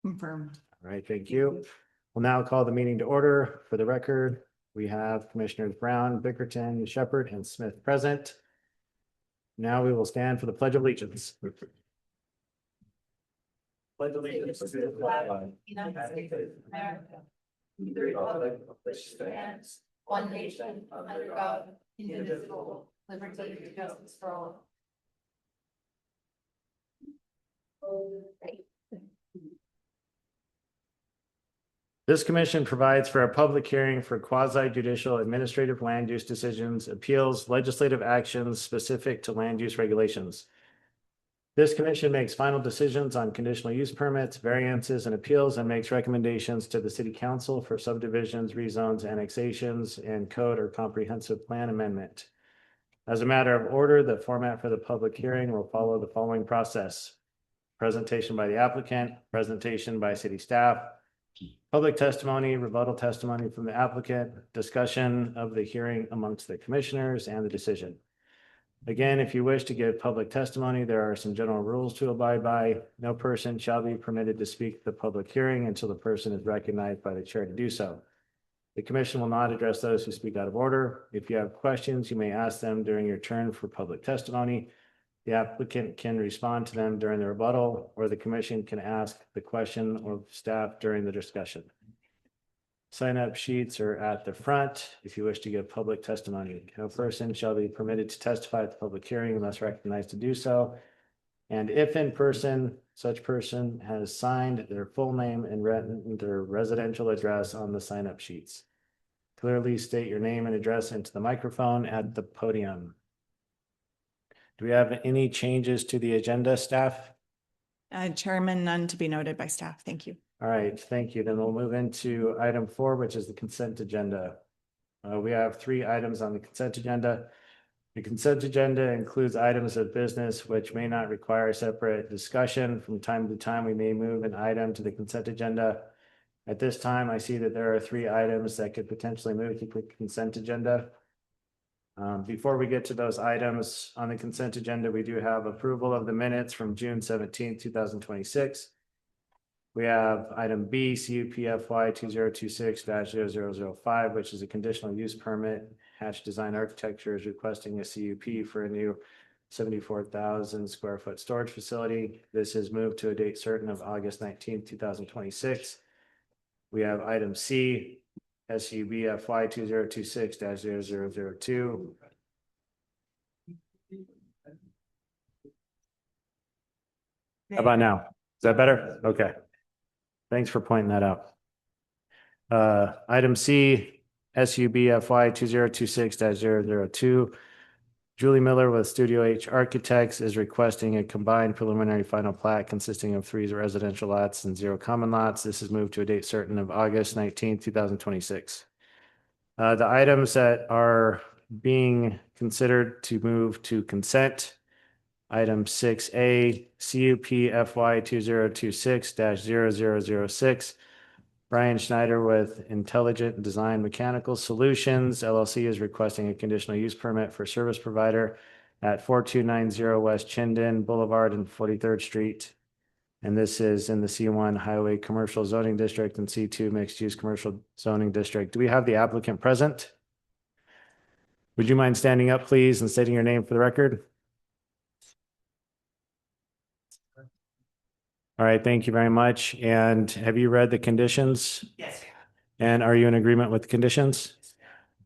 Confirmed. All right, thank you. We'll now call the meeting to order. For the record, we have Commissioners Brown, Bickerton, Shepard, and Smith present. Now we will stand for the Pledge of Allegiance. Pledge allegiance to the flag of the United States of America, the republic of which stands one nation under God, indivisible, liberty and justice for all. This commission provides for a public hearing for quasi-judicial administrative land use decisions, appeals, legislative actions specific to land use regulations. This commission makes final decisions on conditional use permits, variances, and appeals, and makes recommendations to the city council for subdivisions, rezones, annexations, and code or comprehensive plan amendment. As a matter of order, the format for the public hearing will follow the following process: presentation by the applicant, presentation by city staff, public testimony, rebuttal testimony from the applicant, discussion of the hearing amongst the commissioners, and the decision. Again, if you wish to give public testimony, there are some general rules to abide by. No person shall be permitted to speak at the public hearing until the person is recognized by the chair to do so. The commission will not address those who speak out of order. If you have questions, you may ask them during your turn for public testimony. The applicant can respond to them during the rebuttal, or the commission can ask the question of staff during the discussion. Sign-up sheets are at the front if you wish to give public testimony. No person shall be permitted to testify at the public hearing unless recognized to do so. And if in person, such person has signed their full name and their residential address on the sign-up sheets. Clearly state your name and address into the microphone at the podium. Do we have any changes to the agenda, staff? Chairman, none to be noted by staff. Thank you. All right, thank you. Then we'll move into item 4, which is the consent agenda. We have 3 items on the consent agenda. The consent agenda includes items of business which may not require separate discussion. From time to time, we may move an item to the consent agenda. At this time, I see that there are 3 items that could potentially move to the consent agenda. Before we get to those items on the consent agenda, we do have approval of the minutes from June 17th, 2026. We have item B, CUPFY 2026-0005, which is a conditional use permit. Hatch Design Architecture is requesting a CUP for a new 74,000 square foot storage facility. This is moved to a date certain of August 19th, 2026. We have item C, SUBFY 2026-0002. How about now? Is that better? Okay. Thanks for pointing that out. Item C, SUBFY 2026-002. Julie Miller with Studio H Architects is requesting a combined preliminary final plat consisting of 3 residential lots and 0 common lots. This is moved to a date certain of August 19th, 2026. The items that are being considered to move to consent. Item 6A, CUPFY 2026-0006. Brian Schneider with Intelligent Design Mechanical Solutions, LLC is requesting a conditional use permit for service provider at 4290 West Chinden Boulevard and 43rd Street. And this is in the C1 Highway Commercial Zoning District and C2 Mixed Use Commercial Zoning District. Do we have the applicant present? Would you mind standing up, please, and stating your name for the record? All right, thank you very much. And have you read the conditions? Yes. And are you in agreement with the conditions?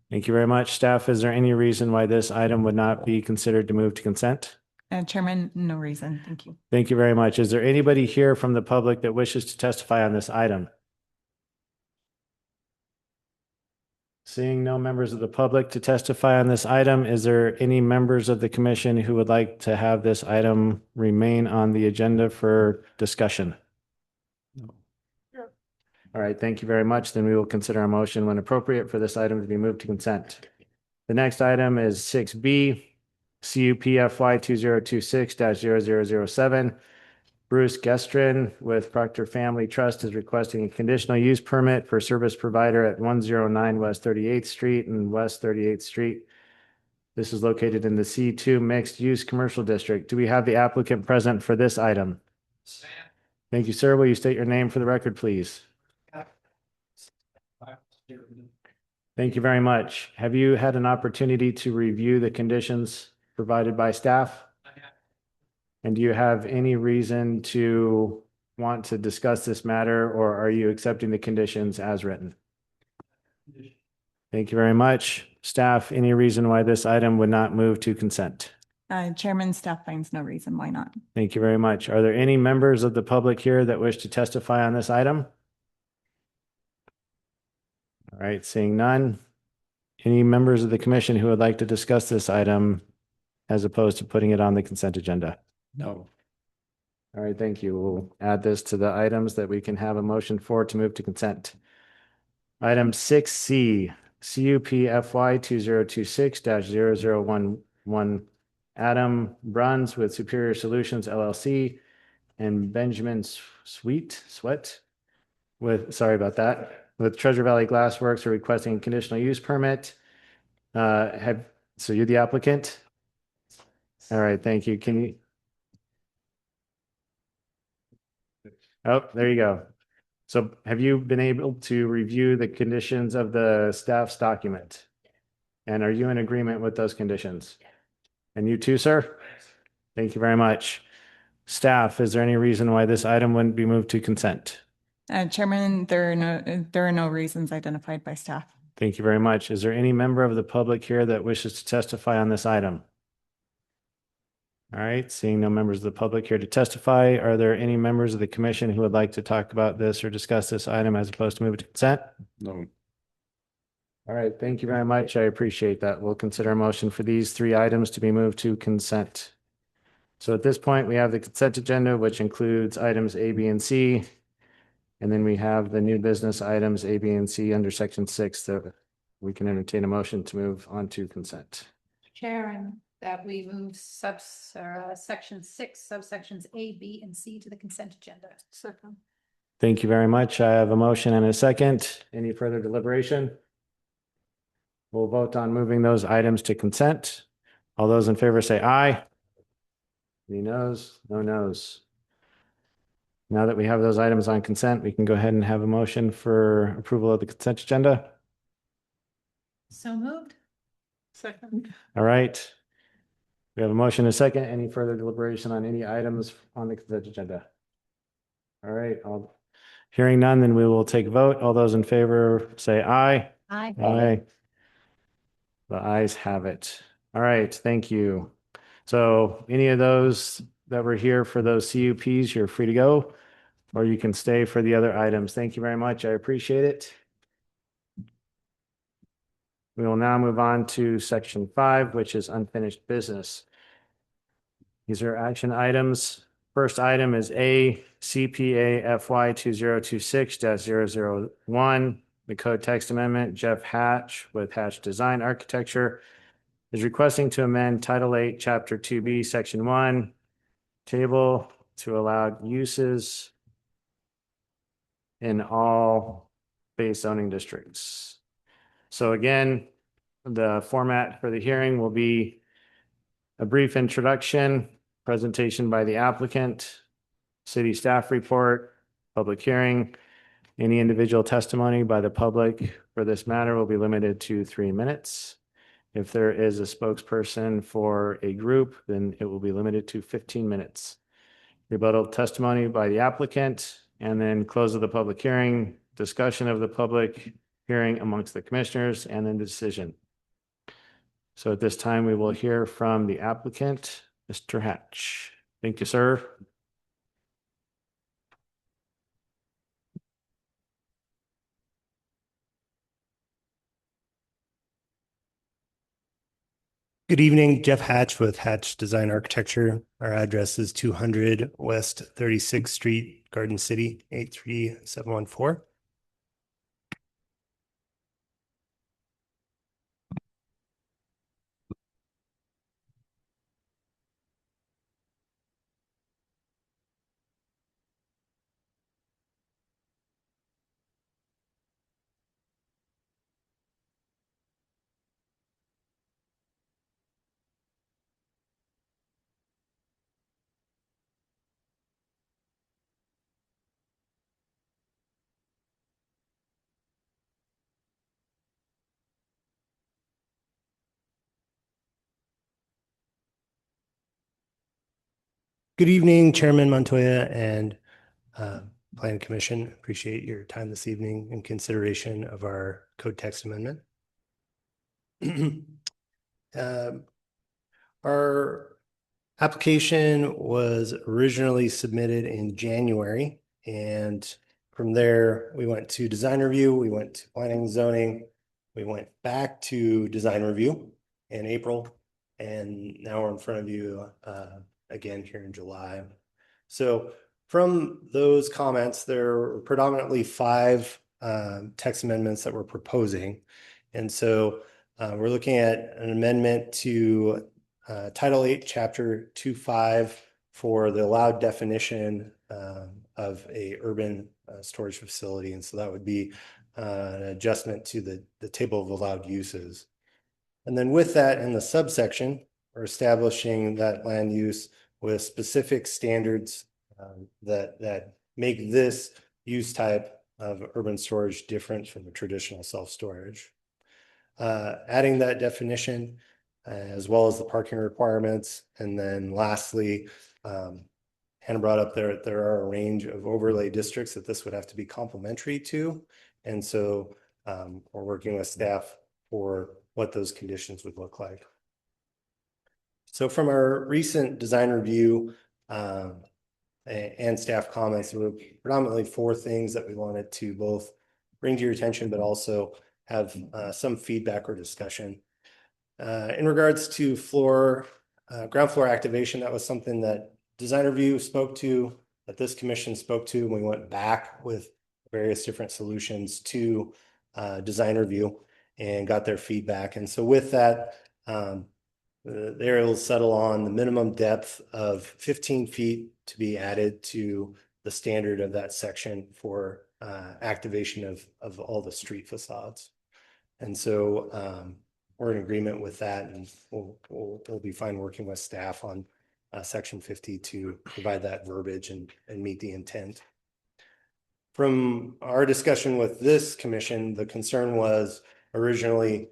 Thank you very much. Staff, is there any reason why this item would not be considered to move to consent? Chairman, no reason. Thank you. Thank you very much. Is there anybody here from the public that wishes to testify on this item? Seeing no members of the public to testify on this item, is there any members of the commission who would like to have this item remain on the agenda for discussion? All right, thank you very much. Then we will consider a motion when appropriate for this item to be moved to consent. The next item is 6B, CUPFY 2026-0007. Bruce Gestrin with Proctor Family Trust is requesting a conditional use permit for service provider at 109 West 38th Street and West 38th Street. This is located in the C2 Mixed Use Commercial District. Do we have the applicant present for this item? Thank you, sir. Will you state your name for the record, please? Thank you very much. Have you had an opportunity to review the conditions provided by staff? And do you have any reason to want to discuss this matter, or are you accepting the conditions as written? Thank you very much. Staff, any reason why this item would not move to consent? Chairman, staff finds no reason why not. Thank you very much. Are there any members of the public here that wish to testify on this item? All right, seeing none. Any members of the commission who would like to discuss this item as opposed to putting it on the consent agenda? No. All right, thank you. We'll add this to the items that we can have a motion for to move to consent. Item 6C, CUP FY 2026-0011, Adam Bruns with Superior Solutions LLC and Benjamin Sweat with, sorry about that, with Treasure Valley Glassworks are requesting a conditional use permit. So you're the applicant? All right, thank you. Can you? Oh, there you go. So have you been able to review the conditions of the staff's document? And are you in agreement with those conditions? And you too, sir? Thank you very much. Staff, is there any reason why this item wouldn't be moved to consent? Chairman, there are no reasons identified by staff. Thank you very much. Is there any member of the public here that wishes to testify on this item? All right, seeing no members of the public here to testify, are there any members of the commission who would like to talk about this or discuss this item as opposed to move it to consent? No. All right, thank you very much. I appreciate that. We'll consider a motion for these three items to be moved to consent. So at this point, we have the consent agenda, which includes items A, B, and C. And then we have the new business items A, B, and C under section 6 that we can entertain a motion to move on to consent. Chair, and that we move section 6, subsections A, B, and C to the consent agenda. Second. Thank you very much. I have a motion and a second. Any further deliberation? We'll vote on moving those items to consent. All those in favor say aye. Any noes? No noes. Now that we have those items on consent, we can go ahead and have a motion for approval of the consent agenda. So moved. Second. All right. We have a motion and a second. Any further deliberation on any items on the consent agenda? All right. Hearing none, then we will take a vote. All those in favor say aye. Aye. Aye. The ayes have it. All right. Thank you. So any of those that were here for those CUPs, you're free to go, or you can stay for the other items. Thank you very much. I appreciate it. We will now move on to section 5, which is unfinished business. These are action items. First item is A, CPA FY 2026-001, the code text amendment. Jeff Hatch with Hatch Design Architecture is requesting to amend Title 8, Chapter 2B, Section 1, table to allow uses in all base zoning districts. So again, the format for the hearing will be a brief introduction, presentation by the applicant, city staff report, public hearing. Any individual testimony by the public for this matter will be limited to 3 minutes. If there is a spokesperson for a group, then it will be limited to 15 minutes. Rebuttal testimony by the applicant, and then close of the public hearing, discussion of the public hearing amongst the commissioners, and then the decision. So at this time, we will hear from the applicant, Mr. Hatch. Thank you, sir. Good evening, Jeff Hatch with Hatch Design Architecture. Our address is 200 West 36th Street, Garden City, 83714. Good evening, Chairman Montoya and Planning Commission. Appreciate your time this evening in consideration of our code text amendment. Our application was originally submitted in January, and from there we went to design review, we went to planning and zoning, we went back to design review in April, and now we're in front of you again here in July. So from those comments, there were predominantly 5 text amendments that we're proposing. And so we're looking at an amendment to Title 8, Chapter 2.5 for the allowed definition of a urban storage facility. And so that would be an adjustment to the table of allowed uses. And then with that in the subsection, we're establishing that land use with specific standards that make this use type of urban storage different from a traditional self-storage. Adding that definition as well as the parking requirements. And then lastly, Hannah brought up there are a range of overlay districts that this would have to be complementary to. And so we're working with staff for what those conditions would look like. So from our recent design review and staff comments, there were predominantly 4 things that we wanted to both bring to your attention, but also have some feedback or discussion. In regards to ground floor activation, that was something that design review spoke to, that this commission spoke to, and we went back with various different solutions to design review and got their feedback. And so with that, they're able to settle on the minimum depth of 15 feet to be added to the standard of that section for activation of all the street facades. And so we're in agreement with that, and we'll be fine working with staff on section 50 to provide that verbiage and meet the intent. From our discussion with this commission, the concern was originally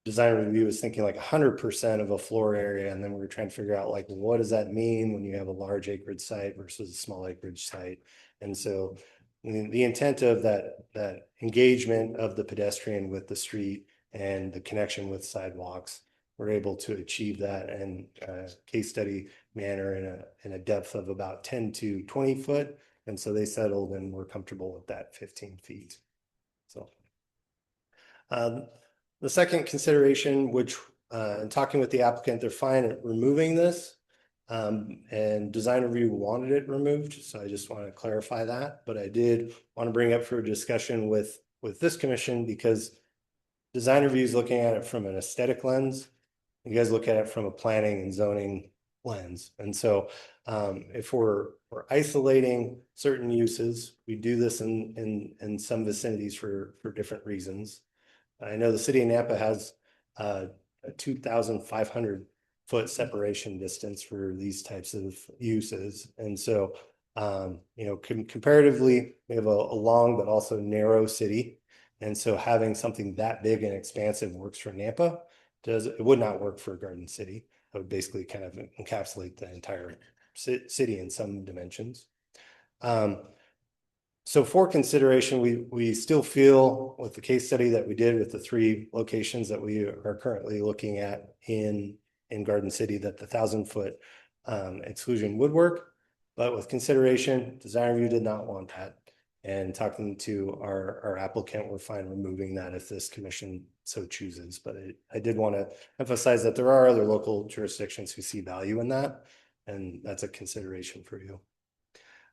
design review was thinking like 100% of a floor area, and then we were trying to figure out like, what does that mean when you have a large acreage site versus a small acreage site? And so the intent of that engagement of the pedestrian with the street and the connection with sidewalks, we're able to achieve that in a case study manner in a depth of about 10 to 20 foot. And so they settled and we're comfortable with that 15 feet. So the second consideration, which in talking with the applicant, they're fine at removing this, and design review wanted it removed. So I just want to clarify that, but I did want to bring up for discussion with this commission because design review is looking at it from an aesthetic lens. You guys look at it from a planning and zoning lens. And so if we're isolating certain uses, we do this in some vicinities for different reasons. I know the city of Nampa has a 2,500 foot separation distance for these types of uses. And so, comparatively, we have a long but also narrow city. And so having something that big and expansive works for Nampa. It would not work for Garden City. It would basically kind of encapsulate the entire city in some dimensions. So for consideration, we still feel with the case study that we did with the 3 locations that we are currently looking at in Garden City that the 1,000-foot exclusion would work, but with consideration, design review did not want that. And talking to our applicant, we're fine removing that if this commission so chooses. But I did want to emphasize that there are other local jurisdictions who see value in that, and that's a consideration for you.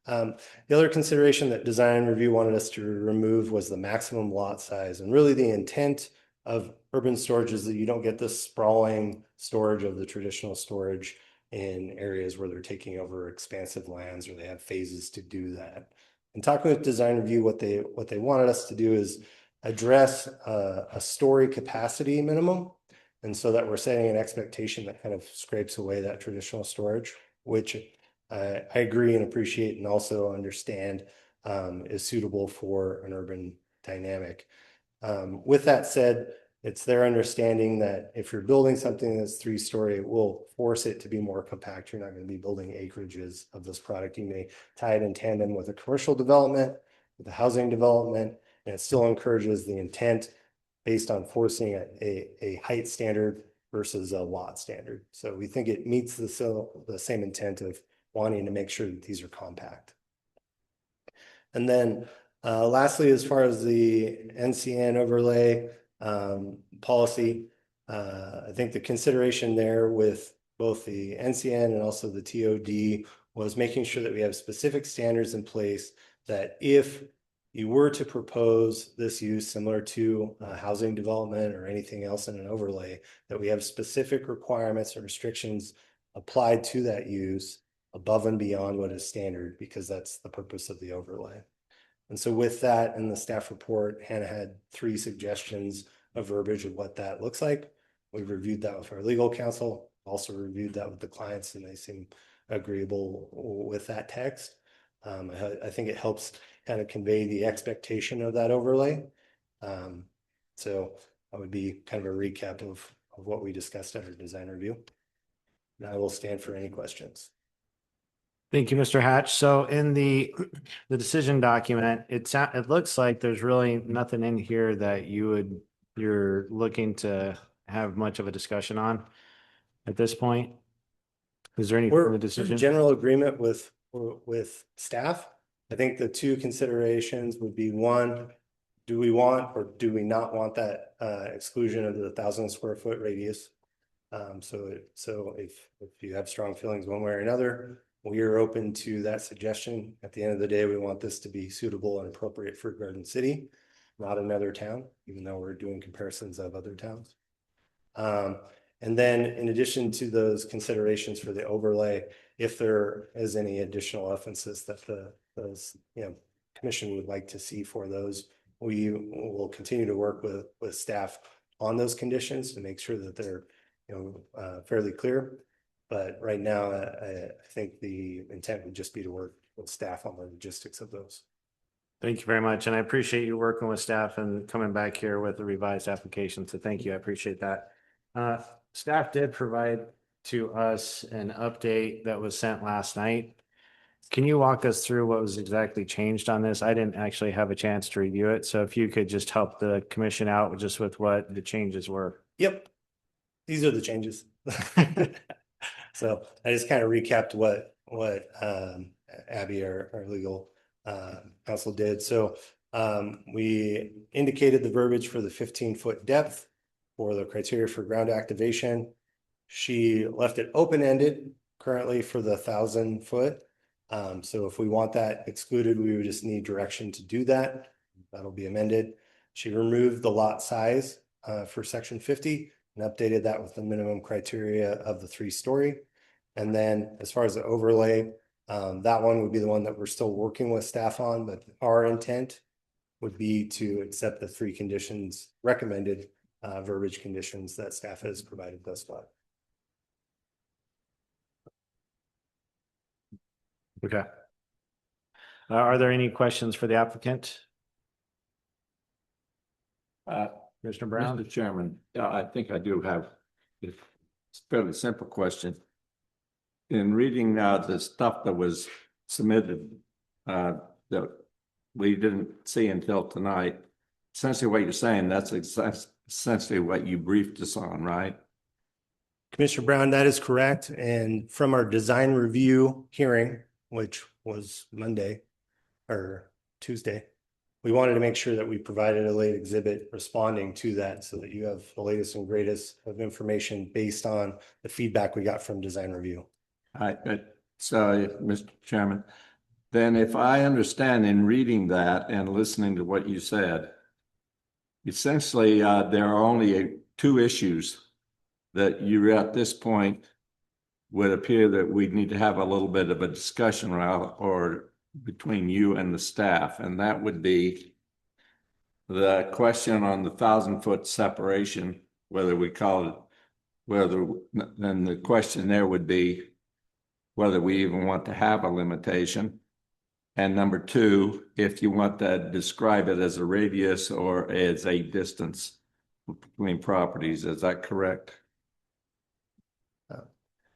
The other consideration that design review wanted us to remove was the maximum lot size. And really the intent of urban storage is that you don't get this sprawling storage of the traditional storage in areas where they're taking over expansive lands or they have phases to do that. And talking with design review, what they wanted us to do is address a story capacity minimum. And so that we're setting an expectation that kind of scrapes away that traditional storage, which I agree and appreciate and also understand is suitable for an urban dynamic. With that said, it's their understanding that if you're building something that's 3-story, it will force it to be more compact. You're not going to be building acreages of this product. You may tie it in tandem with a commercial development, with a housing development, and it still encourages the intent based on forcing a height standard versus a lot standard. So we think it meets the same intent of wanting to make sure that these are compact. And then lastly, as far as the NCN overlay policy, I think the consideration there with both the NCN and also the TOD was making sure that we have specific standards in place that if you were to propose this use similar to housing development or anything else in an overlay, that we have specific requirements or restrictions applied to that use above and beyond what is standard, because that's the purpose of the overlay. And so with that, in the staff report, Hannah had 3 suggestions of verbiage of what that looks like. We've reviewed that with our legal counsel, also reviewed that with the clients, and they seem agreeable with that text. I think it helps kind of convey the expectation of that overlay. So that would be kind of a recap of what we discussed at our design review. And I will stand for any questions. Thank you, Mr. Hatch. So in the decision document, it looks like there's really nothing in here that you're looking to have much of a discussion on at this point. Is there any We're further decision? general agreement with staff. I think the 2 considerations would be, 1, do we want or do we not want that exclusion of the 1,000 square foot radius? So if you have strong feelings one way or another, we are open to that suggestion. At the end of the day, we want this to be suitable and appropriate for Garden City, not another town, even though we're doing comparisons of other towns. And then in addition to those considerations for the overlay, if there is any additional emphasis that the commission would like to see for those, we will continue to work with staff on those conditions to make sure that they're fairly clear. But right now, I think the intent would just be to work with staff on the logistics of those. Thank you very much. And I appreciate you working with staff and coming back here with the revised application. So thank you. I appreciate that. Staff did provide to us an update that was sent last night. Can you walk us through what was exactly changed on this? I didn't actually have a chance to review it. So if you could just help the commission out just with what the changes were. Yep. These are the changes. So I just kind of recapped what Abby, our legal counsel, did. So we indicated the verbiage for the 15-foot depth for the criteria for ground activation. She left it open-ended currently for the 1,000 foot. So if we want that excluded, we would just need direction to do that. That'll be amended. She removed the lot size for section 50 and updated that with the minimum criteria of the 3-story. And then as far as the overlay, that one would be the one that we're still working with staff on, but our intent would be to accept the 3 conditions, recommended verbiage conditions that staff has provided thus far. Okay. Are there any questions for the applicant? Commissioner Brown? Mr. Chairman, I think I do have a fairly simple question. In reading the stuff that was submitted that we didn't see until tonight, essentially what you're saying, that's essentially what you briefed us on, right? Commissioner Brown, that is correct. And from our design review hearing, which was Monday or Tuesday, we wanted to make sure that we provided a late exhibit responding to that so that you have the latest and greatest of information based on the feedback we got from design review. So, Mr. Chairman, then if I understand in reading that and listening to what you said, essentially there are only 2 issues that you at this point would appear that we need to have a little bit of a discussion around or between you and the staff, and that would be the question on the 1,000-foot separation, whether we call it, then the question there would be whether we even want to have a limitation. And number 2, if you want to describe it as a radius or as a distance, between properties. Is that correct?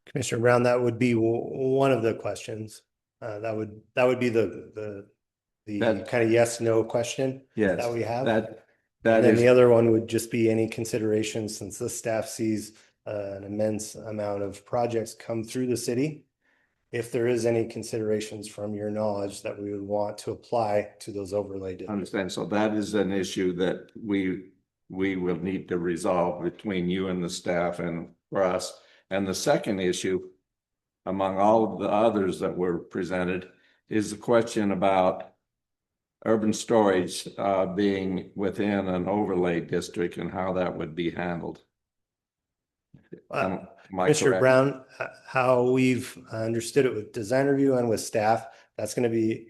Commissioner Brown, that would be one of the questions. That would be the That- kind of yes, no question Yes. that we have. That And then is. the other one would just be any considerations, since the staff sees an immense amount of projects come through the city. If there is any considerations from your knowledge that we would want to apply to those overlay districts. Understand. So that is an issue that we will need to resolve between you and the staff and for us. And the second issue, among all of the others that were presented, is the question about urban storage being within an overlay district and how that would be handled. Am I Commissioner correct? Brown, how we've understood it with design review and with staff, that's going to be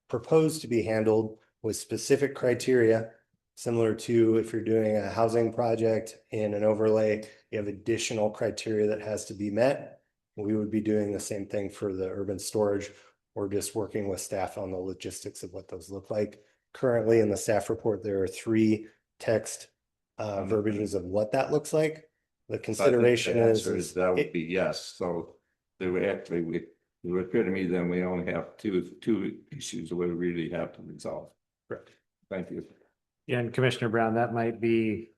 proposed to be handled with specific criteria, similar to if you're doing a housing project in an overlay, you have additional criteria that has to be met. We would be doing the same thing for the urban storage. We're just working with staff on the logistics of what those look like. Currently in the staff report, there are 3 text verbiages of what that looks like. The consideration The answer is that would be yes. So there would actually, it would appear to me then we only have two issues that we really have to resolve. correct. Thank you. Yeah, and Commissioner Brown, that might be,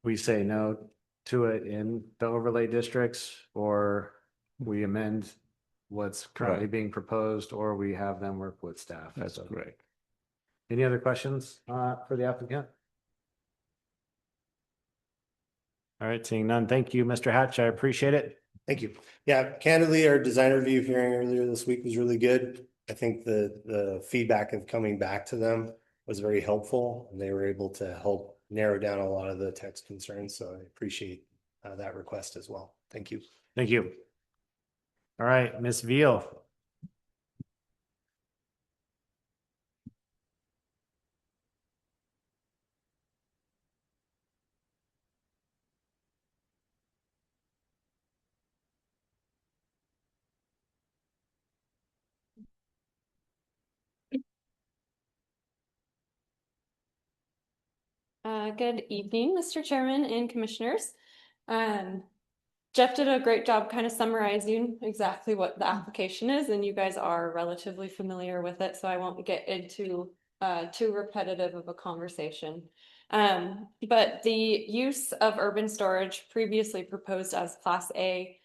we say no to it in the overlay districts, or we amend what's currently Right. being proposed, or we have them work with staff. That's So, correct. any other questions for the applicant? All right, seeing none. Thank you, Mr. Hatch. I appreciate it. Thank you. Yeah, candidly, our design review hearing earlier this week was really good. I think the feedback of coming back to them was very helpful, and they were able to help narrow down a lot of the text concerns. So I appreciate that request as well. Thank you. Thank you. All right, Ms. Veal. Good evening, Mr. Chairman and Commissioners. Jeff did a great job kind of summarizing exactly what the application is, and you guys are relatively familiar with it, so I won't get into too repetitive of a conversation. But the use of urban storage previously proposed as Class A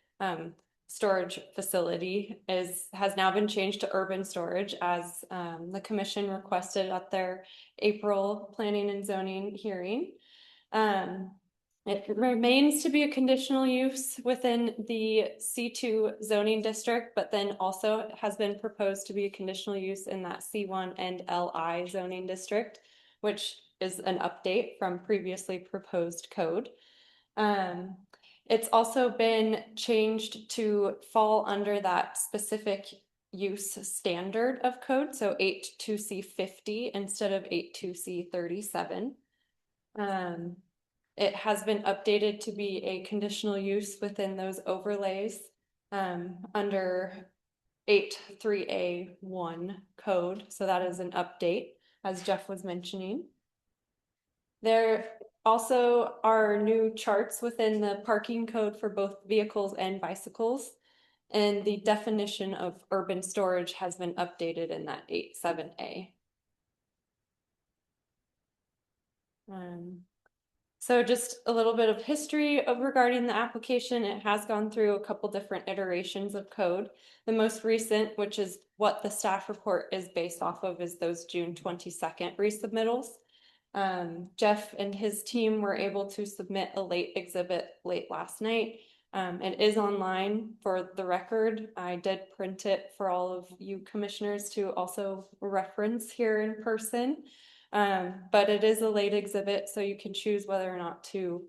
storage facility has now been changed to urban storage, as the commission requested at their April planning and zoning hearing. It remains to be a conditional use within the C2 zoning district, but then also has been proposed to be a conditional use in that C1 and LI zoning district, which is an update from previously proposed code. It's also been changed to fall under that specific use standard of code, so 82C50 instead of 82C37. It has been updated to be a conditional use within those overlays under 83A1 code, so that is an update, as Jeff was mentioning. There also are new charts within the parking code for both vehicles and bicycles, and the definition of urban storage has been updated in that 87A. So just a little bit of history regarding the application. It has gone through a couple different iterations of code. The most recent, which is what the staff report is based off of, is those June 22nd resubmittals. Jeff and his team were able to submit a late exhibit late last night. It is online for the record. I did print it for all of you commissioners to also reference here in person. But it is a late exhibit, so you can choose whether or not to,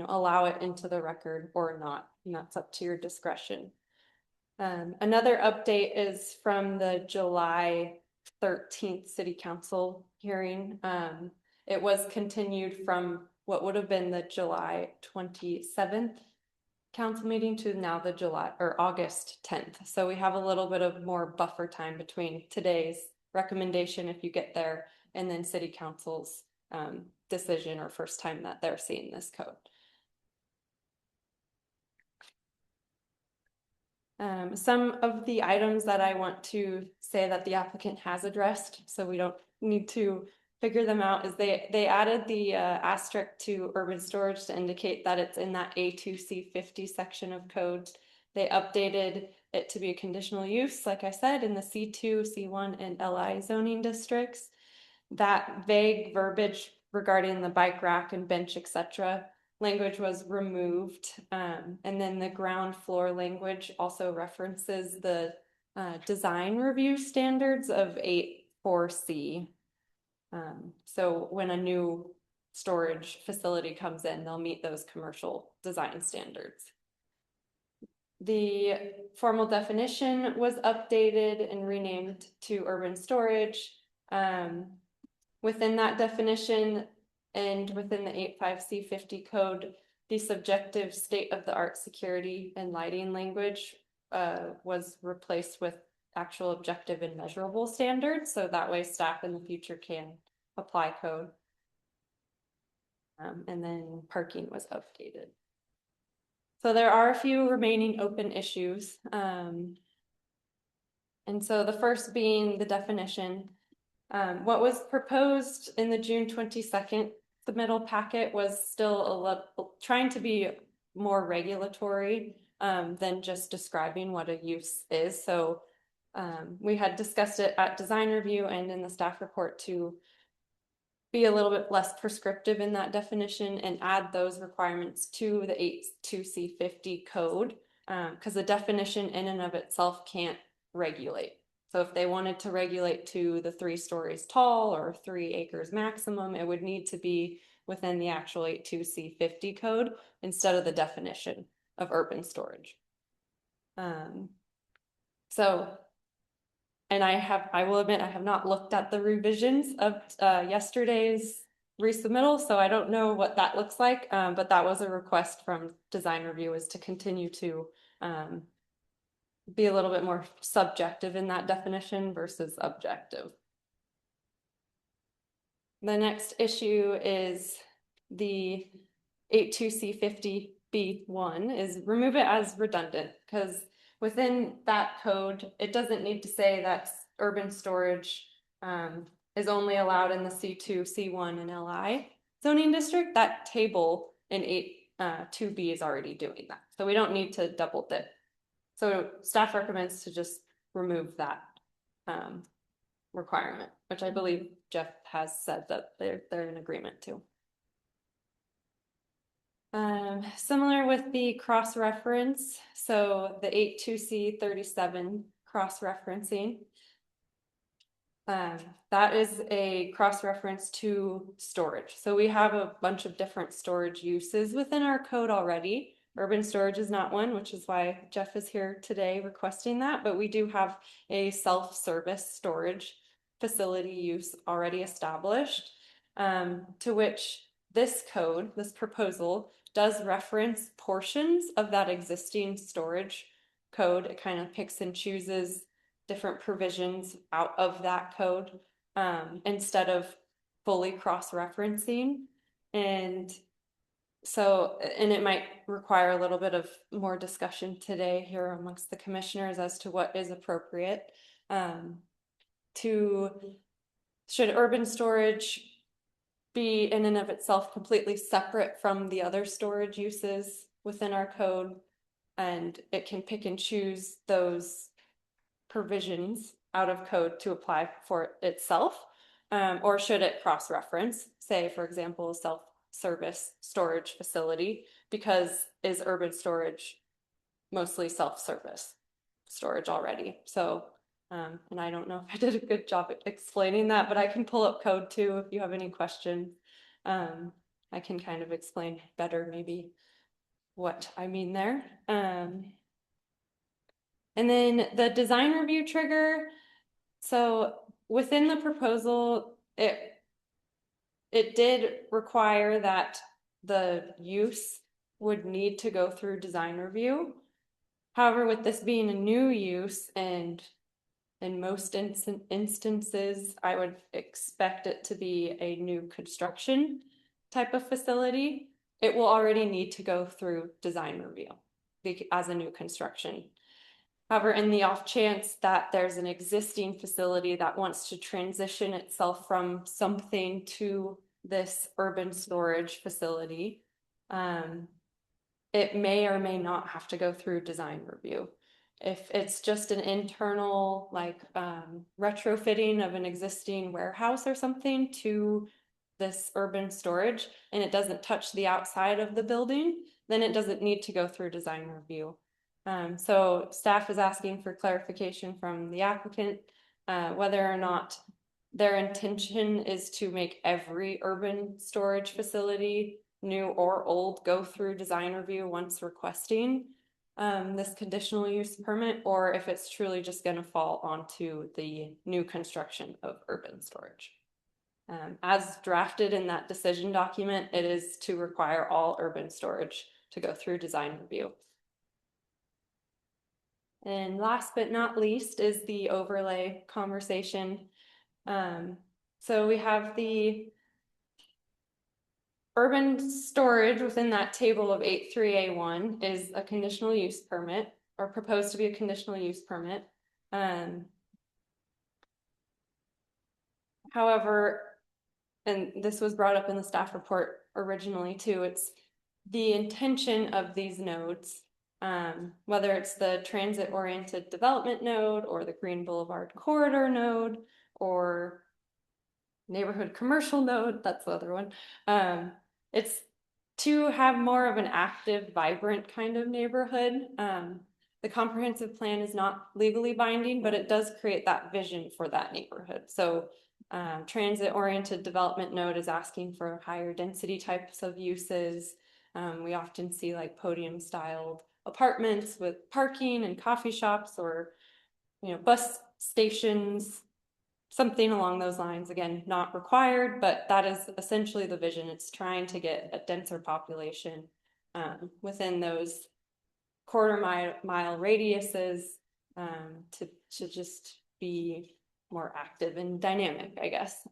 allow it into the record or not, and that's up to your discretion. Another update is from the July 13th City Council hearing. It was continued from what would have been the July 27th council meeting to now the August 10th. So we have a little bit of more buffer time between today's recommendation, if you get there, and then City Council's decision or first time that they're seeing this code. Some of the items that I want to say that the applicant has addressed, so we don't need to figure them out, is they added the asterisk to urban storage to indicate that it's in that A2C50 section of code. They updated it to be a conditional use, like I said, in the C2, C1, and LI zoning districts. That vague verbiage regarding the bike rack and bench, etc., language was removed. And then the ground floor language also references the design review standards of 8.4C. So when a new storage facility comes in, they'll meet those commercial design standards. The formal definition was updated and renamed to urban storage. Within that definition and within the 85C50 code, the subjective state-of-the-art security and lighting language was replaced with actual objective and measurable standards. So that way staff in the future can apply code. And then parking was updated. So there are a few remaining open issues. And so the first being the definition. What was proposed in the June 22nd submittal packet was still trying to be more regulatory than just describing what a use is. So we had discussed it at design review and in the staff report to be a little bit less prescriptive in that definition and add those requirements to the 82C50 code, because the definition in and of itself can't regulate. So if they wanted to regulate to the 3 stories tall or 3 acres maximum, it would need to be within the actual 82C50 code instead of the definition of urban storage. And I will admit, I have not looked at the revisions of yesterday's resubmittal, so I don't know what that looks like, but that was a request from design review, is to continue to be a little bit more subjective in that definition versus objective. The next issue is the 82C50B1 is remove it as redundant, because within that code, it doesn't need to say that urban storage is only allowed in the C2, C1, and LI zoning district. That table in 2B is already doing that. So we don't need to double dip. So staff recommends to just remove that requirement, which I believe Jeff has said that they're in agreement to. Similar with the cross-reference, so the 82C37 cross-referencing, that is a cross-reference to storage. So we have a bunch of different storage uses within our code already. Urban storage is not one, which is why Jeff is here today requesting that, but we do have a self-service storage facility use already established, to which this code, this proposal, does reference portions of that existing storage code. It kind of picks and chooses different provisions out of that code instead of fully cross-referencing. And it might require a little bit of more discussion today here amongst the commissioners as to what is appropriate. Should urban storage be in and of itself completely separate from the other storage uses within our code, and it can pick and choose those provisions out of code to apply for itself, or should it cross-reference, say for example a self-service storage facility, because is urban storage mostly self-service storage already? So and I don't know if I did a good job at explaining that, but I can pull up code too if you have any questions. I can kind of explain better maybe what I mean there. And then the design review trigger. So within the proposal, it did require that the use would need to go through design review. However, with this being a new use, and in most instances, I would expect it to be a new construction. type of facility, it will already need to go through design review as a new construction. However, in the off chance that there's an existing facility that wants to transition itself from something to this urban storage facility, it may or may not have to go through design review. If it's just an internal, like retrofitting of an existing warehouse or something to this urban storage, and it doesn't touch the outside of the building, then it doesn't need to go through design review. So staff is asking for clarification from the applicant, whether or not their intention is to make every urban storage facility, new or old, go through design review once requesting this conditional use permit, or if it's truly just going to fall onto the new construction of urban storage. As drafted in that decision document, it is to require all urban storage to go through design review. And last but not least is the overlay conversation. So we have the urban storage within that table of 8.3A1 is a conditional use permit, or proposed to be a conditional use permit. However, and this was brought up in the staff report originally too, it's the intention of these nodes, whether it's the transit-oriented development node or the Green Boulevard corridor node or neighborhood commercial node, that's the other one. It's to have more of an active, vibrant kind of neighborhood. The comprehensive plan is not legally binding, but it does create that vision for that neighborhood. So transit-oriented development node is asking for higher density types of uses. We often see like podium-styled apartments with parking and coffee shops, or bus stations, something along those lines. Again, not required, but that is essentially the vision. It's trying to get a denser population within those quarter-mile radiuses to just be more active and dynamic, I guess.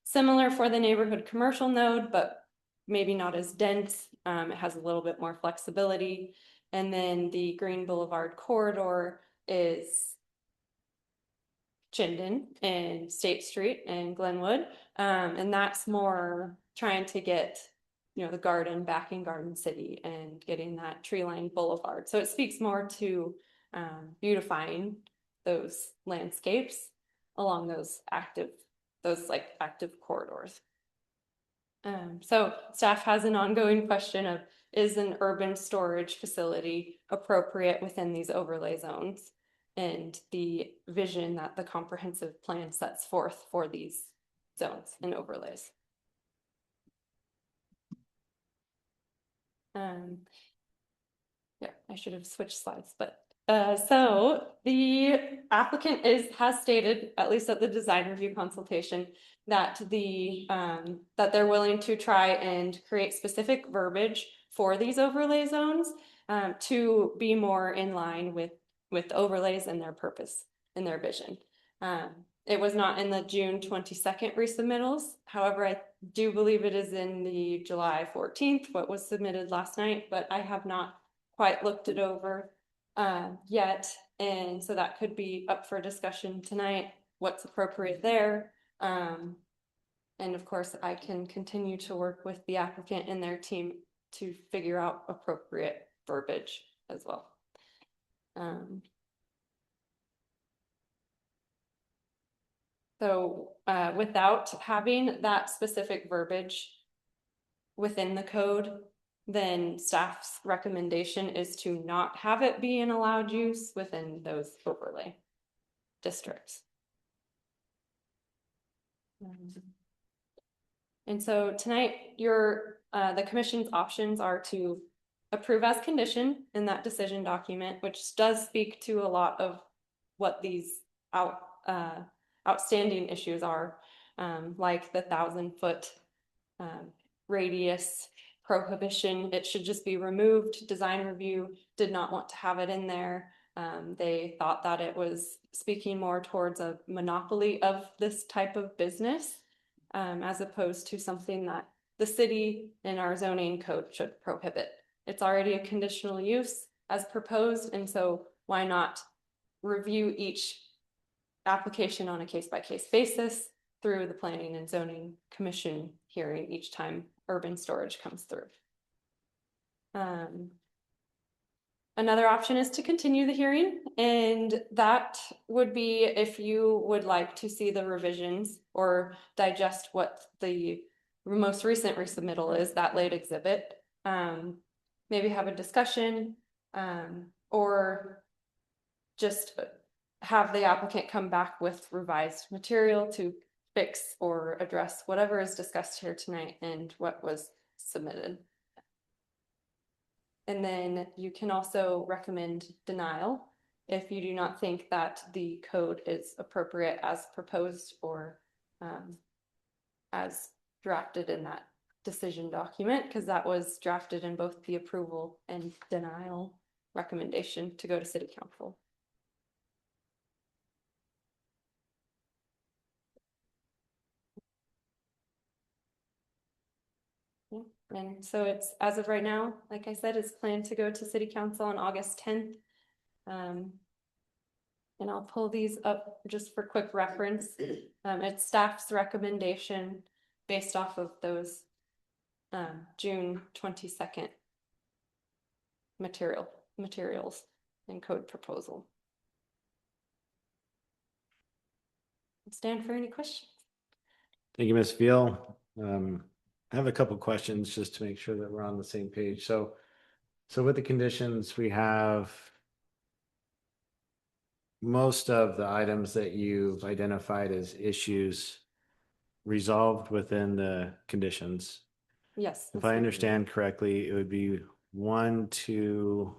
Similar for the neighborhood commercial node, but maybe not as dense. It has a little bit more flexibility. And then the Green Boulevard corridor is Chinden and State Street and Glenwood. And that's more trying to get, the garden back in Garden City and getting that tree-lined boulevard. So it speaks more to beautifying those landscapes along those active corridors. So staff has an ongoing question of, is an urban storage facility appropriate within these overlay zones and the vision that the comprehensive plan sets forth for these zones and overlays? Yeah, I should have switched slides, but so the applicant has stated, at least at the design review consultation, that that they're willing to try and create specific verbiage for these overlay zones to be more in line with overlays and their purpose and their vision. It was not in the June 22nd resubmittals. However, I do believe it is in the July 14th, what was submitted last night, but I have not quite looked it over yet. And so that could be up for discussion tonight, what's appropriate there. And of course, I can continue to work with the applicant and their team to figure out appropriate verbiage as well. So without having that specific verbiage within the code, then staff's recommendation is to not have it be an allowed use within those overlay districts. And so tonight, the commission's options are to approve as condition in that decision document, which does speak to a lot of what these outstanding issues are, like the 1,000-foot radius prohibition. It should just be removed. Design review did not want to have it in there. They thought that it was speaking more towards a monopoly of this type of business, as opposed to something that the city and our zoning code should prohibit. It's already a conditional use as proposed, and so why not review each application on a case-by-case basis through the Planning and Zoning Commission hearing each time urban storage comes through. Another option is to continue the hearing, and that would be if you would like to see the revisions or digest what the most recent resubmittal is, that late exhibit. Maybe have a discussion, or just have the applicant come back with revised material to fix or address whatever is discussed here tonight and what was submitted. And then you can also recommend denial if you do not think that the code is appropriate as proposed or as drafted in that decision document, because that was drafted in both the approval and denial recommendation to go to City Council. Yeah. And so it's, as of right now, like I said, it's planned to go to City Council on August 10th. And I'll pull these up just for quick reference. It's staff's recommendation based off of those June 22nd materials and code proposal. Stand for any questions. Thank you, Ms. Veal. I have a couple questions just to make sure that we're on the same page. So with the conditions, we have most of the items that you've identified as issues resolved within the conditions. Yes. If I understand correctly, it would be 1, 2,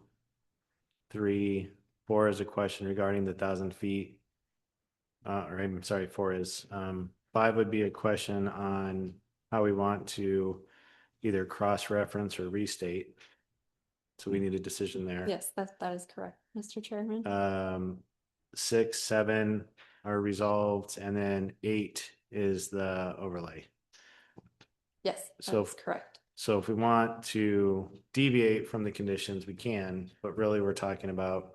3, 4 is a question regarding the 1,000 feet. Or I'm sorry, 4 is. 5 would be a question on how we want to either cross-reference or restate. So we need a decision there. Yes, that is correct, Mr. Chairman. 6, 7 are resolved, and then 8 is the overlay. Yes, So that's correct. So if we want to deviate from the conditions, we can, but really we're talking about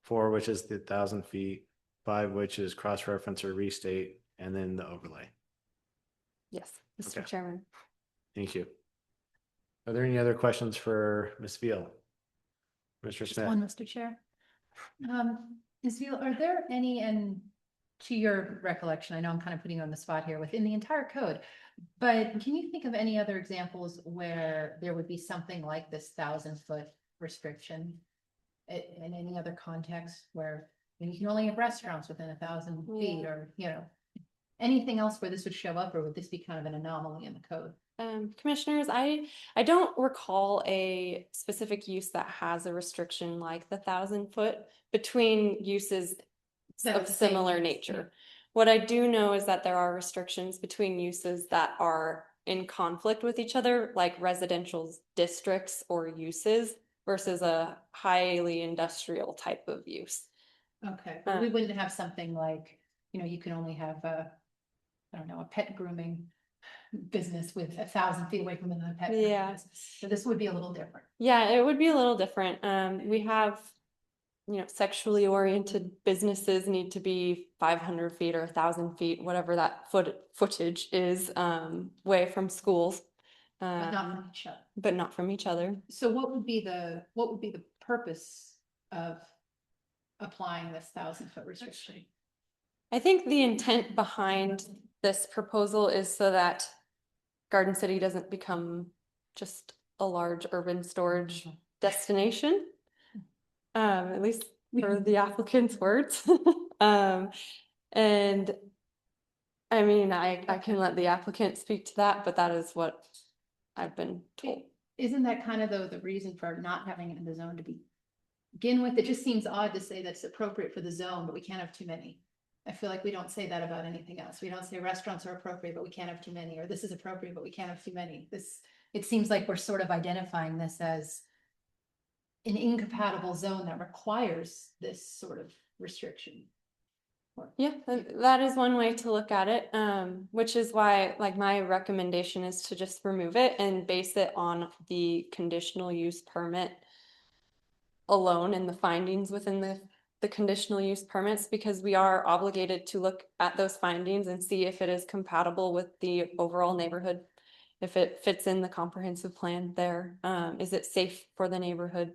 4, which is the 1,000 feet, 5, which is cross-reference or restate, and then the overlay. Yes, Mr. Okay. Chairman. Thank you. Are there any other questions for Ms. Veal? Mr. Smith? One, Mr. Chair. Ms. Veal, are there any, and to your recollection, I know I'm kind of putting you on the spot here, within the entire code, but can you think of any other examples where there would be something like this 1,000-foot restriction in any other context where you can only have restaurants within 1,000 feet, or, you know, anything else where this would show up, or would this be kind of an anomaly in the code? Commissioners, I don't recall a specific use that has a restriction like the 1,000-foot between uses of similar nature. What I do know is that there are restrictions between uses that are in conflict with each other, like residential districts or uses versus a highly industrial type of use. Okay, but we wouldn't have something like, you know, you can only have a, I don't know, a pet grooming business with 1,000 feet away from another pet grooming business. So this would be a little different. Yeah, it would be a little different. We have, you know, sexually oriented businesses need to be 500 feet or 1,000 feet, whatever that footage is, away from schools. But not from each other. But not from each other. So what would be the purpose of applying this 1,000-foot restriction? I think the intent behind this proposal is so that Garden City doesn't become just a large urban storage destination. At least for the applicant's words. And I mean, I can let the applicant speak to that, but that is what I've been told. Isn't that kind of the reason for not having it in the zone to begin with? It just seems odd to say that's appropriate for the zone, but we can't have too many. I feel like we don't say that about anything else. We don't say restaurants are appropriate, but we can't have too many, or this is appropriate, but we can't have too many. It seems like we're sort of identifying this as an incompatible zone that requires this sort of restriction. Yeah, that is one way to look at it, which is why, like, my recommendation is to just remove it and base it on the conditional use permit alone and the findings within the conditional use permits, because we are obligated to look at those findings and see if it is compatible with the overall neighborhood, if it fits in the comprehensive plan there, is it safe for the neighborhood?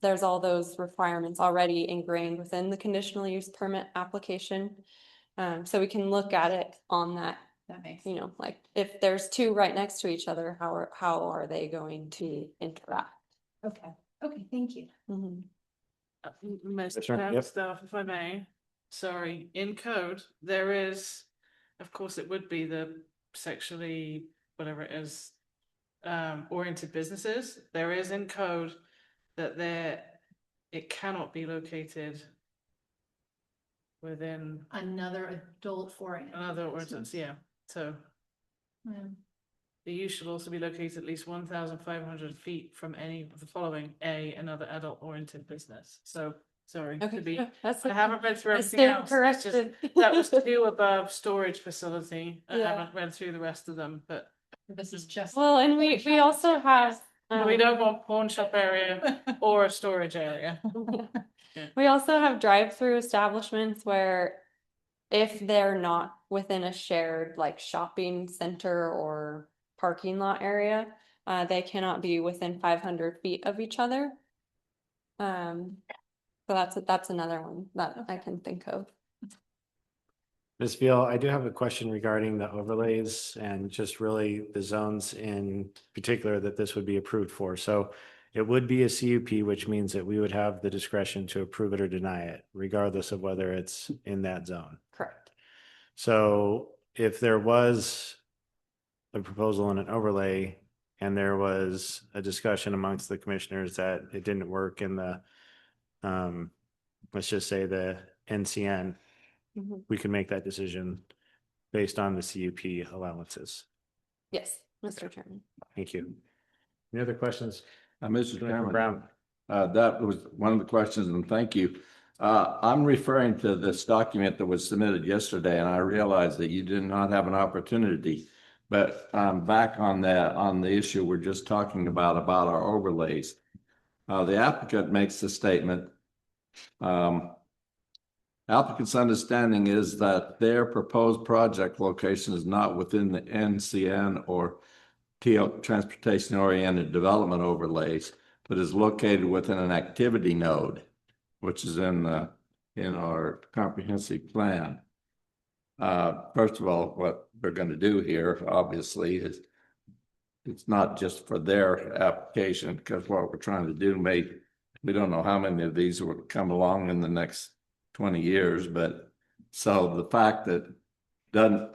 There's all those requirements already ingrained within the conditional use permit application. So we can look at it on that, That makes. you know, like if there's two right next to each other, how are they going to interact? Okay, okay, thank you. Mhm. Sure, Mr. Chairman, yep. staff, if I may, sorry, in code, there is, of course, it would be the sexually, whatever it is, oriented businesses. There is in code that it cannot be located within Another adult oriented. another ordinance, yeah, so the use should also be located at least 1,500 feet from any of the following: another adult oriented business. So, sorry to Okay, be, yeah, that's I haven't read through I everything stand else. It's just- corrected. that was two above storage facility. I Yeah. haven't read through the rest of them, but This is just. Well, and we also have. we don't want pawn shop area or a storage area. Yeah. We also have drive-through establishments where if they're not within a shared like shopping center or parking lot area, they cannot be within 500 feet of each other. So that's another one that I can think of. Ms. Veal, I do have a question regarding the overlays and just really the zones in particular that this would be approved for. So it would be a CUP, which means that we would have the discretion to approve it or deny it, regardless of whether it's in that zone. Correct. So if there was a proposal and an overlay, and there was a discussion amongst the commissioners that it didn't work in the, let's just say the NCN, Mhm. we can make that decision based on the CUP allowances. Yes, Mr. Chairman. Thank you. Any other questions? Mr. Commissioner Chairman, Brown? that was one of the questions, and thank you. I'm referring to this document that was submitted yesterday, and I realize that you did not have an opportunity. But back on the issue we're just talking about our overlays. The applicant makes the statement, applicant's understanding is that their proposed project location is not within the NCN or transportation-oriented development overlays, but is located within an activity node, which is in our comprehensive plan. First of all, what they're going to do here, obviously, is it's not just for their application, because what we're trying to do we don't know how many of these will come along in the next 20 years, but so the fact that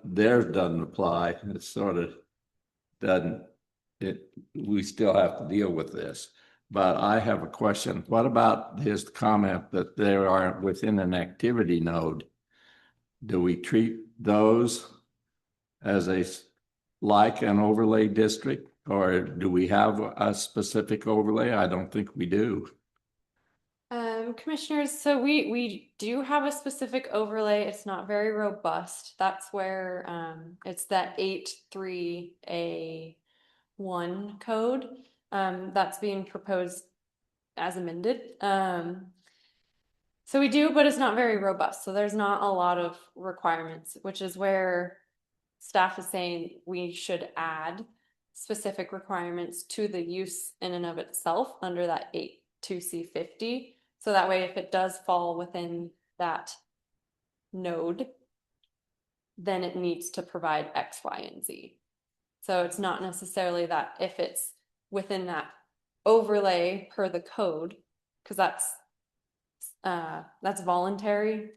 theirs doesn't apply, it sort of doesn't, we still have to deal with this. But I have a question. What about his comment that they are within an activity node? Do we treat those as like an overlay district, or do we have a specific overlay? I don't think we do. Commissioners, so we do have a specific overlay. It's not very robust. That's where it's that 83A1 code that's being proposed as amended. So we do, but it's not very robust. So there's not a lot of requirements, which is where staff is saying we should add specific requirements to the use in and of itself under that 82C50. So that way, if it does fall within that node, then it needs to provide X, Y, and Z. So it's not necessarily that if it's within that overlay per the code, because that's voluntary.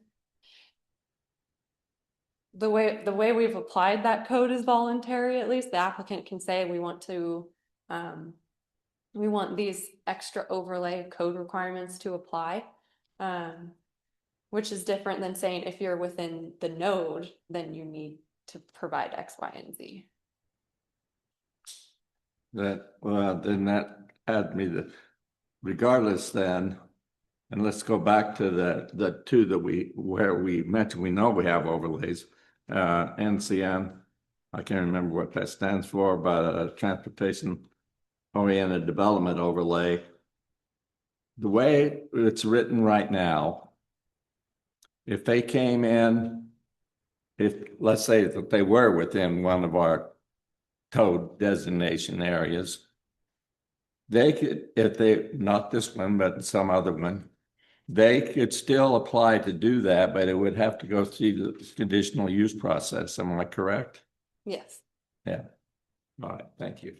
The way we've applied that code is voluntary. At least the applicant can say we want these extra overlay code requirements to apply, which is different than saying if you're within the node, then you need to provide X, Y, and Z. Then that had me regardless then, And let's go back to the two that where we mentioned, we know we have overlays. NCN, I can't remember what that stands for, but transportation oriented development overlay. The way it's written right now, if they came in, let's say that they were within one of our code designation areas, they could, if they, not this one, but some other one, they could still apply to do that, but it would have to go through the conditional use process. Am I correct? Yes. Yeah. All right, thank you.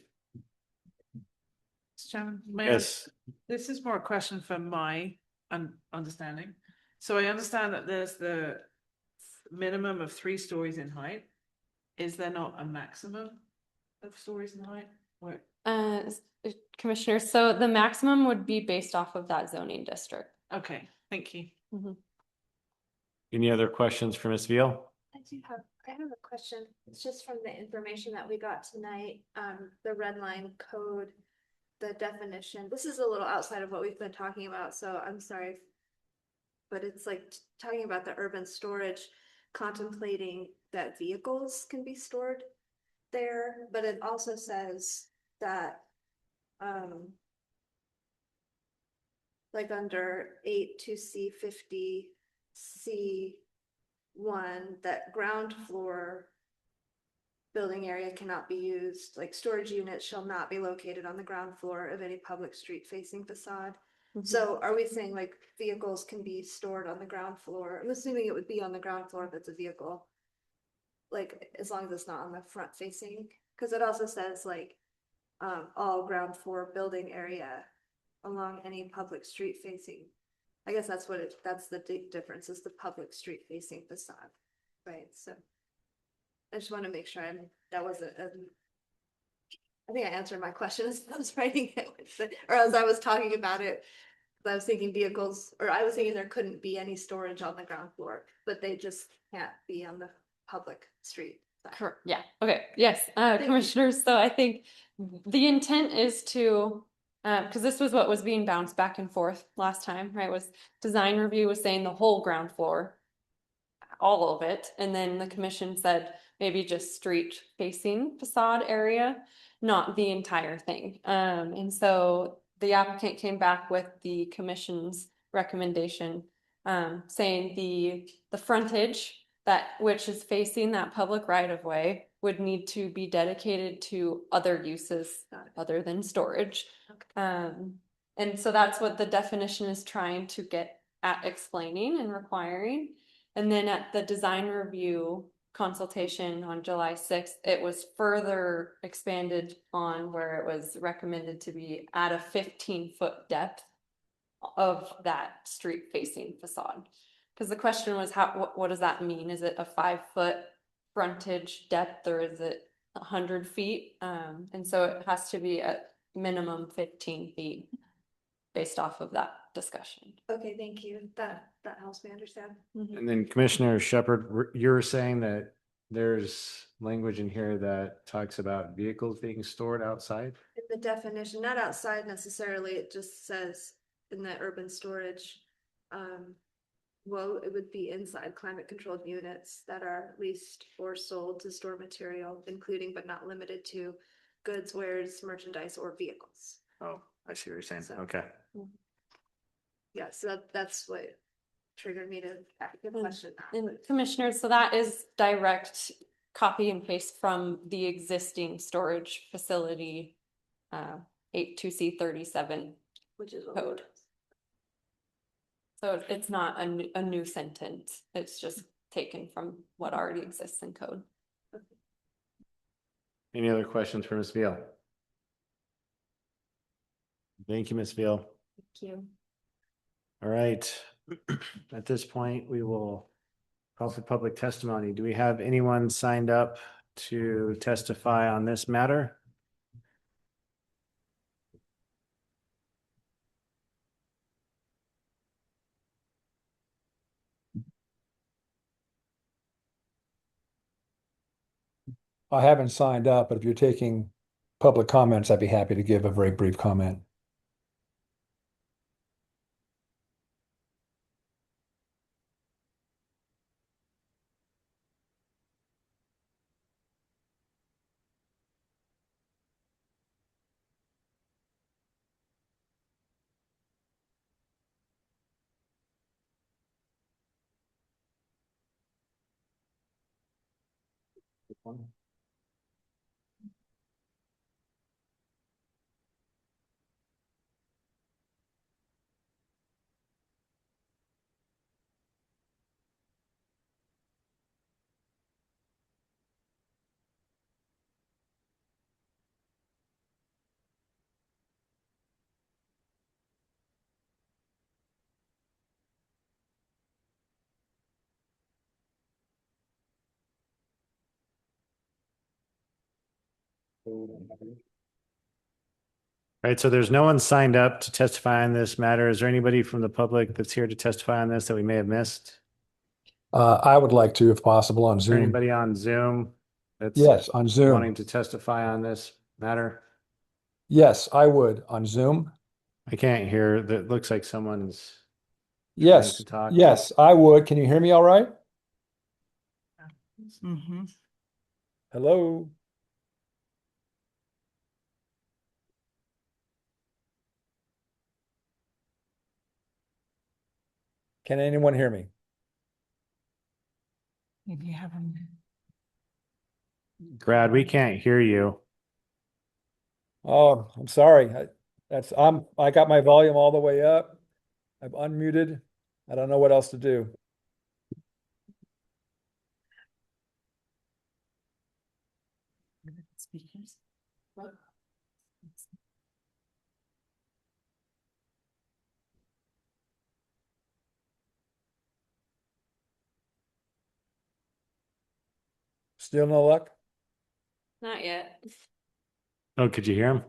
Mr. Chairman, may I- Yes, this is more a question for my understanding. So I understand that there's the minimum of 3 stories in height. Is there not a maximum of stories in height? Where, Commissioner, so the maximum would be based off of that zoning district. okay, thank you. any other questions for Ms. Veal? I have a question. It's just from the information that we got tonight, the red line code, the definition. This is a little outside of what we've been talking about, so I'm sorry. But it's like talking about the urban storage, contemplating that vehicles can be stored there, but it also says that, like under 8(2)(c)(50)(c)(1), that ground floor building area cannot be used, like storage units shall not be located on the ground floor of any public street facing facade. So are we saying like vehicles can be stored on the ground floor? I'm assuming it would be on the ground floor if it's a vehicle. Like, as long as it's not on the front facing, because it also says like, all ground floor building area along any public street facing. I guess that's that's the difference, is the public street facing facade, right? So I just want to make sure that wasn't, I think I answered my question as I was writing it, or as I was talking about it. I was thinking vehicles, or I was thinking there couldn't be any storage on the ground floor, but they just can't be on the public street. Correct. Yeah. Okay. Yes. you. Commissioners. So I think the intent is to, because this was what was being bounced back and forth last time, right? Was design review was saying the whole ground floor, all of it. And then the commission said maybe just street facing facade area, not the entire thing. And so the applicant came back with the commission's recommendation, saying the frontage which is facing that public right of way would need to be dedicated to other uses other than storage. And so that's what the definition is trying to get at explaining and requiring. And then at the design review consultation on July 6th, it was further expanded on where it was recommended to be at a 15-foot depth of that street facing facade. Because the question was, what does that mean? Is it a 5-foot frontage depth, or is it 100 feet? And so it has to be at minimum 15 feet based off of that discussion. Okay, thank you. That helps me understand. And then Commissioner Shepard, you're saying that there's language in here that talks about vehicles being stored outside? In the definition, not outside necessarily, it just says in the urban storage, well, it would be inside climate controlled units that are leased or sold to store material, including but not limited to goods, wares, merchandise, or vehicles. Oh, I see what you're saying. So- Okay. Yeah, so that's what triggered me to ask the question. And commissioners, so that is direct copy and paste from the existing storage facility, 8(2)(c)(37). Which is what code. So it's not a new sentence. It's just taken from what already exists in code. Any other questions for Ms. Veal? Thank you, Ms. Veal. Thank you. All right. At this point, we will call for public testimony. Do we have anyone signed up to testify on this matter? I haven't signed up, but if you're taking public comments, I'd be happy to give a very brief comment. Right, so there's no one signed up to testify on this matter. Is there anybody from the public that's here to testify on this that we may have missed? I would like to, if possible, on Is there Zoom. anybody on Zoom that's Yes, on Zoom. wanting to testify on this matter? Yes, I would on Zoom. I can't hear. That looks like someone's Yes, to talk. yes, I would. Can you hear me all right? Mhm. Hello? Can anyone hear me? Maybe you have them. Brad, we can't hear you. Oh, I'm sorry. I got my volume all the way up. I've unmuted. I don't know what else to do. Speakers. Still no luck? Not yet. Oh, could you hear him?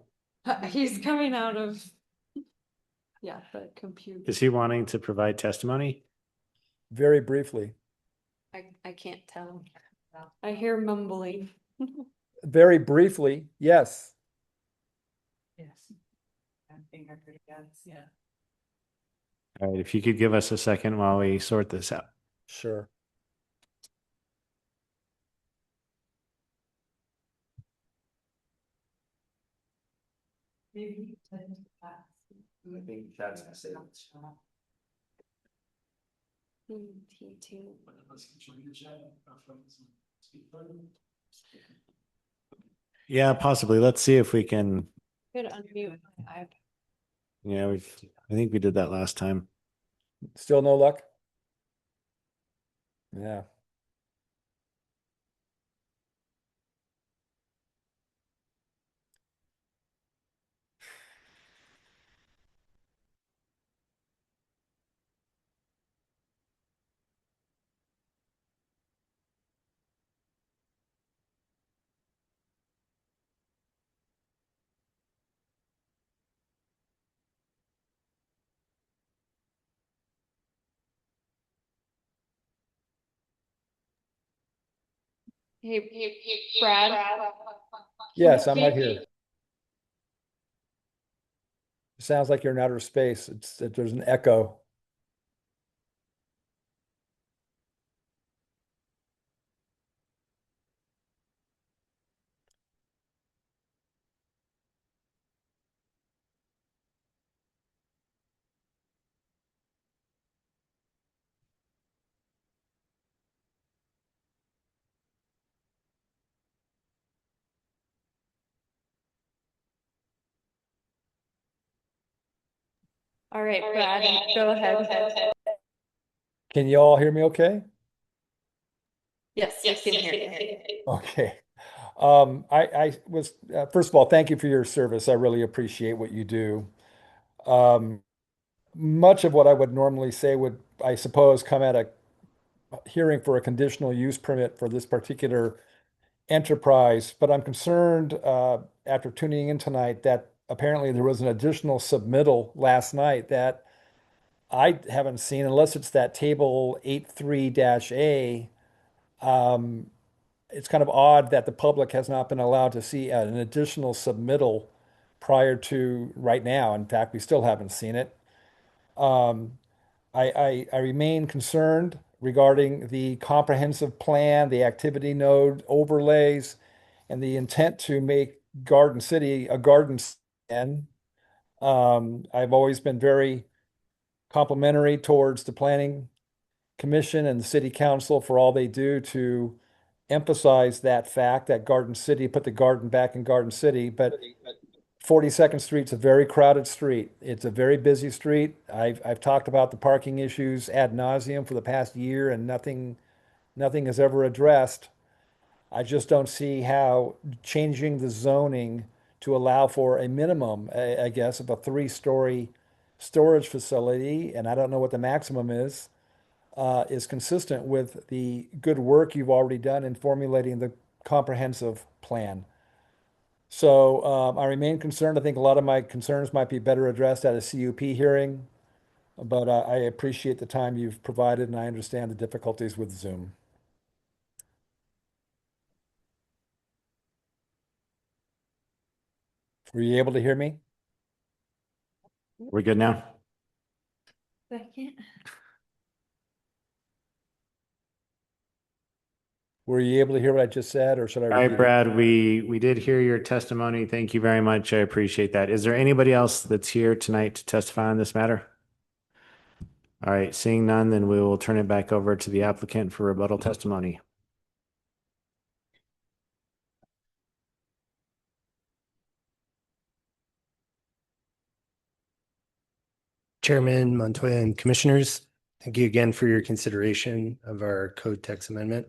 He's coming out of, yeah, the computer. Is he wanting to provide testimony? Very briefly. I can't tell. I hear mumbling. Very briefly, yes. Yes. Yeah. All right, if you could give us a second while we sort this out. Sure. Yeah, possibly. Let's see if we can. Could unmute. Yeah, I think we did that last time. Still no luck? Yeah. Hey, Brad. Yes, I'm right here. Sounds like you're in outer space. There's an echo. All right, Brad, go ahead. Can you all hear me okay? Yes, we can hear you. Okay. I was, first of all, thank you for your service. I really appreciate what you do. Much of what I would normally say would, I suppose, come at a hearing for a conditional use permit for this particular enterprise, but I'm concerned, after tuning in tonight that apparently there was an additional submittal last night that I haven't seen, unless it's that table 83-A. It's kind of odd that the public has not been allowed to see an additional submittal prior to right now. In fact, we still haven't seen it. Um, I remain concerned regarding the comprehensive plan, the activity node overlays, and the intent to make Garden City a garden city. I've always been very complimentary towards the planning commission and the city council for all they do to emphasize that fact that Garden City, put the garden back in Garden City, but 42nd Street's a very crowded street. It's a very busy street. I've talked about the parking issues ad nauseum for the past year and nothing is ever addressed. I just don't see how changing the zoning to allow for a minimum, I guess, of a 3-story storage facility, and I don't know what the maximum is consistent with the good work you've already done in formulating the comprehensive plan. So I remain concerned. I think a lot of my concerns might be better addressed at a CUP hearing, but I appreciate the time you've provided and I understand the difficulties with Zoom. Were you able to hear me? We're good now? Second. Were you able to hear what I just said, or should I All right, repeat it? Brad, we did hear your testimony. Thank you very much. I appreciate that. Is there anybody else that's here tonight to testify on this matter? All right, seeing none, then we will turn it back over to the applicant for rebuttal testimony. Chairman, Montoya, and Commissioners, thank you again for your consideration of our code text amendment.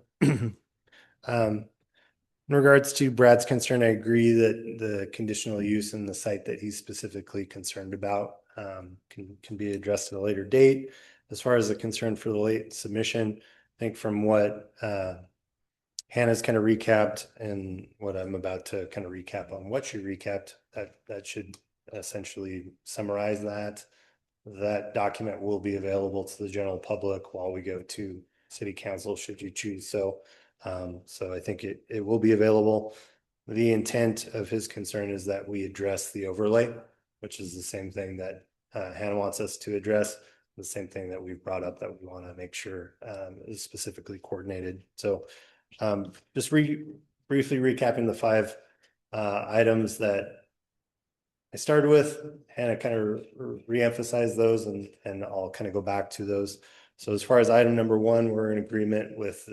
In regards to Brad's concern, I agree that the conditional use in the site that he's specifically concerned about can be addressed at a later date. As far as the concern for the late submission, I think from what Hannah's kind of recapped and what I'm about to kind of recap on what she recapped, that should essentially summarize that. That document will be available to the general public while we go to city council, should you choose so. So I think it will be available. The intent of his concern is that we address the overlay, which is the same thing that Hannah wants us to address, the same thing that we've brought up that we want to make sure is specifically coordinated. So just briefly recapping the 5 items that I started with, Hannah kind of reemphasized those and I'll kind of go back to those. So as far as item number 1, we're in agreement with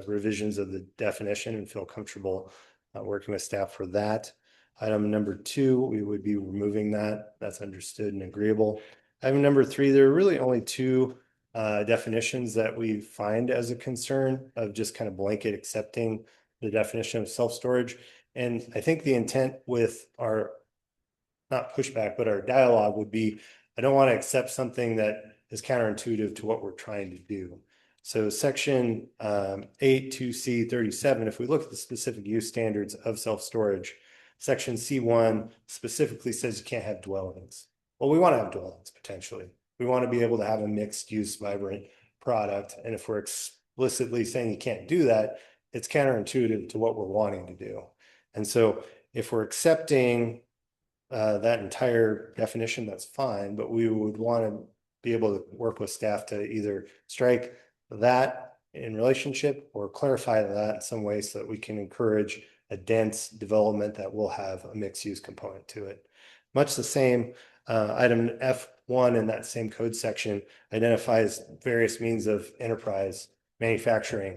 revisions of the definition and feel comfortable working with staff for that. Item number 2, we would be removing that. That's understood and agreeable. Item number 3, there are really only 2 definitions that we find as a concern of just kind of blanket accepting the definition of self-storage. And I think the intent with our, not pushback, but our dialogue would be, I don't want to accept something that is counterintuitive to what we're trying to do. So section 8(2)(c)(37), if we look at the specific use standards of self-storage, section C1 specifically says you can't have dwellings. Well, we want to have dwellings potentially. We want to be able to have a mixed use, vibrant product. And if we're explicitly saying you can't do that, it's counterintuitive to what we're wanting to do. And so if we're accepting that entire definition, that's fine, but we would want to be able to work with staff to either strike that in relationship or clarify that in some way so that we can encourage a dense development that will have a mixed use component to it. Much the same, item F1 in that same code section identifies various means of enterprise manufacturing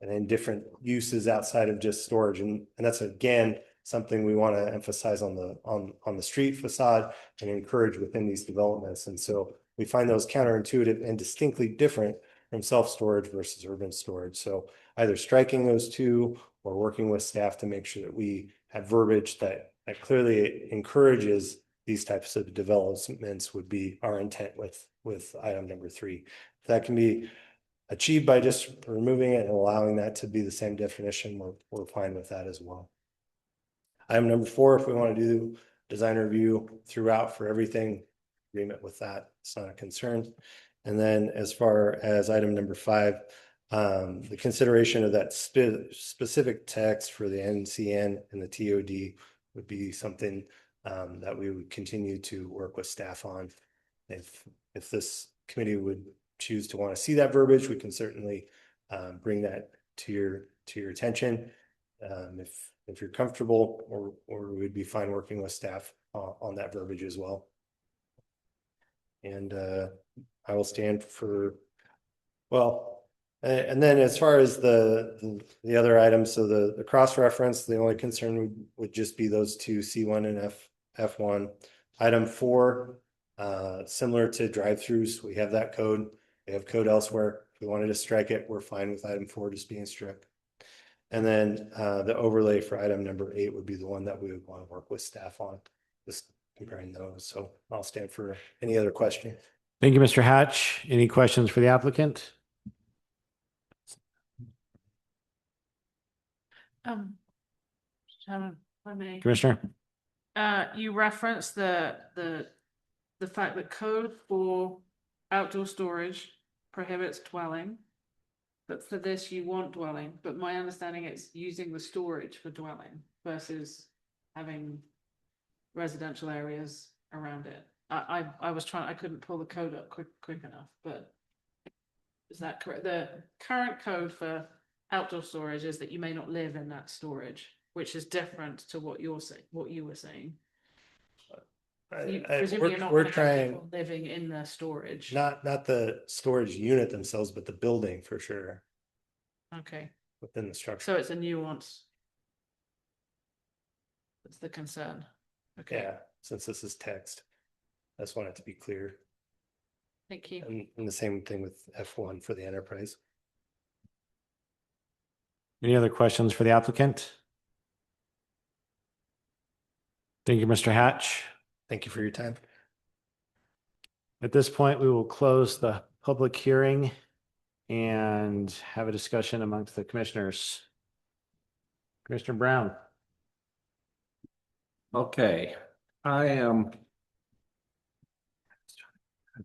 and then different uses outside of just storage. And that's again, something we want to emphasize on the street facade and encourage within these developments. And so we find those counterintuitive and distinctly different from self-storage versus urban storage. So either striking those 2 or working with staff to make sure that we have verbiage that clearly encourages these types of developments would be our intent with item number 3. If that can be achieved by just removing it and allowing that to be the same definition, we're fine with that as well. Item number 4, if we want to do design review throughout for everything, agreement with that, it's not a concern. And then as far as item number 5, the consideration of that specific text for the NCN and the TOD would be something that we would continue to work with staff on. If this committee would choose to want to see that verbiage, we can certainly bring that to your attention. If you're comfortable, or we'd be fine working with staff on that verbiage as well. And I will stand for, well, And then as far as the other items, so the cross-reference, the only concern would just be those two, C1 and F1. Item 4, similar to drive-throughs, we have that code. We have code elsewhere. If we wanted to strike it, we're fine with item 4 just being struck. And then the overlay for item number 8 would be the one that we would want to work with staff on, just comparing those. So I'll stand for any other question. Thank you, Mr. Hatch. Any questions for the applicant? Chairman, if I may. Commissioner? You referenced the fact that code for outdoor storage prohibits dwelling. But for this, you want dwelling, but my understanding it's using the storage for dwelling versus having residential areas around it. I was trying, I couldn't pull the code up quick enough, but is that correct? The current code for outdoor storage is that you may not live in that storage, which is different to what you're saying, what you were saying. Presumably you're not We're gonna have trying people living in the storage. not the storage unit themselves, but the building for sure Okay, within the structure. so it's a nuance. That's the concern. Okay, Yeah, since this is text, I just want it to be clear. thank you. And the same thing with F1 for the enterprise. Any other questions for the applicant? Thank you, Mr. Hatch. Thank you for your time. At this point, we will close the public hearing and have a discussion amongst the commissioners. Commissioner Brown. Okay, I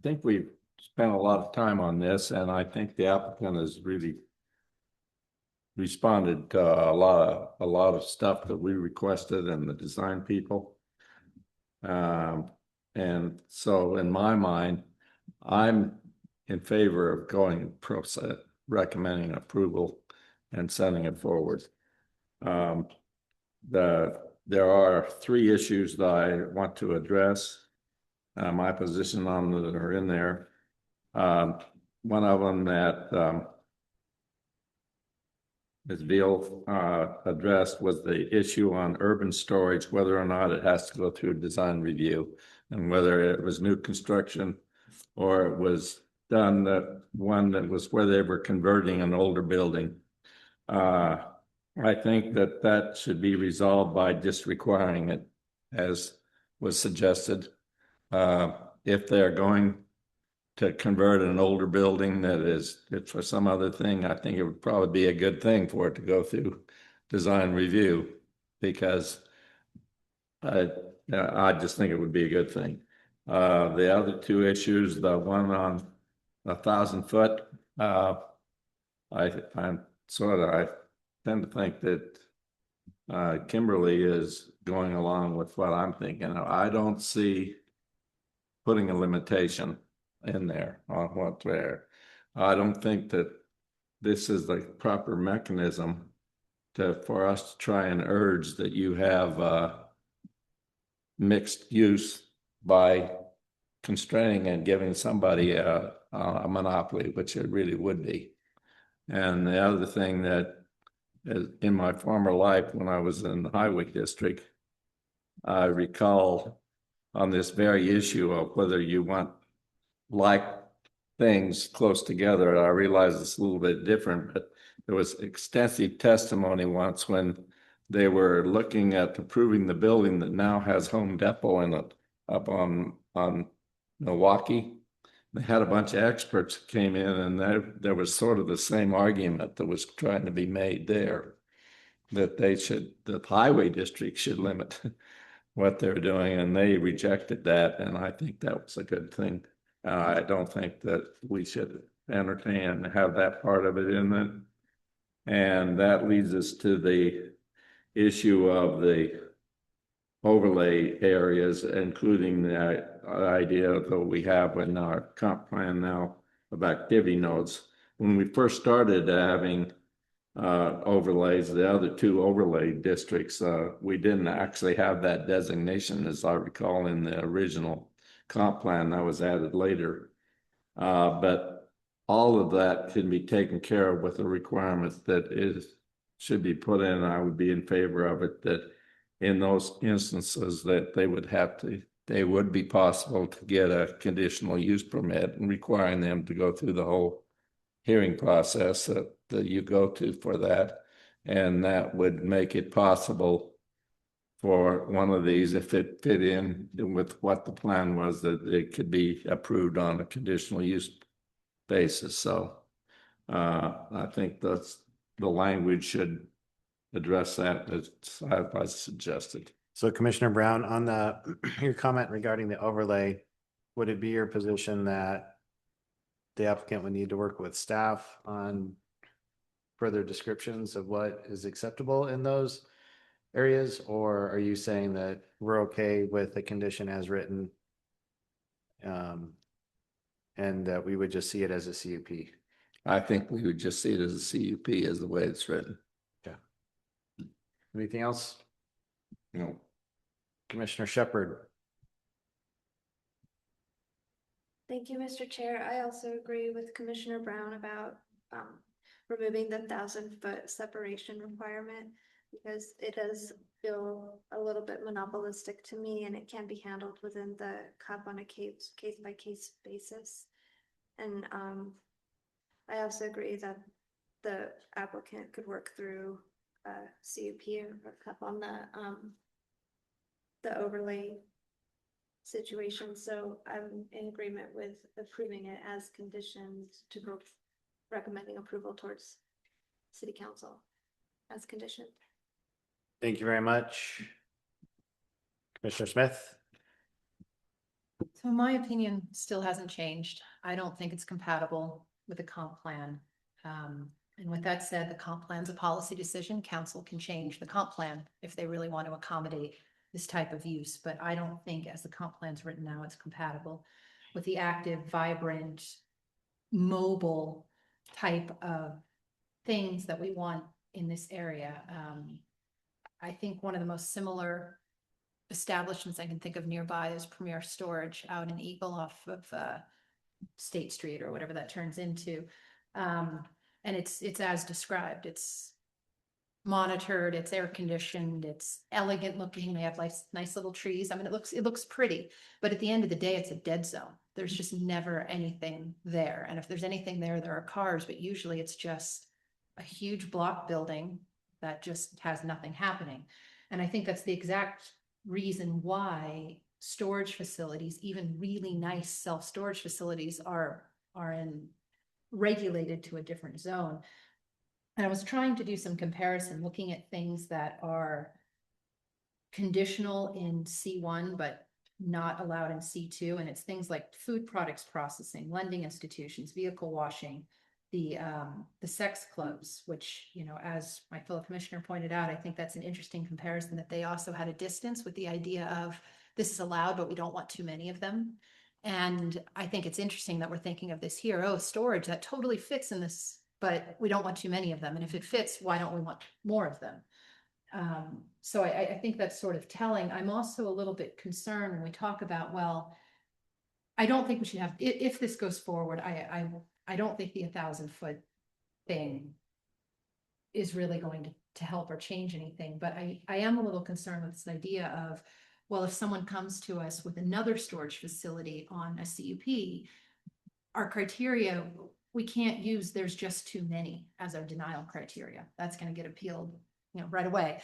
think we've spent a lot of time on this, and I think the applicant has really responded to a lot of stuff that we requested and the design people. And so in my mind, I'm in favor of going process, recommending approval and sending it forward. There are 3 issues that I want to address. My position on that are in there. One of them that Ms. Veal addressed was the issue on urban storage, whether or not it has to go through design review and whether it was new construction or it was done that one that was where they were converting an older building. I think that should be resolved by just requiring it, as was suggested. If they're going to convert an older building that is it's for some other thing, I think it would probably be a good thing for it to go through design review, because I just think it would be a good thing. The other 2 issues, the one on 1,000 foot, I tend to think that Kimberly is going along with what I'm thinking. I don't see putting a limitation in there on what's there. I don't think that this is the proper mechanism for us to try and urge that you have mixed use by constraining and giving somebody a monopoly, which it really would be. And the other thing that is, in my former life when I was in the highway district, I recall on this very issue of whether you want like things close together. I realize it's a little bit different, but there was extensive testimony once when they were looking at approving the building that now has Home Depot in it up on Milwaukee. They had a bunch of experts that came in, and there was sort of the same argument that was trying to be made there, that the highway district should limit what they're doing, and they rejected that, and I think that was a good thing. I don't think that we should entertain and have that part of it in it. And that leads us to the issue of the overlay areas, including the idea that we have in our comp plan now of activity nodes. When we first started having overlays, the other 2 overlay districts, we didn't actually have that designation, as I recall, in the original comp plan that was added later. But all of that can be taken care of with a requirement that should be put in. I would be in favor of it, that in those instances that they would be possible to get a conditional use permit, and requiring them to go through the whole hearing process that you go to for that. And that would make it possible for one of these, if it fit in with what the plan was, that it could be approved on a conditional use basis. So I think that's the language should address that as I suggested. So Commissioner Brown, on your comment regarding the overlay, would it be your position that the applicant would need to work with staff on further descriptions of what is acceptable in those areas? Or are you saying that we're okay with the condition as written? And that we would just see it as a CUP? I think we would just see it as a CUP as the way it's written. Okay. Anything else? No. Commissioner Shepard. Thank you, Mr. Chair. I also agree with Commissioner Brown about removing the 1,000-foot separation requirement, because it does feel a little bit monopolistic to me, and it can be handled within the CUP on a case by case basis. And I also agree that the applicant could work through a CUP or CUP on the overlay situation. So I'm in agreement with approving it as conditioned to recommending approval towards City Council as conditioned. Thank you very much. Commissioner Smith. So my opinion still hasn't changed. I don't think it's compatible with the comp plan. And with that said, the comp plan's a policy decision. Council can change the comp plan if they really want to accommodate this type of use. But I don't think, as the comp plan's written now, it's compatible with the active, vibrant, mobile type of things that we want in this area. I think one of the most similar establishments I can think of nearby is Premier Storage out in Eagle off of State Street or whatever that turns into. And it's as described. It's monitored, it's air conditioned, it's elegant looking. They have nice little trees. I mean, it looks pretty, but at the end of the day, it's a dead zone. There's just never anything there. And if there's anything there, there are cars, but usually it's just a huge block building that just has nothing happening. And I think that's the exact reason why storage facilities, even really nice self-storage facilities, are regulated to a different zone. And I was trying to do some comparison, looking at things that are conditional in C1, but not allowed in C2. And it's things like food products processing, lending institutions, vehicle washing, the sex clubs, which, you know, as my fellow commissioner pointed out, I think that's an interesting comparison, that they also had a distance with the idea of this is allowed, but we don't want too many of them. And I think it's interesting that we're thinking of this here. Oh, storage, that totally fits in this, but we don't want too many of them. And if it fits, why don't we want more of them? So I think that's sort of telling. I'm also a little bit concerned when we talk about, well, I don't think we should have, if this goes forward, I don't think the 1,000-foot thing is really going to help or change anything. But I am a little concerned with this idea of, well, if someone comes to us with another storage facility on a CUP, our criteria, we can't use there's just too many as our denial criteria. That's going to get appealed, you know, right away.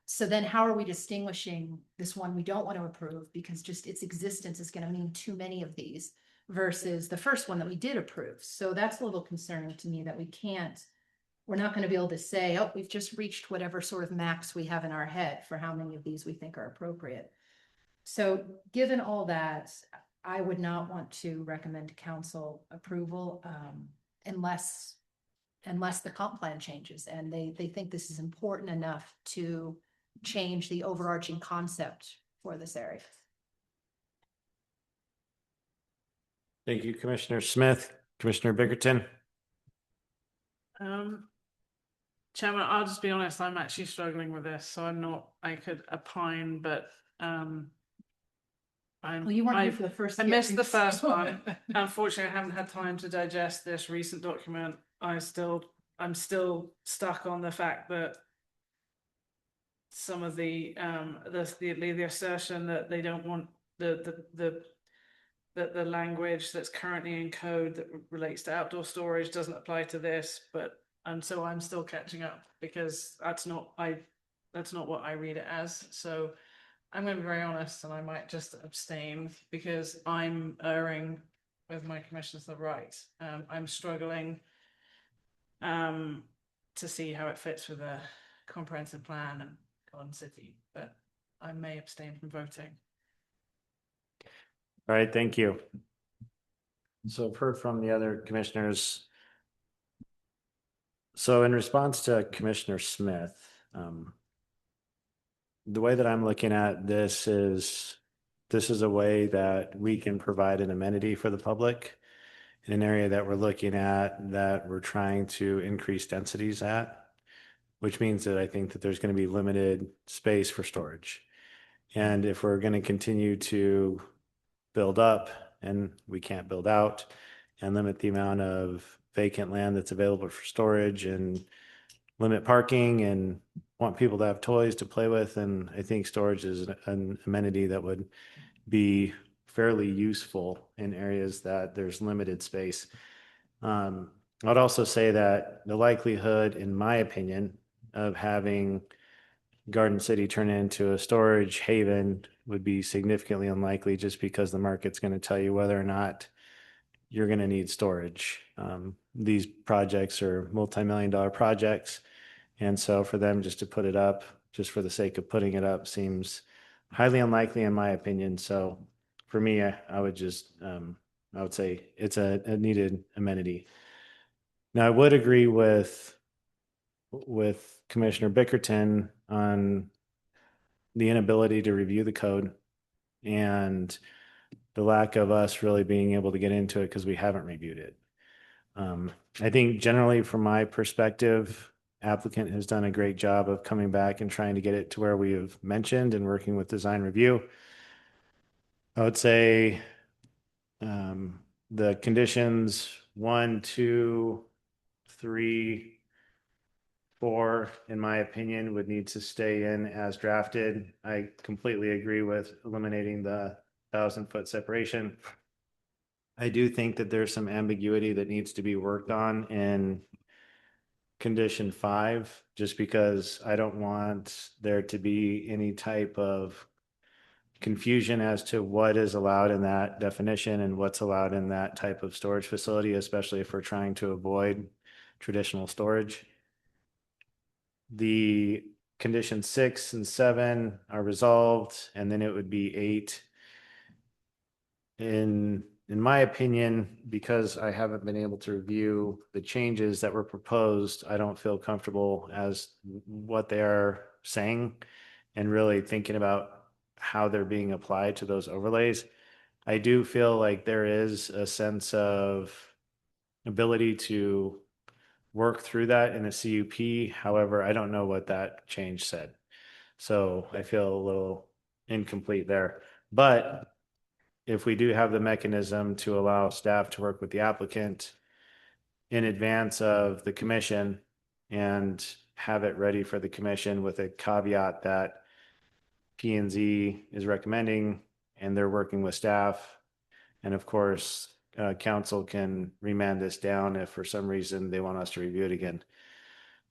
So then how are we distinguishing this one we don't want to approve because just its existence is going to mean too many of these versus the first one that we did approve? So that's a little concerning to me that we're not going to be able to say, oh, we've just reached whatever sort of max we have in our head for how many of these we think are appropriate. So given all that, I would not want to recommend council approval unless the comp plan changes and they think this is important enough to change the overarching concept for this area. Thank you, Commissioner Smith. Commissioner Bickerton. Chairman, I'll just be honest, I'm actually struggling with this, so I could opine, but Well, you weren't here for the first. I missed the hearing, first so- one. Unfortunately, I haven't had time to digest this recent document. I'm still stuck on the fact that some of the assertion that they don't want the language that's currently in code that relates to outdoor storage doesn't apply to this, and so I'm still catching up because that's not what I read it as. So I'm going to be very honest, and I might just abstain because I'm erring with my commissioners to the right. I'm struggling to see how it fits with a comprehensive plan and Garden City, but I may abstain from voting. All right, thank you. So I've heard from the other commissioners. So in response to Commissioner Smith, the way that I'm looking at this is a way that we can provide an amenity for the public in an area that we're looking at, that we're trying to increase densities at, which means that I think that there's going to be limited space for storage. And if we're going to continue to build up and we can't build out and limit the amount of vacant land that's available for storage and limit parking and want people to have toys to play with, and I think storage is an amenity that would be fairly useful in areas that there's limited space. I'd also say that the likelihood, in my opinion, of having Garden City turn into a storage haven would be significantly unlikely, just because the market's going to tell you whether or not you're going to need storage. These projects are multi-million-dollar projects. And so for them just to put it up, just for the sake of putting it up, seems highly unlikely in my opinion. So for me, I would just, I would say it's a needed amenity. Now, I would agree with Commissioner Bickerton on the inability to review the code and the lack of us really being able to get into it because we haven't reviewed it. I think generally from my perspective, applicant has done a great job of coming back and trying to get it to where we have mentioned and working with design review. I would say the conditions 1, 2, 3, 4, in my opinion, would need to stay in as drafted. I completely agree with eliminating the 1,000-foot separation. I do think that there's some ambiguity that needs to be worked on in condition 5, just because I don't want there to be any type of confusion as to what is allowed in that definition and what's allowed in that type of storage facility, especially if we're trying to avoid traditional storage. The condition 6 and 7 are resolved, and then it would be 8. In my opinion, because I haven't been able to review the changes that were proposed, I don't feel comfortable as what they are saying and really thinking about how they're being applied to those overlays. I do feel like there is a sense of ability to work through that in a CUP. However, I don't know what that change said. So I feel a little incomplete there. But if we do have the mechanism to allow staff to work with the applicant in advance of the commission and have it ready for the commission with a caveat that P&Z is recommending and they're working with staff. And of course, council can remand this down if for some reason they want us to review it again.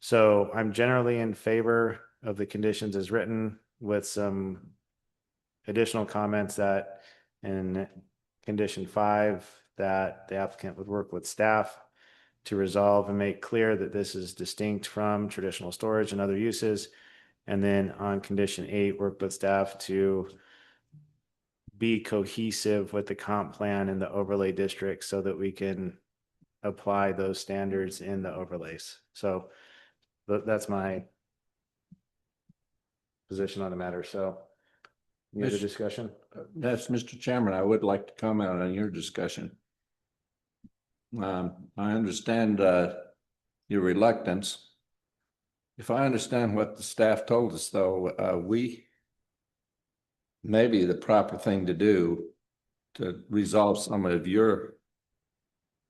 So I'm generally in favor of the conditions as written, with some additional comments that in condition 5, that the applicant would work with staff to resolve and make clear that this is distinct from traditional storage and other uses. And then on condition 8, work with staff to be cohesive with the comp plan and the overlay district so that we can apply those standards in the overlays. So that's my position on the matter. So any other discussion? That's Mr. Chairman. I would like to comment on your discussion. I understand your reluctance. If I understand what the staff told us, though, maybe the proper thing to do to resolve some of your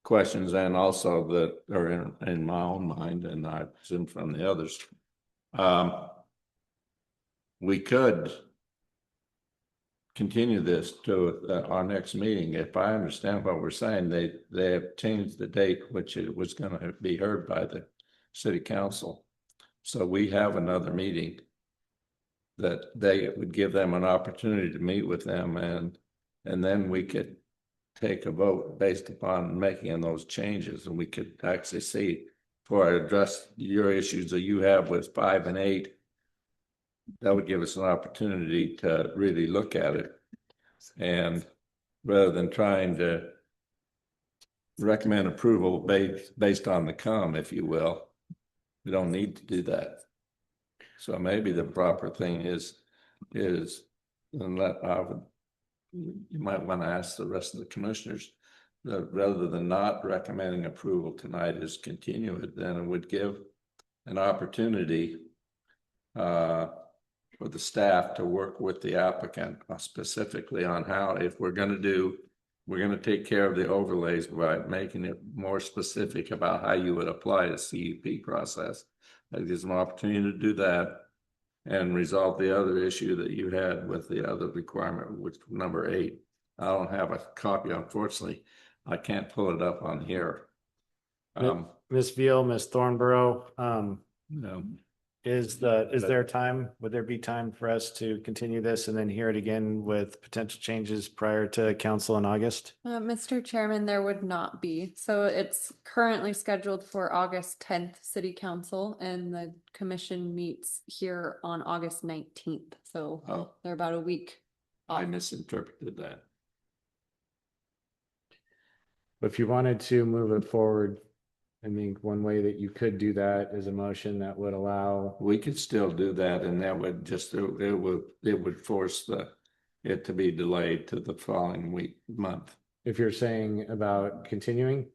questions and also that are in my own mind, and I presume from the others. We could continue this to our next meeting. If I understand what we're saying, they have changed the date, which it was going to be heard by the city council. So we have another meeting that they would give them an opportunity to meet with them, and then we could take a vote based upon making those changes, and we could actually see, before I address your issues that you have with 5 and 8, that would give us an opportunity to really look at it. And rather than trying to recommend approval based on the come, if you will, we don't need to do that. So maybe the proper thing is, and you might want to ask the rest of the commissioners that rather than not recommending approval tonight, is continue it. Then it would give an opportunity for the staff to work with the applicant specifically on how, if we're going to take care of the overlays by making it more specific about how you would apply the CUP process. That gives them an opportunity to do that and resolve the other issue that you had with the other requirement, which number 8. I don't have a copy, unfortunately. I can't pull it up on here. Ms. Veal, Ms. Thornborough, No. would there be time for us to continue this and then hear it again with potential changes prior to council in August? Mr. Chairman, there would not be. So it's currently scheduled for August 10th City Council, and the commission meets here on August 19th. So they're about a week I off. misinterpreted that. If you wanted to move it forward, I think one way that you could do that is a motion that would allow. We could still do that, and that would just, it would force it to be delayed to the following month. If you're saying about continuing?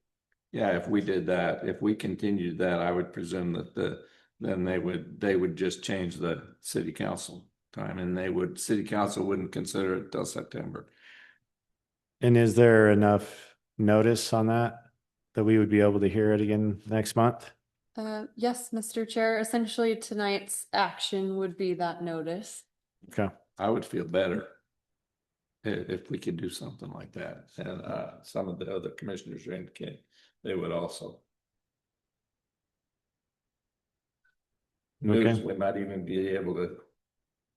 Yeah, if we did that, if we continued that, I would presume that then they would just change the city council time, and city council wouldn't consider it till September. And is there enough notice on that we would be able to hear it again next month? Yes, Mr. Chair. Essentially, tonight's action would be that notice. Okay. I would feel better if we could do something like that. And some of the other commissioners are indicating they would also. Okay. We might even be able to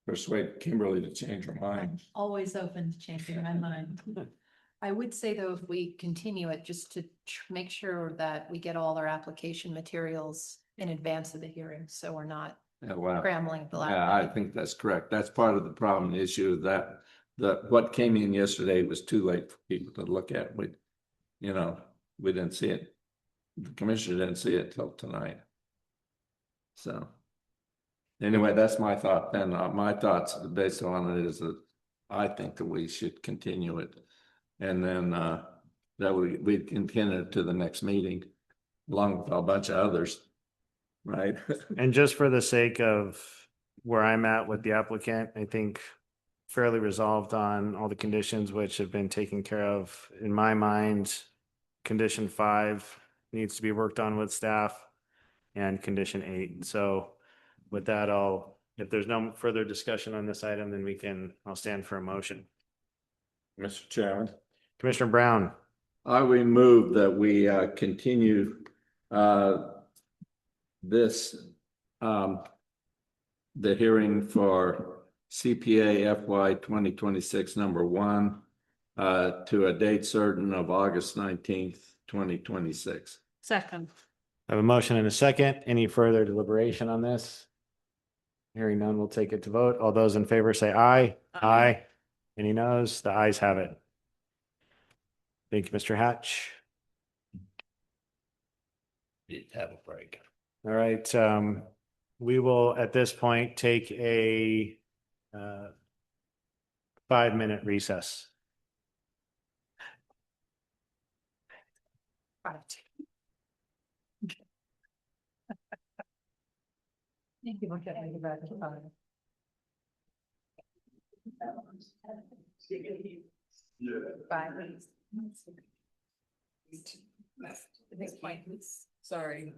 persuade Kimberly to change her mind. Always open to changing my mind. I would say though, if we continue it, just to make sure that we get all our application materials in advance of the hearing, so we're not scrambling at the last. Yeah, I think that's correct. That's part of the problem, the issue that what came in yesterday was too late for people to look at. We didn't see it. The commissioner didn't see it till tonight. So anyway, that's my thought. And my thoughts based on it is that I think that we should continue it. And then that we'd continue it to the next meeting, along with a bunch of others, right? And just for the sake of where I'm at with the applicant, I think fairly resolved on all the conditions which have been taken care of. In my mind, condition 5 needs to be worked on with staff, and condition 8. So with that, if there's no further discussion on this item, then I'll stand for a motion. Mr. Chairman. Commissioner Brown. I would move that we continue this the hearing for CPA FY 2026 number 1 to a date certain of August 19th, 2026. Second. I have a motion and a second. Any further deliberation on this? Hearing none, we'll take it to vote. All those in favor say aye. Aye. Any noes? The ayes have it. Thank you, Mr. Hatch. Have a break. All right. We will at this point take a 5-minute recess. Thank you for getting me back to time. Bye. Sorry.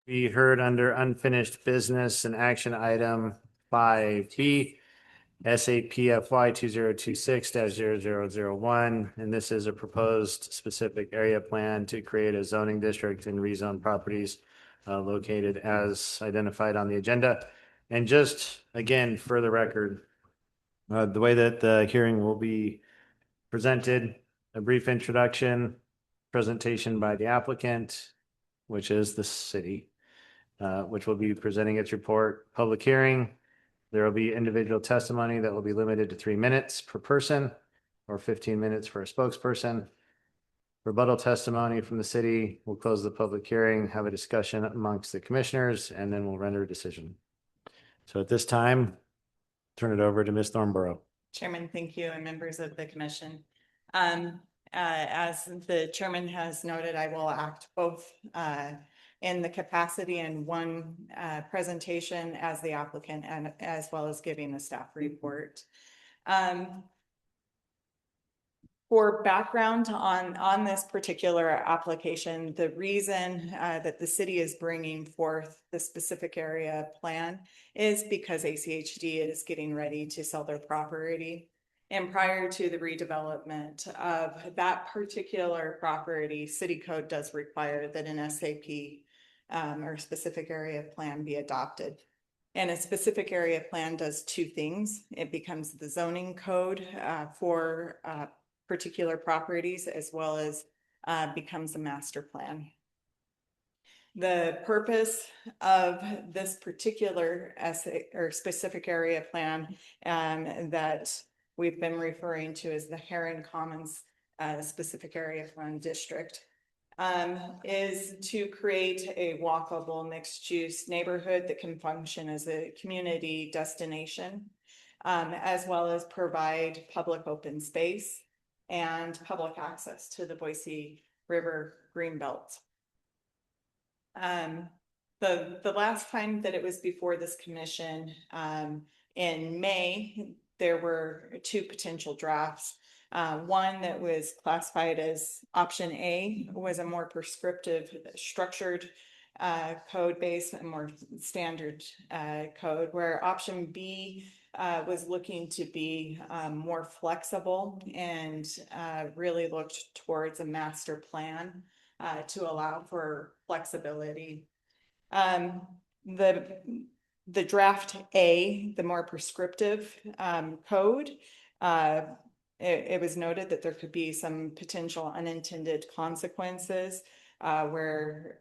Be heard under unfinished business and action item 5B, SAPFY 2026-0001. And this is a proposed specific area plan to create a zoning district and rezone properties located as identified on the agenda. And just again, for the record, the way that the hearing will be presented, a brief introduction, presentation by the applicant, which is the city, which will be presenting its report, public hearing. There will be individual testimony that will be limited to 3 minutes per person. or 15 minutes for a spokesperson. Rebuttal testimony from the city. We'll close the public hearing, have a discussion amongst the commissioners, and then we'll render a decision. So at this time, turn it over to Ms. Thornborough. Chairman, thank you, and members of the commission. As the chairman has noted, I will act both in the capacity in one presentation as the applicant and as well as giving the staff report. For background on this particular application, the reason that the city is bringing forth the specific area plan is because ACHD is getting ready to sell their property. And prior to the redevelopment of that particular property, city code does require that an SAP or specific area plan be adopted. And a specific area plan does two things. It becomes the zoning code for particular properties, as well as becomes a master plan. The purpose of this particular specific area plan that we've been referring to as the Heron Commons specific area plan district is to create a walkable mixed-use neighborhood that can function as a community destination, as well as provide public open space and public access to the Boise River Greenbelt. The last time that it was before this commission in May, there were two potential drafts. One that was classified as option A was a more prescriptive, structured code base and more standard code, where option B was looking to be more flexible and really looked towards a master plan to allow for flexibility. The draft A, the more prescriptive code, it was noted that there could be some potential unintended consequences where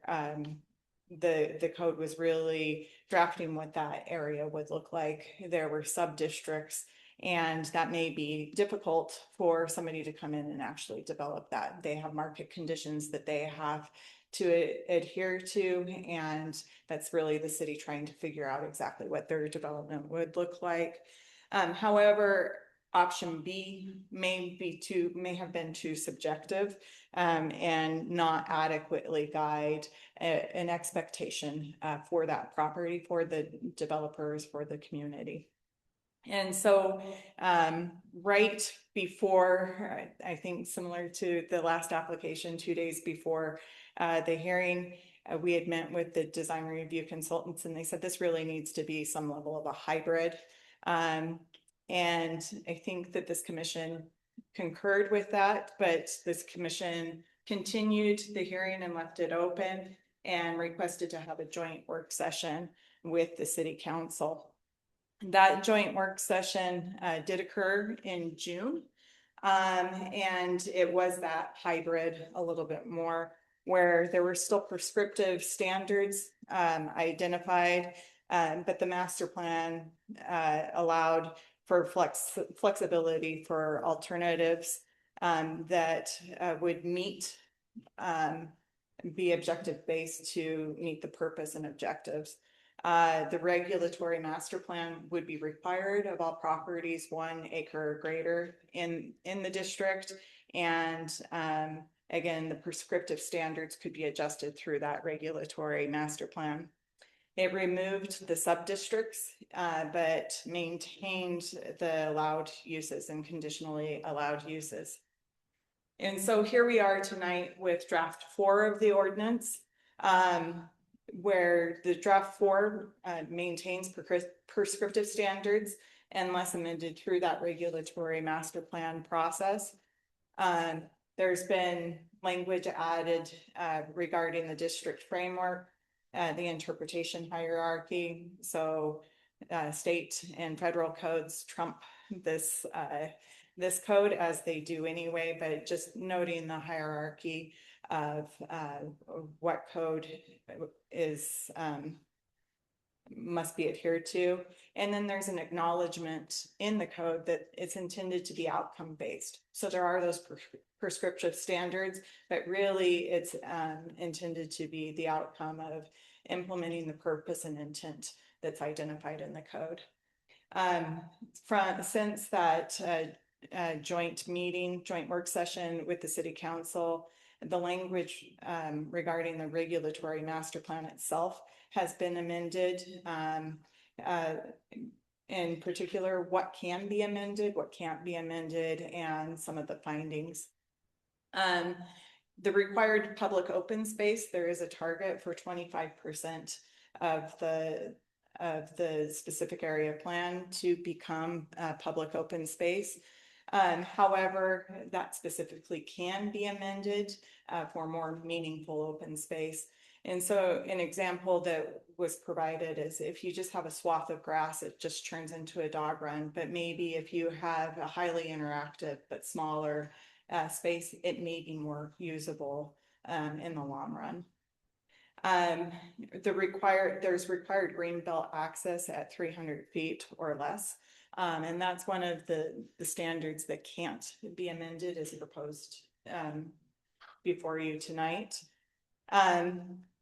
the code was really drafting what that area would look like. There were sub-districts, and that may be difficult for somebody to come in and actually develop that. They have market conditions that they have to adhere to, and that's really the city trying to figure out exactly what their development would look like. However, option B may have been too subjective and not adequately guide an expectation for that property, for the developers, for the community. And so right before, I think similar to the last application, 2 days before the hearing, we had met with the design review consultants, and they said this really needs to be some level of a hybrid. And I think that this commission concurred with that, but this commission continued the hearing and left it open and requested to have a joint work session with the city council. That joint work session did occur in June, and it was that hybrid a little bit more, where there were still prescriptive standards identified, but the master plan allowed for flexibility for alternatives that would be objective based to meet the purpose and objectives. The regulatory master plan would be required of all properties 1 acre or greater in the district, and again, the prescriptive standards could be adjusted through that regulatory master plan. It removed the sub-districts, but maintained the allowed uses and conditionally allowed uses. And so here we are tonight with draft 4 of the ordinance, where the draft 4 maintains prescriptive standards unless amended through that regulatory master plan process. There's been language added regarding the district framework, the interpretation hierarchy. So state and federal codes trump this code, as they do anyway, but just noting the hierarchy of what code is must be adhered to. And then there's an acknowledgement in the code that it's intended to be outcome based. So there are those prescriptive standards, but really it's intended to be the outcome of implementing the purpose and intent that's identified in the code. Since that joint work session with the city council, the language regarding the regulatory master plan itself has been amended. In particular, what can be amended, what can't be amended, and some of the findings. The required public open space, there is a target for 25% of the specific area plan to become public open space. However, that specifically can be amended for more meaningful open space. And so an example that was provided is if you just have a swath of grass, it just turns into a dog run. But maybe if you have a highly interactive but smaller space, it may be more usable in the long run. There's required greenbelt access at 300 feet or less. And that's one of the standards that can't be amended as proposed before you tonight.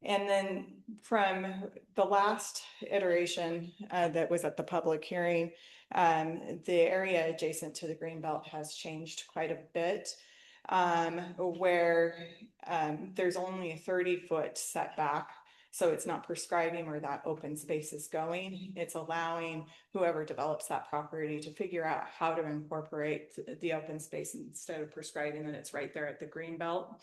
And then from the last iteration that was at the public hearing, the area adjacent to the greenbelt has changed quite a bit, where there's only a 30-foot setback. So it's not prescribing where that open space is going. It's allowing whoever develops that property to figure out how to incorporate the open space instead of prescribing that it's right there at the greenbelt.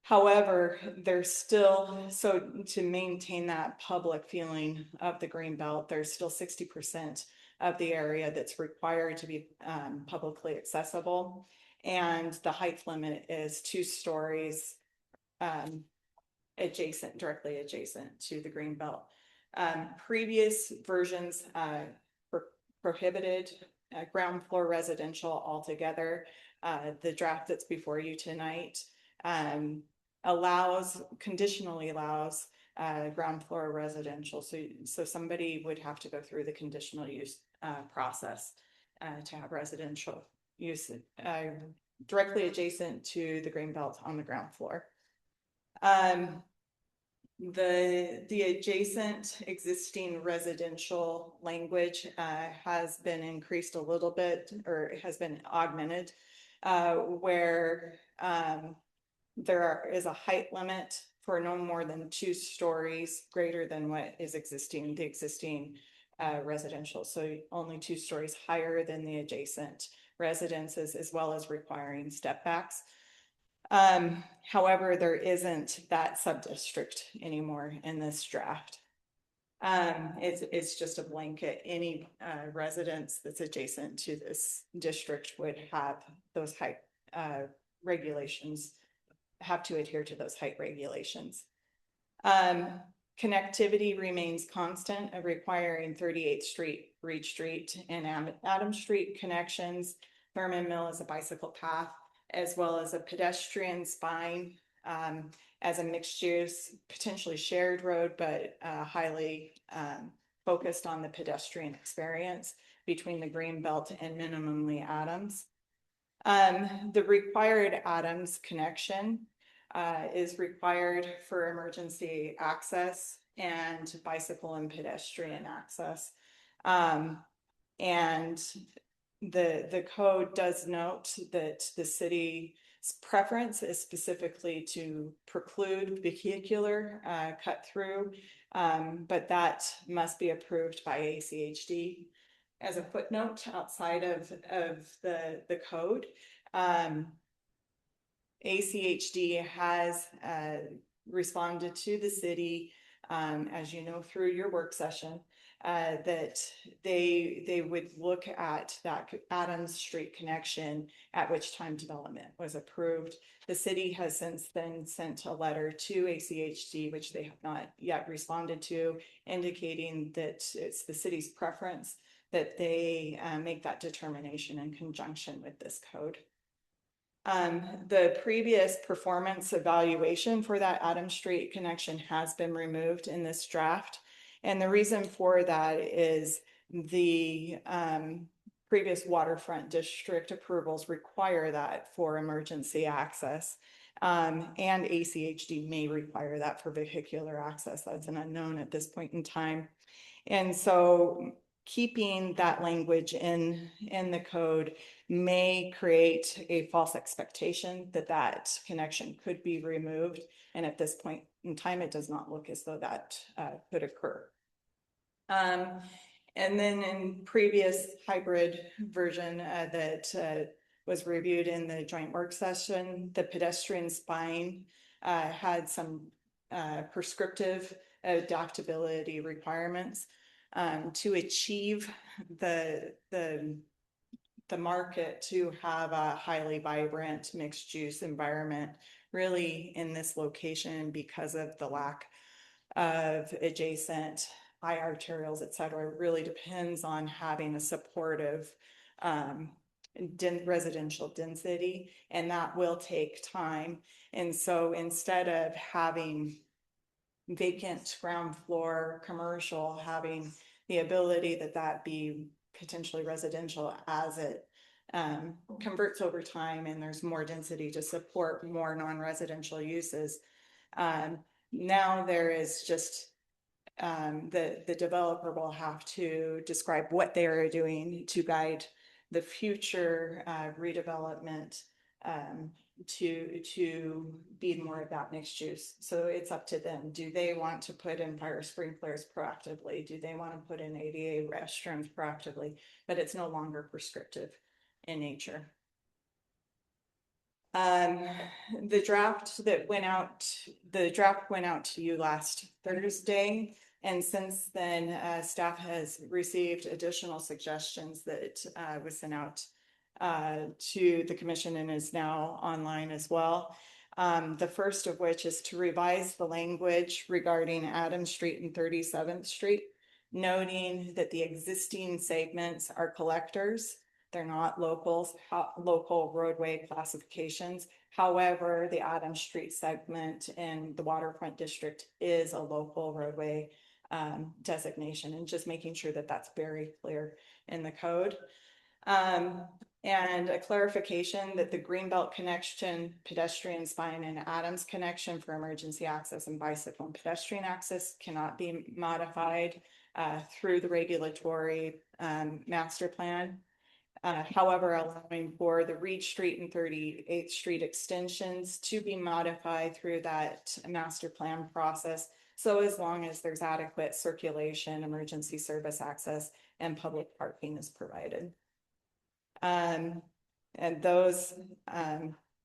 However, there's still, so to maintain that public feeling of the greenbelt, there's still 60% of the area that's required to be publicly accessible. And the height limit is 2 stories directly adjacent to the greenbelt. Previous versions prohibited ground floor residential altogether. The draft that's before you tonight conditionally allows ground floor residential. So somebody would have to go through the conditional use process to have residential use directly adjacent to the greenbelt on the ground floor. The adjacent existing residential language has been increased a little bit, or has been augmented, where there is a height limit for no more than 2 stories greater than what is the existing residential. So only 2 stories higher than the adjacent residences, as well as requiring step backs. However, there isn't that sub-district anymore in this draft. It's just a blanket. Any residence that's adjacent to this district would have those height regulations, have to adhere to those height regulations. Connectivity remains constant, requiring 38th Street, Reed Street, and Adams Street connections. Thurman Mill is a bicycle path, as well as a pedestrian spine as a mixed use, potentially shared road, but highly focused on the pedestrian experience between the Greenbelt and minimally Adams. The required Adams connection is required for emergency access and bicycle and pedestrian access. And the code does note that the city's preference is specifically to preclude vehicular cut through, but that must be approved by ACHD. As a footnote outside of the code, ACHD has responded to the city, as you know, through your work session, that they would look at that Adams Street connection at which time development was approved. The city has since then sent a letter to ACHD, which they have not yet responded to, indicating that it's the city's preference that they make that determination in conjunction with this code. The previous performance evaluation for that Adams Street connection has been removed in this draft. And the reason for that is the previous waterfront district approvals require that for emergency access. And ACHD may require that for vehicular access. That's an unknown at this point in time. And so keeping that language in the code may create a false expectation that that connection could be removed. And at this point in time, it does not look as though that could occur. And then in previous hybrid version that was reviewed in the joint work session, the pedestrian spine had some prescriptive adaptability requirements to achieve the market to have a highly vibrant mixed use environment really in this location because of the lack of adjacent high arterials, et cetera. It really depends on having a supportive residential density, and that will take time. And so instead of having vacant ground floor commercial, having the ability that be potentially residential as it converts over time and there's more density to support more non-residential uses. Now there is just the developer will have to describe what they are doing to guide the future redevelopment to be more of that mixed use. So it's up to them. Do they want to put in fire sprinklers proactively? Do they want to put in ADA restrooms proactively? But it's no longer prescriptive in nature. The draft went out to you last Thursday. And since then, staff has received additional suggestions that was sent out to the commission and is now online as well. The first of which is to revise the language regarding Adams Street and 37th Street, noting that the existing segments are collectors. They're not local roadway classifications. However, the Adams Street segment in the waterfront district is a local roadway designation, and just making sure that that's very clear in the code. And a clarification that the Greenbelt connection, pedestrian spine, and Adams connection for emergency access and bicycle and pedestrian access cannot be modified through the regulatory master plan. However, allowing for the Reed Street and 38th Street extensions to be modified through that master plan process. So as long as there's adequate circulation, emergency service access, and public parking is provided. And those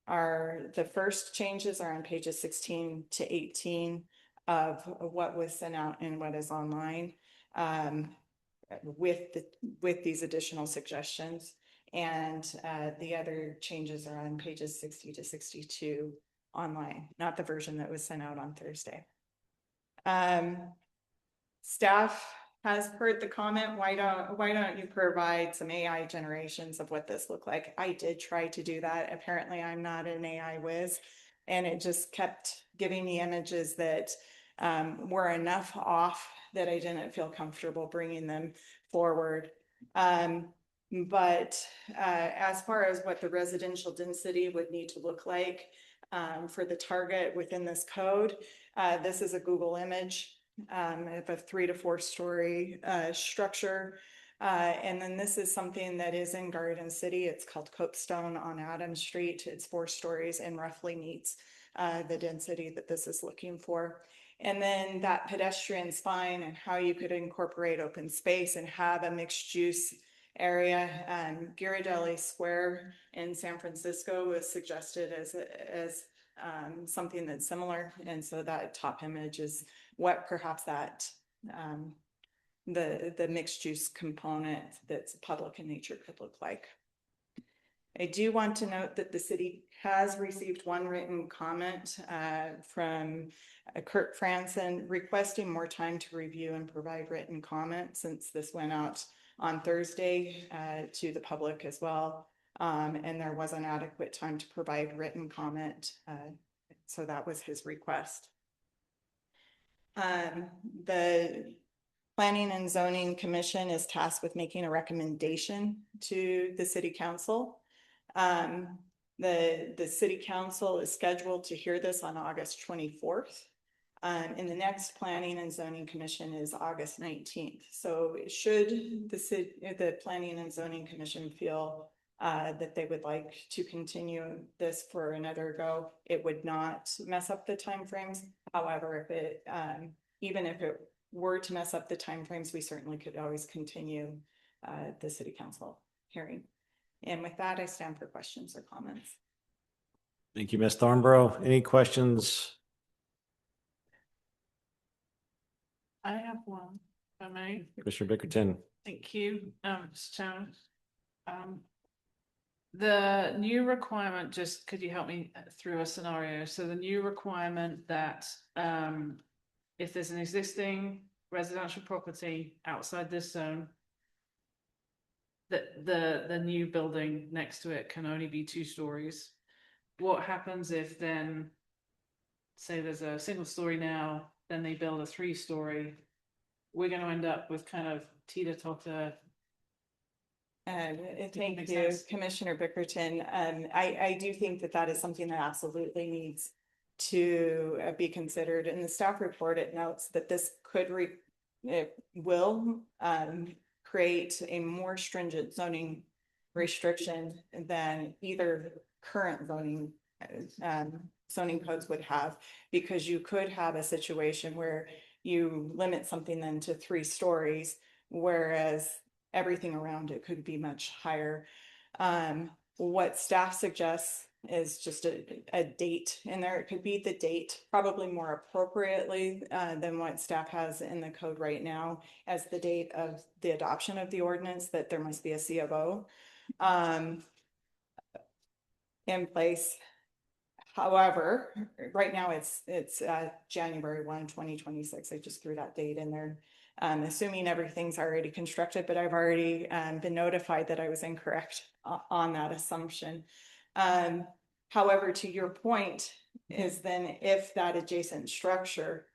are the first changes are on pages 16 to 18 of what was sent out and what is online. With these additional suggestions, and the other changes are on pages 60 to 62 online, not the version that was sent out on Thursday. Staff has heard the comment, why don't you provide some AI generations of what this looked like? I did try to do that. Apparently I'm not an AI whiz, and it just kept giving me images that were enough off that I didn't feel comfortable bringing them forward. But as far as what the residential density would need to look like for the target within this code, this is a Google image of a 3 to 4 story structure. And then this is something that is in Garden City. It's called Copestone on Adams Street. It's 4 stories and roughly meets the density that this is looking for. And then that pedestrian spine and how you could incorporate open space and have a mixed use area. Ghirardelli Square in San Francisco was suggested as something that's similar. And so that top image is what perhaps that the mixed use component that's public in nature could look like. I do want to note that the city has received one written comment from Kurt Franson requesting more time to review and provide written comment, since this went out on Thursday to the public as well. And there wasn't adequate time to provide written comment. So that was his request. The Planning and Zoning Commission is tasked with making a recommendation to the city council. The city council is scheduled to hear this on August 24th. And the next Planning and Zoning Commission is August 19th. So should the Planning and Zoning Commission feel that they would like to continue this for another go, it would not mess up the timeframes. However, if it even if it were to mess up the timeframes, we certainly could always continue the city council hearing. And with that, I stand for questions or comments. Thank you, Ms. Thornborough. Any questions? I have one, if I may. Commissioner Bickerton? Thank you, Mr. Chairman. The new requirement, just could you help me through a scenario? So the new requirement that if there's an existing residential property outside this zone, that the new building next to it can only be 2 stories. What happens if then, say there's a single story now, then they build a 3-story? We're going to end up with kind of teeter-totter. Thank you, Commissioner Bickerton. I do think that that is something that absolutely needs to be considered. In the staff report, it notes that this will create a more stringent zoning restriction than either current zoning codes would have, because you could have a situation where you limit something then to 3 stories, whereas everything around it could be much higher. What staff suggests is just a date in there. It could be the date probably more appropriately than what staff has in the code right now as the date of the adoption of the ordinance, that there must be a CFO in place. However, right now it's January 1, 2026. I just threw that date in there. Assuming everything's already constructed, but I've already been notified that I was incorrect on that assumption. However, to your point is then if that adjacent structure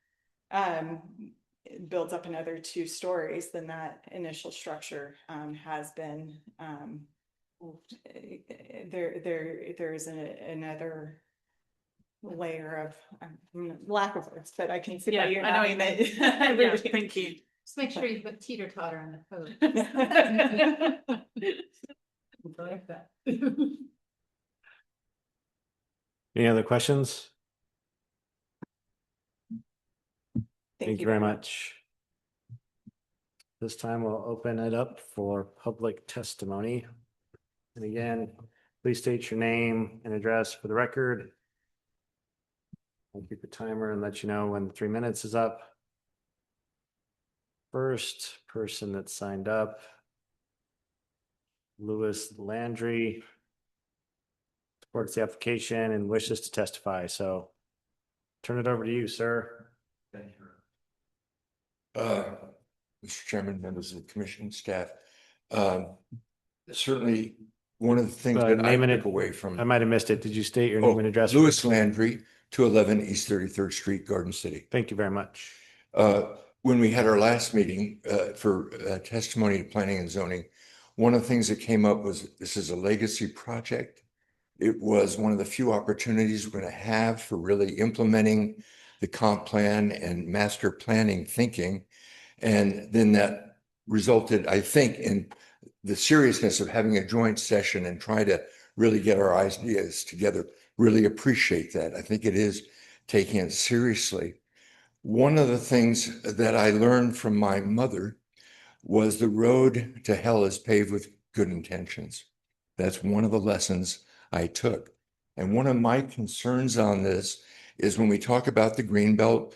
builds up another 2 stories, then that initial structure has been there's another layer of lack of words, but I can see by your I know that. Thank you. Just make sure you put teeter-totter on the code. I like that. Any other questions? Thank you very much. This time we'll open it up for public testimony. And again, please state your name and address for the record. I'll keep the timer and let you know when 3 minutes is up. First person that signed up, Louis Landry, supports the application and wishes to testify. So turn it over to you, sir. Thank you. Mr. Chairman, members of the commission, staff. Certainly one of the things that I took away from. I might have missed it. Did you state your name and address? Louis Landry, 211 East 33rd Street, Garden City. Thank you very much. When we had our last meeting for testimony to planning and zoning, one of the things that came up was this is a legacy project. It was one of the few opportunities we're going to have for really implementing the comp plan and master planning thinking. And then that resulted, I think, in the seriousness of having a joint session and try to really get our ideas together. Really appreciate that. I think it is taking it seriously. One of the things that I learned from my mother was the road to hell is paved with good intentions. That's one of the lessons I took. And one of my concerns on this is when we talk about the Greenbelt,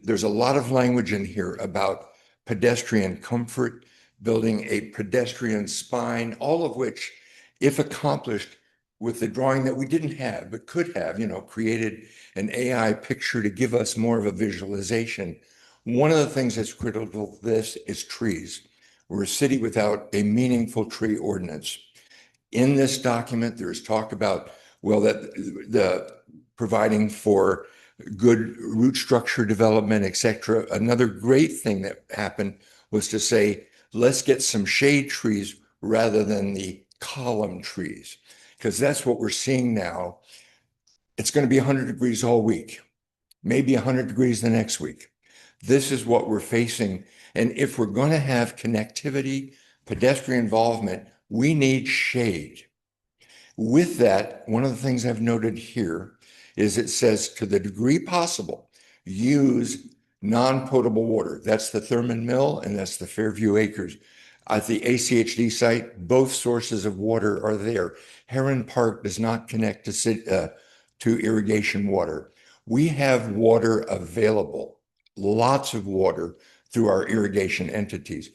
there's a lot of language in here about pedestrian comfort, building a pedestrian spine, all of which, if accomplished with the drawing that we didn't have, but could have, created an AI picture to give us more of a visualization. One of the things that's critical to this is trees. We're a city without a meaningful tree ordinance. In this document, there's talk about, that the providing for good root structure development, et cetera. Another great thing that happened was to say, let's get some shade trees rather than the column trees, because that's what we're seeing now. It's going to be 100 degrees all week, maybe 100 degrees the next week. This is what we're facing. And if we're going to have connectivity, pedestrian involvement, we need shade. With that, one of the things I've noted here is it says, to the degree possible, use non-potable water. That's the Thurman Mill and that's the Fairview Acres. At the ACHD site, both sources of water are there. Heron Park does not connect to irrigation water. We have water available, lots of water through our irrigation entities.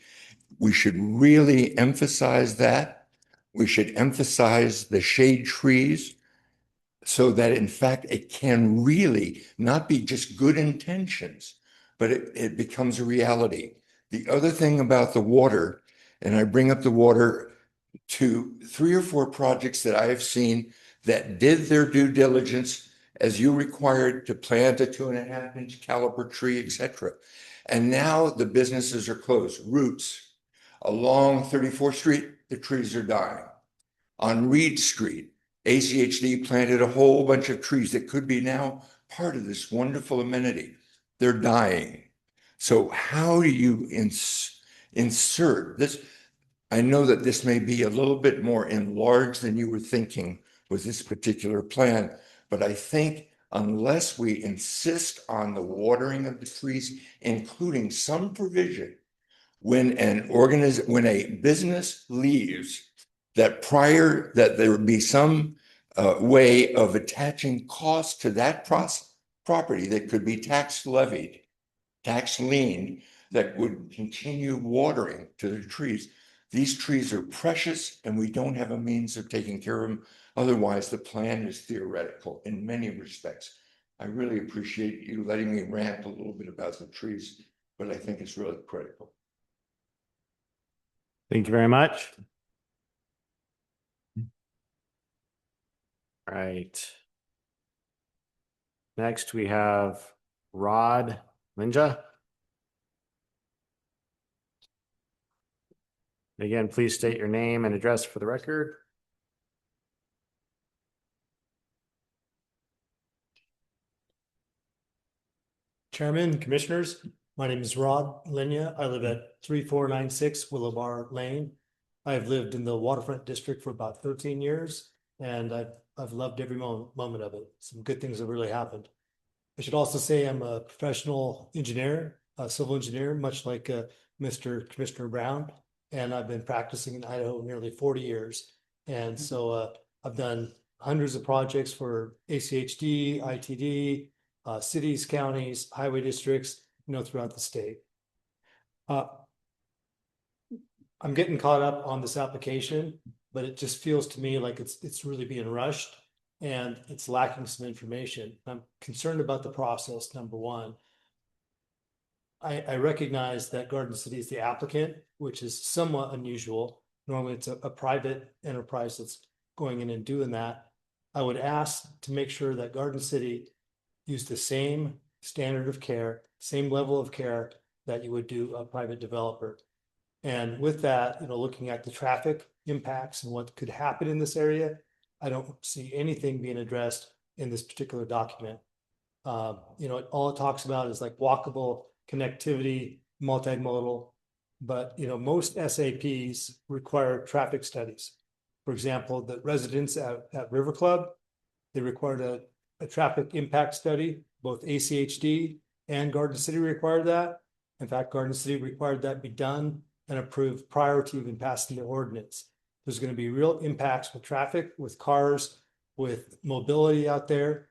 We should really emphasize that. We should emphasize the shade trees so that in fact it can really not be just good intentions, but it becomes a reality. The other thing about the water, and I bring up the water to 3 or 4 projects that I have seen that did their due diligence as you required to plant a 2.5-inch caliber tree, etc. And now the businesses are closed. Roots along 34th Street, the trees are dying. On Reed Street, ACHD planted a whole bunch of trees that could be now part of this wonderful amenity. They're dying. So how do you insert this? I know that this may be a little bit more enlarged than you were thinking with this particular plan, but I think unless we insist on the watering of the trees, including some provision, when a business leaves, that there would be some way of attaching cost to that property that could be tax levied, tax lien, that would continue watering to the trees. These trees are precious and we don't have a means of taking care of them. Otherwise, the plan is theoretical in many respects. I really appreciate you letting me rant a little bit about the trees, but I think it's really critical. Thank you very much. All right. Next, we have Rod Linja. Again, please state your name and address for the record. Chairman, Commissioners, my name is Rod Linya. I live at 3496 Willow Bar Lane. I've lived in the waterfront district for about 13 years, and I've loved every moment of it. Some good things have really happened. I should also say I'm a professional engineer, a civil engineer, much like Mr. Commissioner Brown, and I've been practicing in Idaho nearly 40 years. And so I've done hundreds of projects for ACHD, ITD, cities, counties, highway districts, throughout the state. I'm getting caught up on this application, but it just feels to me like it's really being rushed and it's lacking some information. I'm concerned about the process, number one. I recognize that Garden City is the applicant, which is somewhat unusual. Normally it's a private enterprise that's going in and doing that. I would ask to make sure that Garden City use the same standard of care, same level of care that you would do a private developer. And with that, looking at the traffic impacts and what could happen in this area, I don't see anything being addressed in this particular document. All it talks about is like walkable connectivity, multimodal, but most SAPs require traffic studies. For example, the residents at River Club, they required a traffic impact study. Both ACHD and Garden City required that. In fact, Garden City required that be done and approved prior to even passing the ordinance. There's going to be real impacts with traffic, with cars, with mobility out there,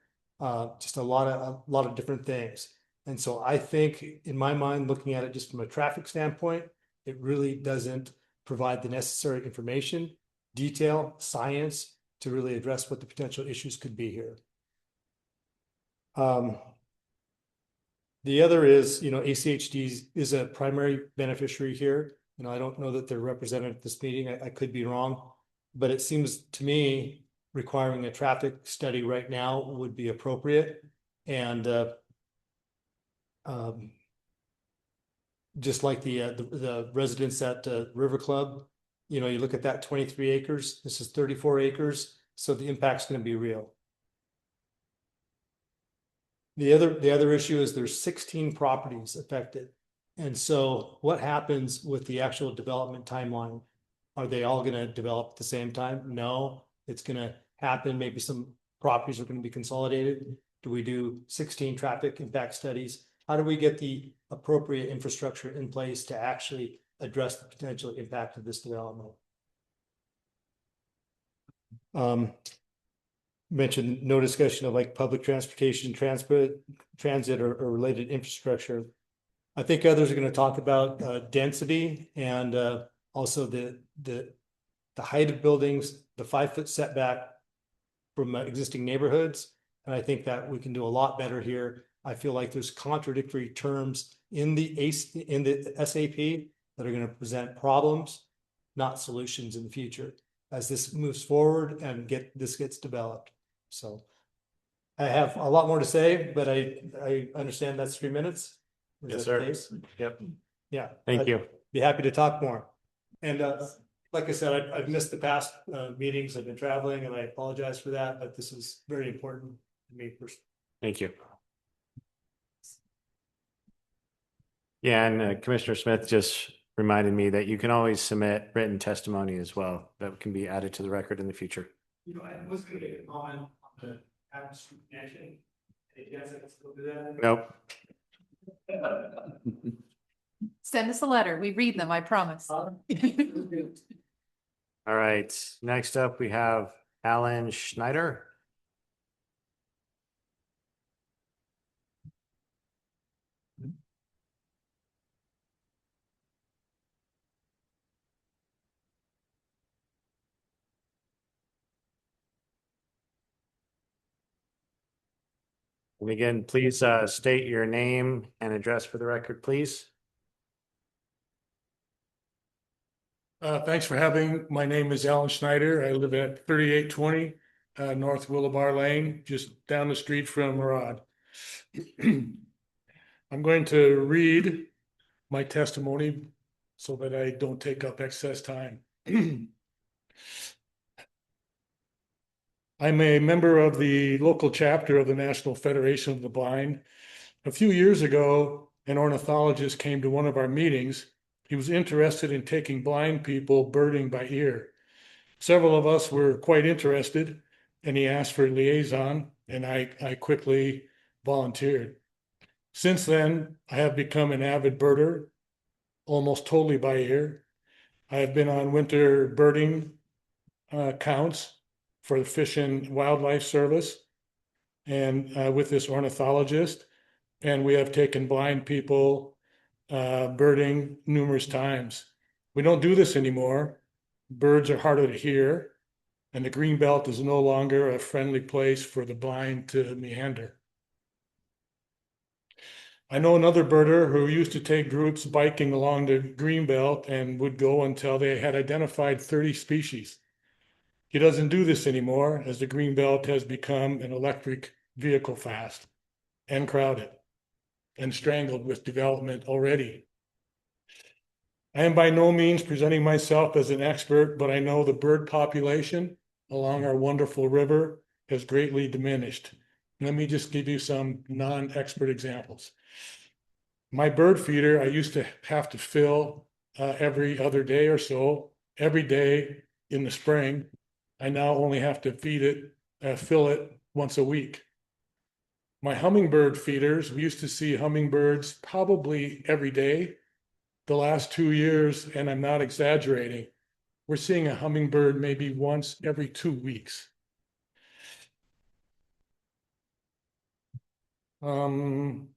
just a lot of different things. And so I think, in my mind, looking at it just from a traffic standpoint, it really doesn't provide the necessary information, detail, science to really address what the potential issues could be here. The other is, ACHD is a primary beneficiary here. I don't know that they're represented at this meeting. I could be wrong, but it seems to me requiring a traffic study right now would be appropriate. And just like the residents at River Club, you know, you look at that 23 acres, this is 34 acres, so the impact's going to be real. The other issue is there's 16 properties affected. And so what happens with the actual development timeline? Are they all going to develop at the same time? No, it's going to happen. Maybe some properties are going to be consolidated. Do we do 16 traffic impact studies? How do we get the appropriate infrastructure in place to actually address the potential impact of this development? Mentioned no discussion of like public transportation, transit or related infrastructure. I think others are going to talk about density and also the height of buildings, the 5-foot setback from existing neighborhoods. And I think that we can do a lot better here. I feel like there's contradictory terms in the SAP that are going to present problems, not solutions in the future as this moves forward and this gets developed. So I have a lot more to say, but I understand that's 3 minutes. Yes, sir. Yep. Yeah. Thank you. Be happy to talk more. And like I said, I've missed the past meetings. I've been traveling and I apologize for that, but this is very important to me personally. Thank you. Yeah, and Commissioner Smith just reminded me that you can always submit written testimony as well. That can be added to the record in the future. You know, I was going to get a comment on the Street connection. You guys can still do that? Nope. Send us a letter. We read them, I promise. All right. Next up, we have Alan Schneider. And again, please state your name and address for the record, please. Thanks for having. My name is Alan Schneider. I live at 3820 North Willowbar Lane, just down the street from Murad. I'm going to read my testimony so that I don't take up excess time. I'm a member of the local chapter of the National Federation of the Blind. A few years ago, an ornithologist came to one of our meetings. He was interested in taking blind people birding by ear. Several of us were quite interested, and he asked for a liaison, and I quickly volunteered. Since then, I have become an avid birder, almost totally by ear. I have been on winter birding counts for the Fish and Wildlife Service and with this ornithologist, and we have taken blind people birding numerous times. We don't do this anymore. Birds are harder to hear, and the greenbelt is no longer a friendly place for the blind to meander. I know another birder who used to take groups biking along the greenbelt and would go until they had identified 30 species. He doesn't do this anymore as the greenbelt has become an electric vehicle fast and crowded and strangled with development already. I am by no means presenting myself as an expert, but I know the bird population along our wonderful river has greatly diminished. Let me just give you some non-expert examples. My bird feeder, I used to have to fill every other day or so. Every day in the spring, I now only have to fill it once a week. My hummingbird feeders, we used to see hummingbirds probably every day. The last 2 years, and I'm not exaggerating, we're seeing a hummingbird maybe once every 2 weeks. Okay,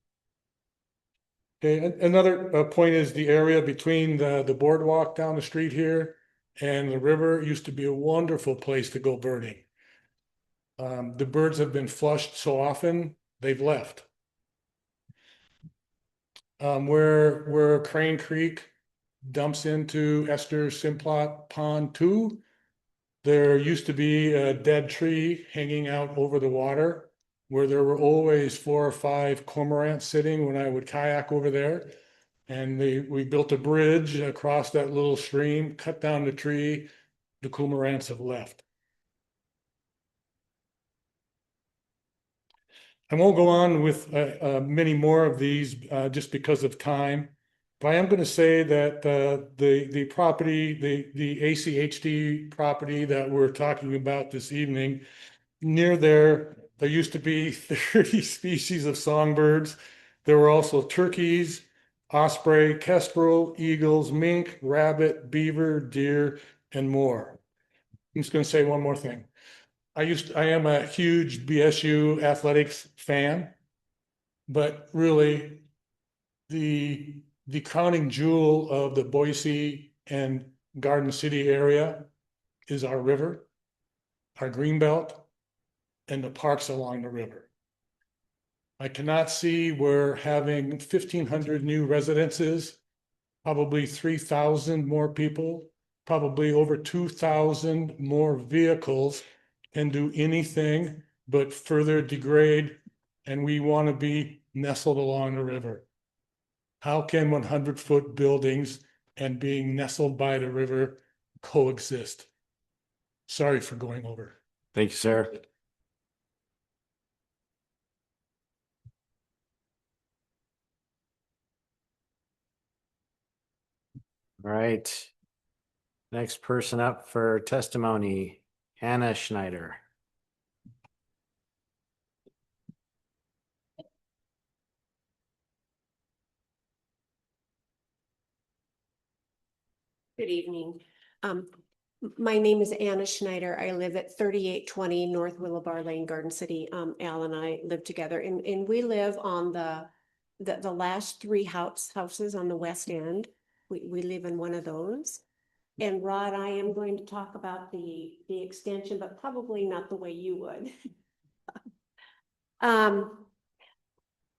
another point is the area between the boardwalk down the street here and the river used to be a wonderful place to go birding. The birds have been flushed so often, they've left. Where Crane Creek dumps into Esther Simplot Pond 2, there used to be a dead tree hanging out over the water where there were always 4 or 5 cormorants sitting when I would kayak over there. And we built a bridge across that little stream, cut down the tree, the cormorants have left. I won't go on with many more of these just because of time. But I am going to say that the property, the ACHD property that we're talking about this evening, near there used to be 30 species of songbirds. There were also turkeys, osprey, kestrel, eagles, mink, rabbit, beaver, deer, and more. I'm just going to say one more thing. I am a huge BSU athletics fan, but really the crowning jewel of the Boise and Garden City area is our river, our greenbelt, and the parks along the river. I cannot see where having 1,500 new residences, probably 3,000 more people, probably over 2,000 more vehicles can do anything but further degrade, and we want to be nestled along the river. How can 100-foot buildings and being nestled by the river coexist? Sorry for going over. Thank you, sir. All right. Next person up for testimony, Hannah Schneider. Good evening. My name is Anna Schneider. I live at 3820 North Willowbar Lane, Garden City. Al and I live together, and we live on the last three houses on the west end. We live in one of those. And Rod, I am going to talk about the extension, but probably not the way you would.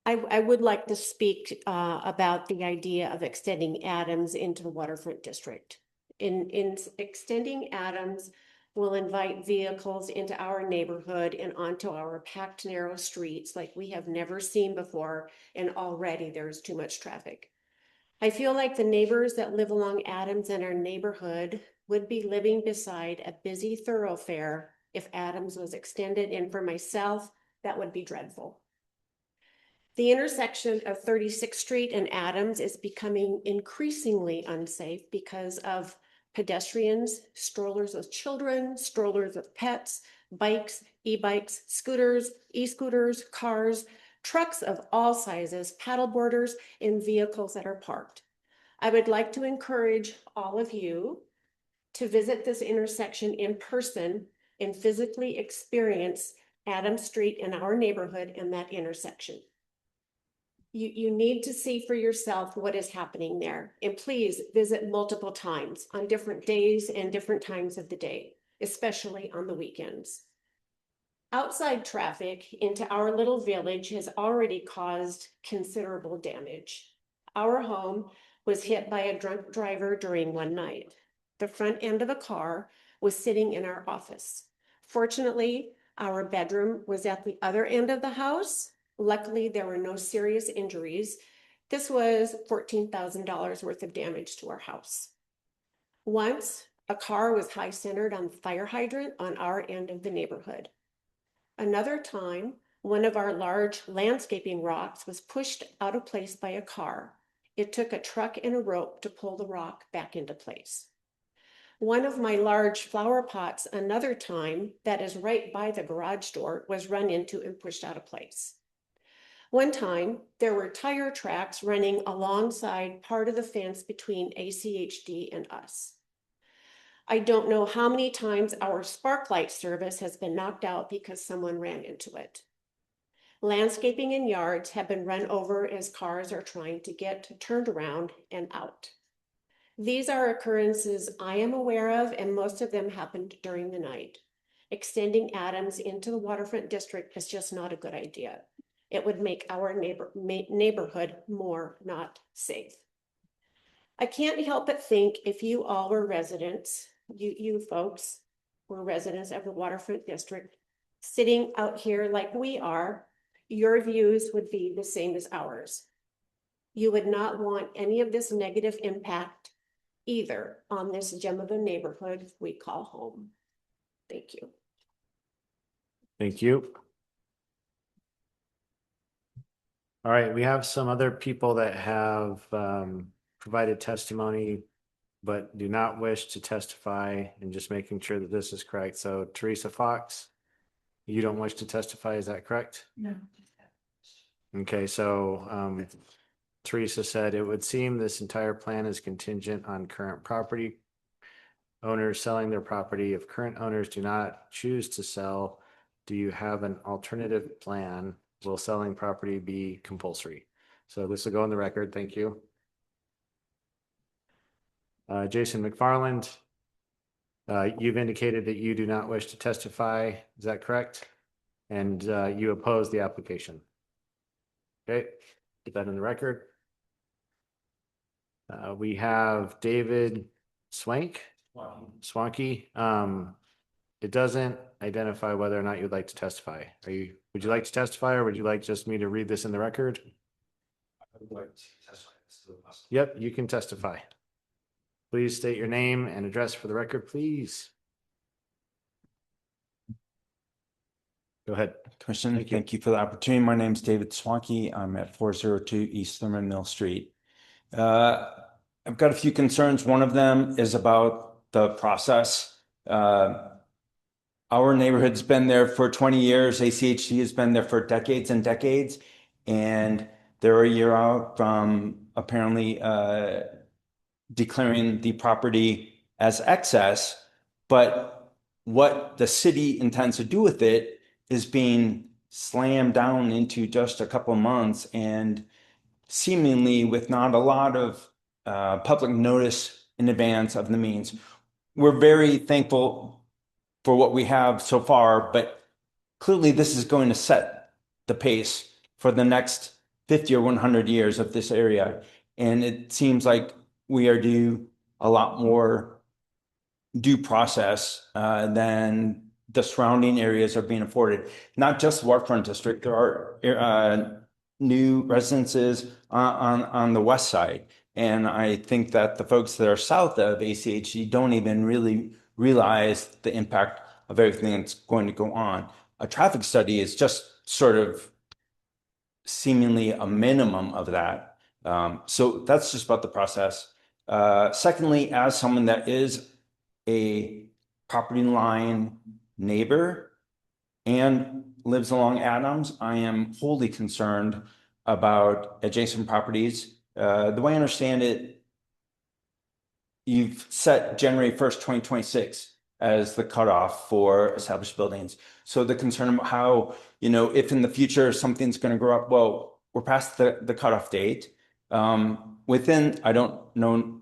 I would like to speak about the idea of extending Adams into the waterfront district. In extending Adams will invite vehicles into our neighborhood and onto our packed narrow streets like we have never seen before, and already there is too much traffic. I feel like the neighbors that live along Adams in our neighborhood would be living beside a busy thoroughfare if Adams was extended, and for myself, that would be dreadful. The intersection of 36th Street and Adams is becoming increasingly unsafe because of pedestrians, strollers with children, strollers with pets, bikes, e-bikes, scooters, e-scooters, cars, trucks of all sizes, paddleboarders, and vehicles that are parked. I would like to encourage all of you to visit this intersection in person and physically experience Adams Street in our neighborhood and that intersection. You need to see for yourself what is happening there. And please visit multiple times on different days and different times of the day, especially on the weekends. Outside traffic into our little village has already caused considerable damage. Our home was hit by a drunk driver during one night. The front end of a car was sitting in our office. Fortunately, our bedroom was at the other end of the house. Luckily, there were no serious injuries. This was $14,000 worth of damage to our house. Once, a car was high-centered on the fire hydrant on our end of the neighborhood. Another time, one of our large landscaping rocks was pushed out of place by a car. It took a truck and a rope to pull the rock back into place. One of my large flower pots, another time, that is right by the garage door, was run into and pushed out of place. One time, there were tire tracks running alongside part of the fence between ACHD and us. I don't know how many times our spark light service has been knocked out because someone ran into it. Landscaping and yards have been run over as cars are trying to get turned around and out. These are occurrences I am aware of, and most of them happened during the night. Extending Adams into the waterfront district is just not a good idea. It would make our neighborhood more not safe. I can't help but think if you all were residents, you folks were residents of the waterfront district, sitting out here like we are, your views would be the same as ours. You would not want any of this negative impact either on this gem of a neighborhood we call home. Thank you. Thank you. All right, we have some other people that have provided testimony but do not wish to testify, and just making sure that this is correct. So Teresa Fox, you don't wish to testify, is that correct? No. Okay, so Teresa said, it would seem this entire plan is contingent on current property owners selling their property. If current owners do not choose to sell, do you have an alternative plan? Will selling property be compulsory? So this will go on the record. Thank you. Jason McFarland, you've indicated that you do not wish to testify. Is that correct? And you oppose the application. Okay, get that in the record. We have David Swanky. It doesn't identify whether or not you'd like to testify. Would you like to testify, or would you like just me to read this in the record? I would like to testify. Yep, you can testify. Please state your name and address for the record, please. Go ahead. Commissioner, thank you for the opportunity. My name is David Swanky. I'm at 402 East Thurman Mill Street. I've got a few concerns. One of them is about the process. Our neighborhood's been there for 20 years. ACHD has been there for decades and decades. And they're a year out from apparently declaring the property as excess. But what the city intends to do with it is being slammed down into just a couple of months, and seemingly with not a lot of public notice in advance of the means. We're very thankful for what we have so far, but clearly this is going to set the pace for the next 50 or 100 years of this area. And it seems like we are due a lot more due process than the surrounding areas are being afforded. Not just the waterfront district, there are new residences on the west side. And I think that the folks that are south of ACHD don't even really realize the impact of everything that's going to go on. A traffic study is just sort of seemingly a minimum of that. So that's just about the process. Secondly, as someone that is a property line neighbor and lives along Adams, I am wholly concerned about adjacent properties. The way I understand it, you've set January 1st, 2026 as the cutoff for established buildings. So the concern about how, if in the future something's going to grow up, well, we're past the cutoff date. Within, I don't know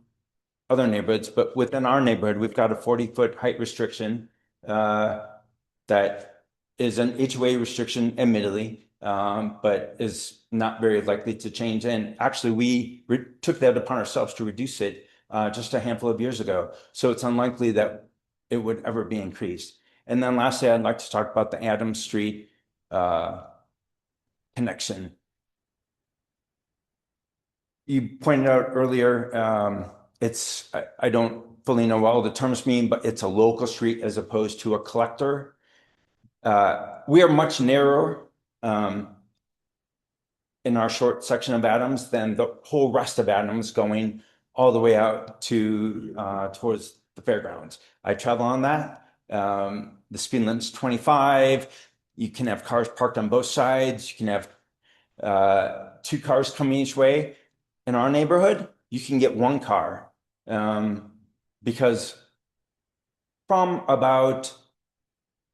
other neighborhoods, but within our neighborhood, we've got a 40-foot height restriction that is an HOA restriction, admittedly, but is not very likely to change. And actually, we took that upon ourselves to reduce it just a handful of years ago. So it's unlikely that it would ever be increased. And then lastly, I'd like to talk about the Adams Street connection. You pointed out earlier, I don't fully know what all the terms mean, but it's a local street as opposed to a collector. We are much narrower in our short section of Adams than the whole rest of Adams, going all the way out to towards the fairgrounds. I travel on that. The speed limit's 25. You can have cars parked on both sides. You can have 2 cars coming each way. In our neighborhood, you can get 1 car because from about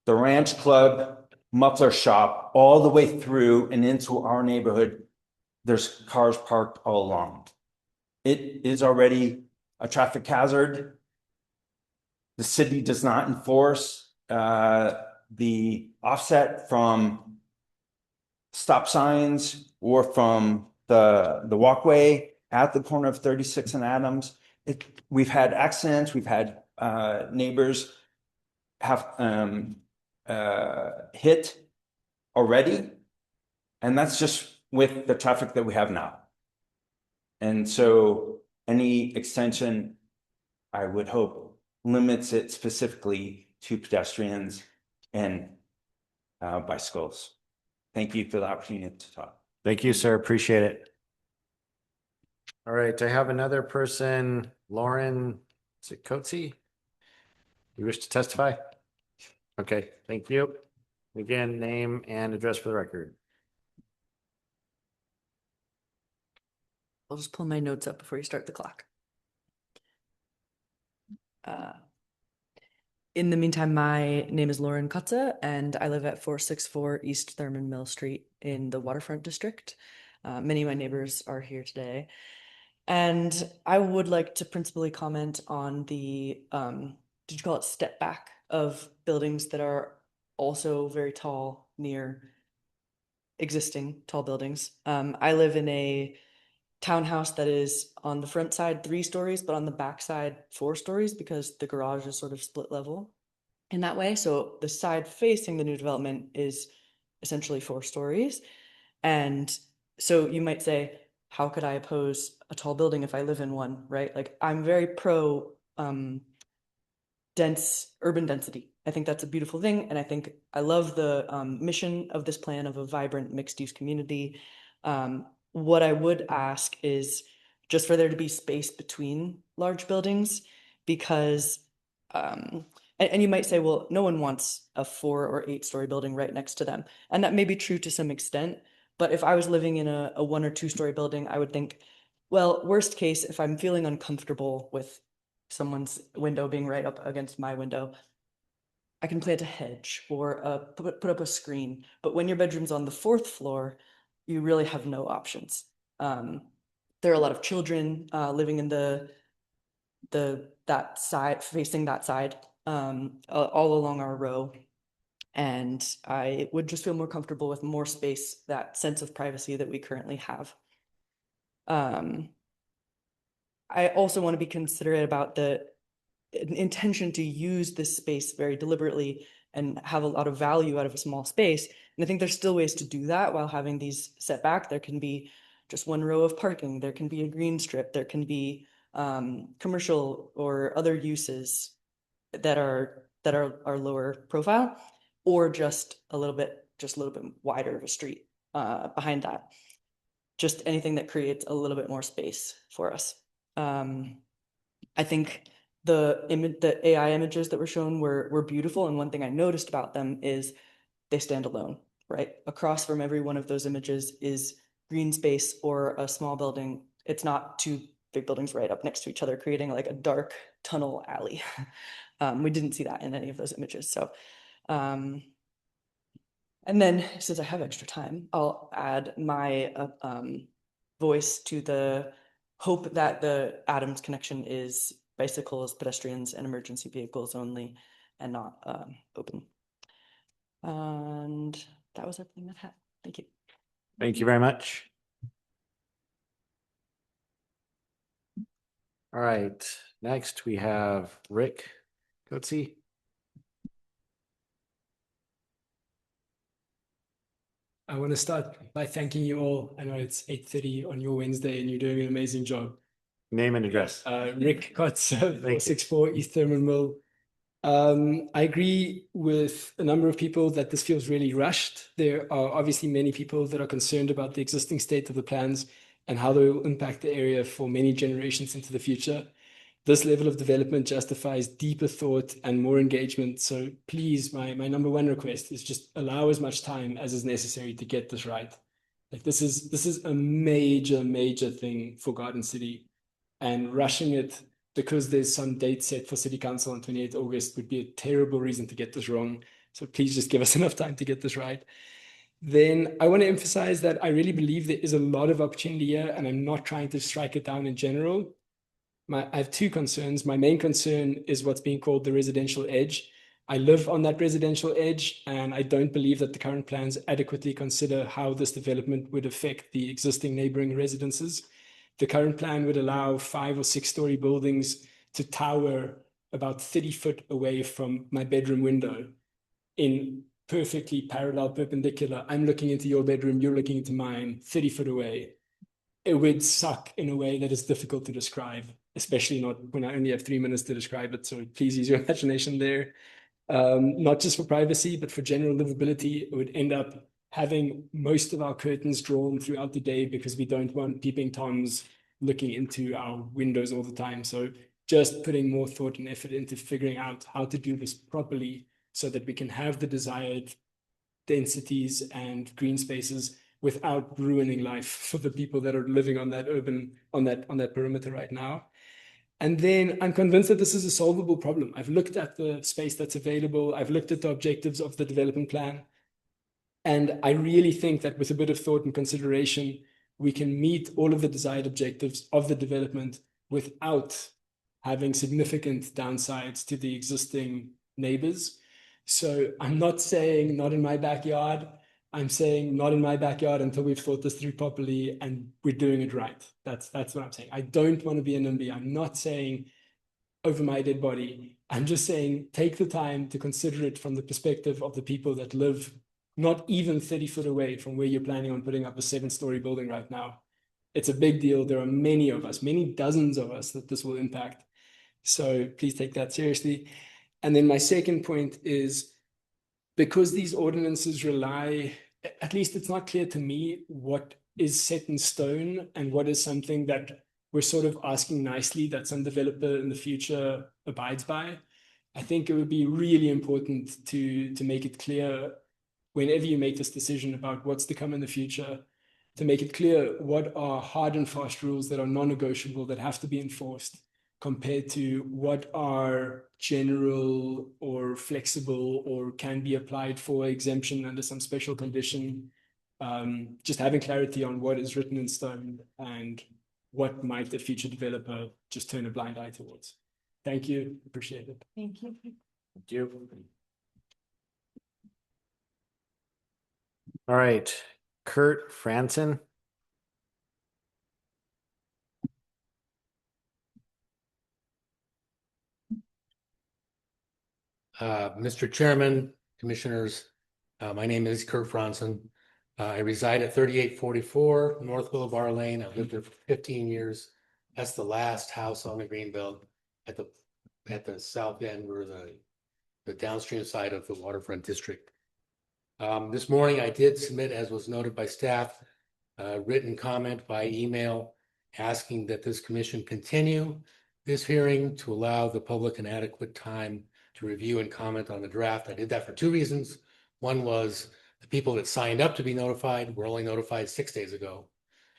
the Ranch Club muffler shop all the way through and into our neighborhood, there's cars parked all along. It is already a traffic hazard. The city does not enforce the offset from stop signs or from the walkway at the corner of 36 and Adams. We've had accidents. We've had neighbors have hit already, and that's just with the traffic that we have now. And so any extension, I would hope, limits it specifically to pedestrians and bicycles. Thank you for the opportunity to talk. Thank you, sir. Appreciate it. All right, I have another person, Lauren, is it Coetzee? You wish to testify? Okay, thank you. Again, name and address for the record. I'll just pull my notes up before you start the clock. In the meantime, my name is Lauren Kutza, and I live at 464 East Thurman Mill Street in the Waterfront District. Many of my neighbors are here today. And I would like to principally comment on the, did you call it step back of buildings that are also very tall near existing tall buildings. I live in a townhouse that is on the front side 3 stories, but on the back side 4 stories because the garage is sort of split level in that way. So the side facing the new development is essentially 4 stories. And so you might say, how could I oppose a tall building if I live in one, right? Like I'm very pro dense urban density. I think that's a beautiful thing. And I think I love the mission of this plan of a vibrant mixed use community. What I would ask is just for there to be space between large buildings because, and you might say, well, no one wants a 4 or 8 story building right next to them. And that may be true to some extent, but if I was living in a 1 or 2 story building, I would think, well, worst case, if I'm feeling uncomfortable with someone's window being right up against my window, I can plant a hedge or put up a screen. But when your bedroom's on the 4th floor, you really have no options. There are a lot of children living in that side, facing that side, all along our row. And I would just feel more comfortable with more space, that sense of privacy that we currently have. I also want to be considerate about the intention to use this space very deliberately and have a lot of value out of a small space. And I think there's still ways to do that while having these set back. There can be just 1 row of parking. There can be a green strip. There can be commercial or other uses that are lower profile, or just a little bit wider of a street behind that. Just anything that creates a little bit more space for us. I think the AI images that were shown were beautiful. And one thing I noticed about them is they stand alone, right? Across from every one of those images is green space or a small building. It's not 2 big buildings right up next to each other, creating like a dark tunnel alley. We didn't see that in any of those images. So, and then since I have extra time, I'll add my voice to the hope that the Adams connection is bicycles, pedestrians, and emergency vehicles only, and not open. And that was everything that I had. Thank you. Thank you very much. All right, next we have Rick Coetzee. I want to start by thanking you all. I know it's 8:30 on your Wednesday and you're doing an amazing job. Name and address. Rick Kotz, 464 East Thurman Mill. I agree with a number of people that this feels really rushed. There are obviously many people that are concerned about the existing state of the plans and how they will impact the area for many generations into the future. This level of development justifies deeper thought and more engagement. So please, my number 1 request is just allow as much time as is necessary to get this right. Like this is a major thing for Garden City, and rushing it because there's some date set for City Council on 28th August would be a terrible reason to get this wrong. So please just give us enough time to get this right. Then I want to emphasize that I really believe there is a lot of opportunity here, and I'm not trying to strike it down in general. I have 2 concerns. My main concern is what's being called the residential edge. I live on that residential edge, and I don't believe that the current plans adequately consider how this development would affect the existing neighboring residences. The current plan would allow 5 or 6 story buildings to tower about 30 foot away from my bedroom window in perfectly parallel perpendicular. I'm looking into your bedroom, you're looking into mine, 30 foot away. it would suck in a way that is difficult to describe, especially not when I only have 3 minutes to describe it. So please use your imagination there. Not just for privacy, but for general livability. It would end up having most of our curtains drawn throughout the day because we don't want peeping Toms looking into our windows all the time. So just putting more thought and effort into figuring out how to do this properly so that we can have the desired densities and green spaces without ruining life for the people that are living on that on that perimeter right now. And then I'm convinced that this is a solvable problem. I've looked at the space that's available. I've looked at the objectives of the development plan. And I really think that with a bit of thought and consideration, we can meet all of the desired objectives of the development without having significant downsides to the existing neighbors. So I'm not saying not in my backyard. I'm saying not in my backyard until we've thought this through properly and we're doing it right. That's what I'm saying. I don't want to be a NIMBY. I'm not saying over my dead body. I'm just saying take the time to consider it from the perspective of the people that live not even 30 foot away from where you're planning on putting up a 7-story building right now. It's a big deal. There are many of us, many dozens of us that this will impact. So please take that seriously. And then my second point is, because these ordinances rely, at least it's not clear to me what is set in stone and what is something that we're sort of asking nicely that some developer in the future abides by. I think it would be really important to make it clear whenever you make this decision about what's to come in the future, to make it clear what are hard and fast rules that are non-negotiable that have to be enforced compared to what are general or flexible or can be applied for exemption under some special condition. Just having clarity on what is written in stone and what might the future developer just turn a blind eye towards. Thank you. Appreciate it. Thank you. Thank you. All right, Kurt Franson. Mr. Chairman, Commissioners, my name is Kurt Franson. I reside at 3844 North Boulevard Lane. I've lived there for 15 years. That's the last house on the Greenbelt at the south end or the downstream side of the waterfront district. This morning I did submit, as was noted by staff, a written comment by email asking that this commission continue this hearing to allow the public an adequate time to review and comment on the draft. I did that for 2 reasons. One was the people that signed up to be notified were only notified 6 days ago.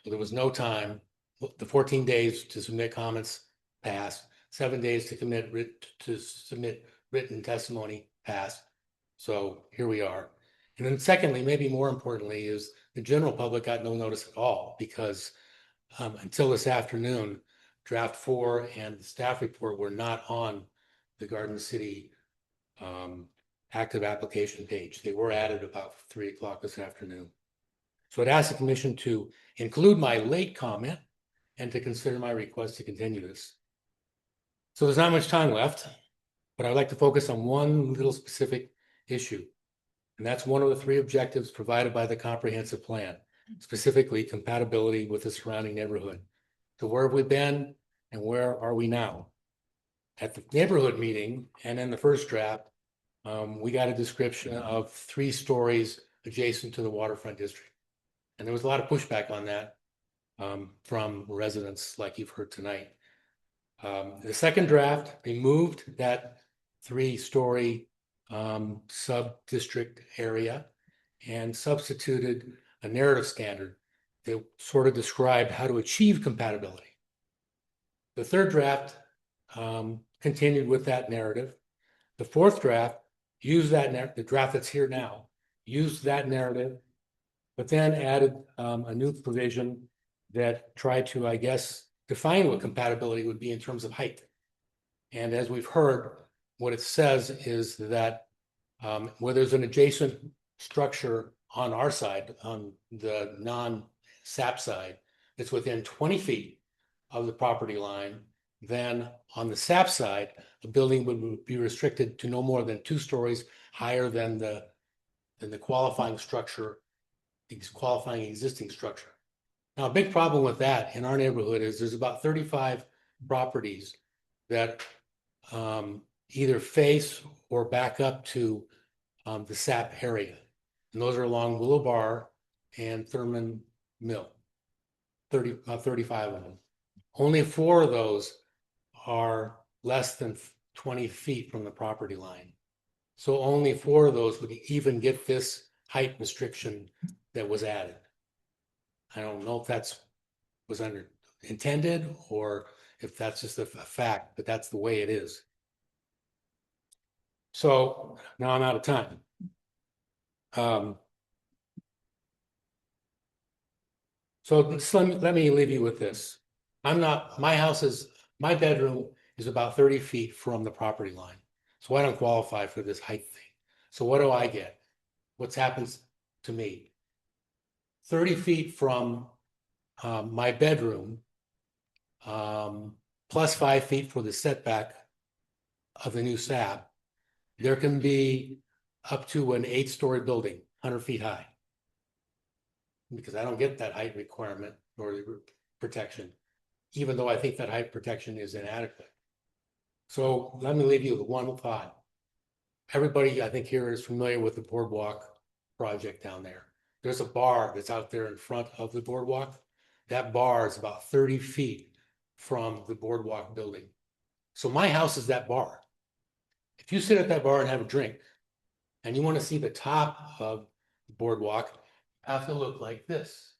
So there was no time. The 14 days to submit comments passed. 7 days to submit written testimony passed. So here we are. And then secondly, maybe more importantly, is the general public got no notice at all because until this afternoon, draft 4 and the staff report were not on the Garden City active application page. They were added about 3 o'clock this afternoon. So I'd ask the commission to include my late comment and to consider my request to continue this. So there's not much time left, but I'd like to focus on one little specific issue. And that's one of the 3 objectives provided by the comprehensive plan, specifically compatibility with the surrounding neighborhood. So where have we been and where are we now? At the neighborhood meeting and in the first draft, we got a description of 3 stories adjacent to the waterfront district. And there was a lot of pushback on that from residents like you've heard tonight. The second draft removed that 3-story sub-district area and substituted a narrative standard that sort of described how to achieve compatibility. The third draft continued with that narrative. The fourth draft used that the draft that's here now, used that narrative, but then added a new provision that tried to, I guess, define what compatibility would be in terms of height. And as we've heard, what it says is that where there's an adjacent structure on our side, on the non-SAP side, that's within 20 feet of the property line, then on the SAP side, the building would be restricted to no more than 2 stories higher than the qualifying structure, qualifying existing structure. Now, a big problem with that in our neighborhood is there's about 35 properties that either face or back up to the SAP area. And those are along Willow Bar and Thurman Mill, 35 of them. Only 4 of those are less than 20 feet from the property line. So only 4 of those would even get this height restriction that was added. I don't know if was intended or if that's just a fact, but that's the way it is. So now I'm out of time. So let me leave you with this. My bedroom is about 30 feet from the property line. So I don't qualify for this height thing. So what do I get? What happens to me? 30 feet from my bedroom, plus 5 feet for the setback of the new SAP, there can be up to an 8-story building, 100 feet high. Because I don't get that height requirement or protection, even though I think that height protection is inadequate. So let me leave you with one thought. Everybody, I think, here is familiar with the boardwalk project down there. There's a bar that's out there in front of the boardwalk. That bar is about 30 feet from the boardwalk building. So my house is that bar. If you sit at that bar and have a drink, and you want to see the top of the boardwalk, you have to look like this.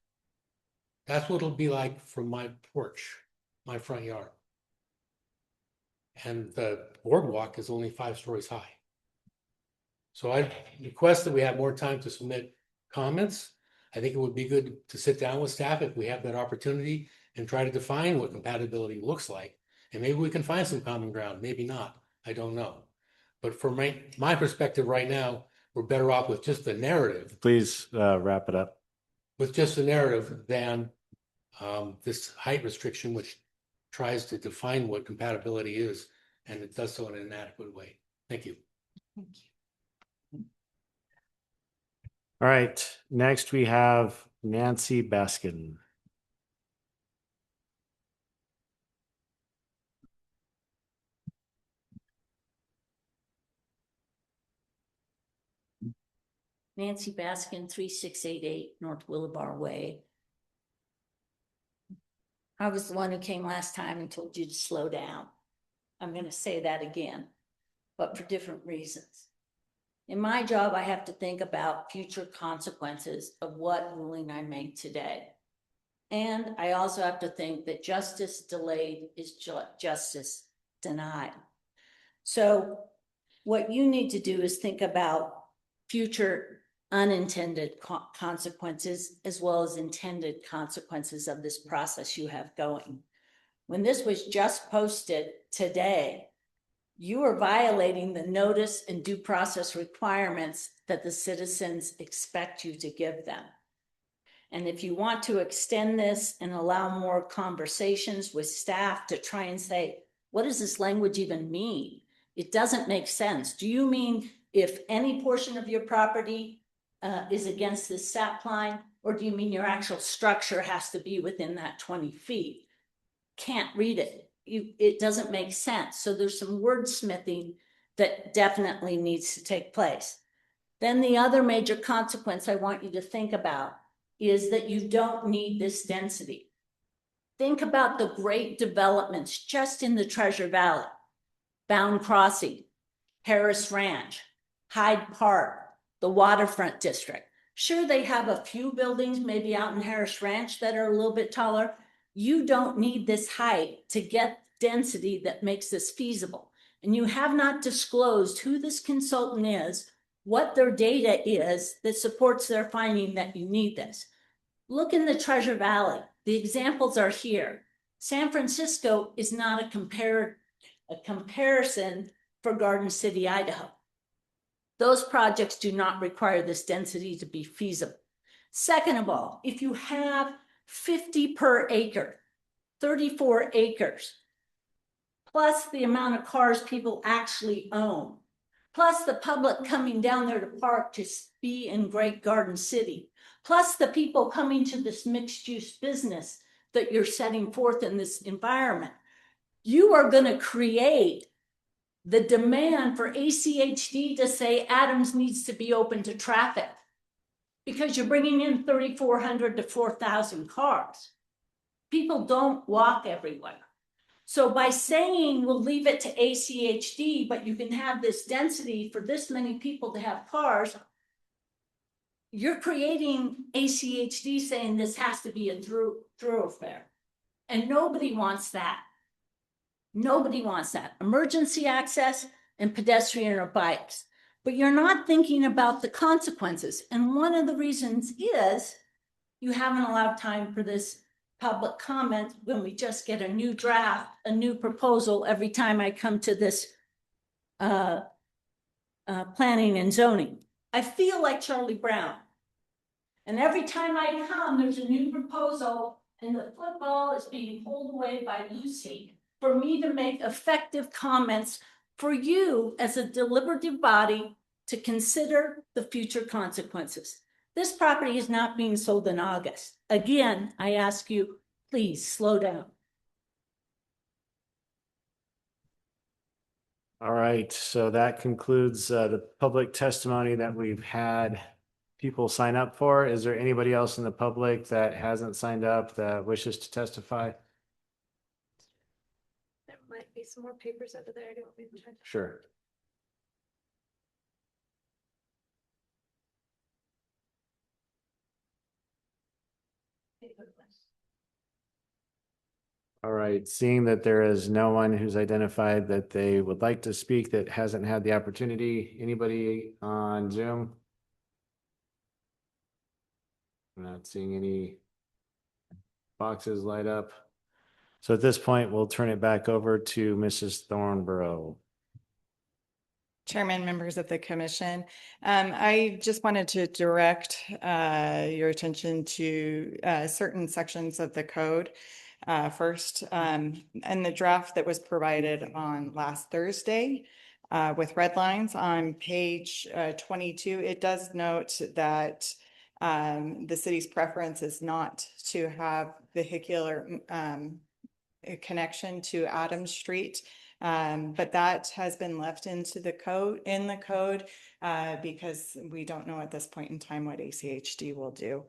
That's what it'll be like from my porch, my front yard. And the boardwalk is only 5 stories high. So I request that we have more time to submit comments. I think it would be good to sit down with staff if we have that opportunity and try to define what compatibility looks like. And maybe we can find some common ground, maybe not, I don't know. But from my perspective right now, we're better off with just the narrative. Please wrap it up. With just the narrative than this height restriction, which tries to define what compatibility is, and it does so in an inadequate way. Thank you. Thank you. All right, next we have Nancy Baskin. Nancy Baskin, 3688 North Willow Way. I was the one who came last time and told you to slow down. I'm going to say that again, but for different reasons. In my job, I have to think about future consequences of what ruling I make today. And I also have to think that justice delayed is justice denied. So what you need to do is think about future unintended consequences as well as intended consequences of this process you have going. When this was just posted today, you are violating the notice and due process requirements that the citizens expect you to give them. And if you want to extend this and allow more conversations with staff to try and say, what does this language even mean? It doesn't make sense. Do you mean if any portion of your property is against this SAP line, or do you mean your actual structure has to be within that 20 feet? Can't read it. It doesn't make sense. So there's some wordsmithing that definitely needs to take place. Then the other major consequence I want you to think about is that you don't need this density. Think about the great developments just in the Treasure Valley, Bound Crossing, Harris Ranch, Hyde Park, the Waterfront District. Sure, they have a few buildings maybe out in Harris Ranch that are a little bit taller. You don't need this height to get density that makes this feasible. And you have not disclosed who this consultant is, what their data is that supports their finding that you need this. Look in the Treasure Valley. The examples are here. San Francisco is not a comparison for Garden City, Idaho. Those projects do not require this density to be feasible. Second of all, if you have 50 per acre, 34 acres, plus the amount of cars people actually own, plus the public coming down there to park to be in Great Garden City, plus the people coming to this mixed-use business that you're setting forth in this environment, you are going to create the demand for ACHD to say Adams needs to be open to traffic because you're bringing in 3,400 to 4,000 cars. People don't walk everywhere. So by saying we'll leave it to ACHD, but you can have this density for this many people to have cars, you're creating ACHD saying this has to be a thoroughfare. And nobody wants that. Nobody wants that. Emergency access and pedestrian or bikes. But you're not thinking about the consequences. And one of the reasons is you haven't allowed time for this public comment when we just get a new draft, a new proposal every time I come to this planning and zoning. I feel like Charlie Brown. And every time I come, there's a new proposal and the football is being pulled away by Lucy for me to make effective comments for you as a deliberative body to consider the future consequences. This property is not being sold in August. Again, I ask you, please slow down. All right, so that concludes the public testimony that we've had people sign up for. Is there anybody else in the public that hasn't signed up that wishes to testify? There might be some more papers over there. Do you want me to check? Sure. All right, seeing that there is no one who's identified that they would like to speak that hasn't had the opportunity, anybody on Zoom? I'm not seeing any boxes light up. So at this point, we'll turn it back over to Mrs. Thornborough. Chairman, members of the commission, I just wanted to direct your attention to certain sections of the code. First, and the draft that was provided on last Thursday with red lines on page 22, it does note that the city's preference is not to have vehicular connection to Adams Street. But that has been left into the code because we don't know at this point in time what ACHD will do.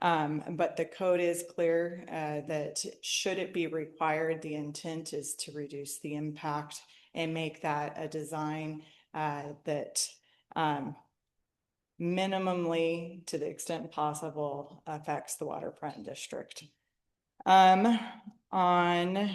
But the code is clear that should it be required, the intent is to reduce the impact and make that a design that minimally, to the extent possible, affects the waterfront district. On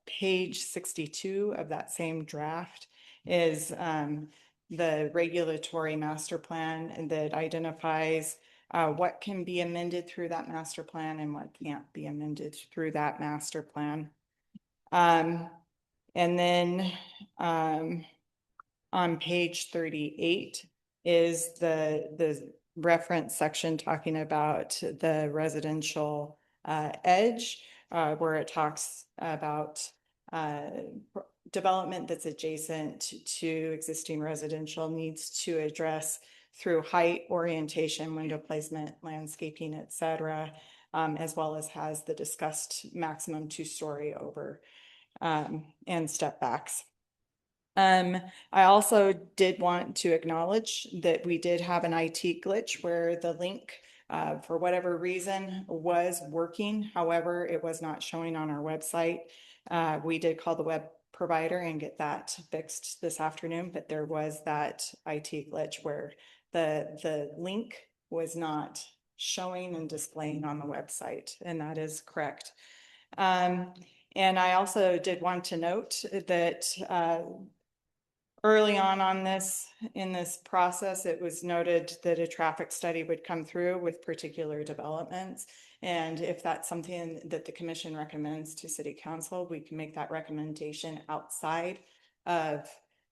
page 62 of that same draft is the regulatory master plan that identifies what can be amended through that master plan and what can't be amended through that master plan. And then on page 38 is the reference section talking about the residential edge, where it talks about development that's adjacent to existing residential needs to address through height, orientation, window placement, landscaping, etc., as well as has the discussed maximum 2-story over and step backs. I also did want to acknowledge that we did have an IT glitch where the link for whatever reason was working. However, it was not showing on our website. We did call the web provider and get that fixed this afternoon, but there was that IT glitch where the link was not showing and displaying on the website, and that is correct. And I also did want to note that early on in this process, it was noted that a traffic study would come through with particular developments. And if that's something that the commission recommends to city council, we can make that recommendation outside of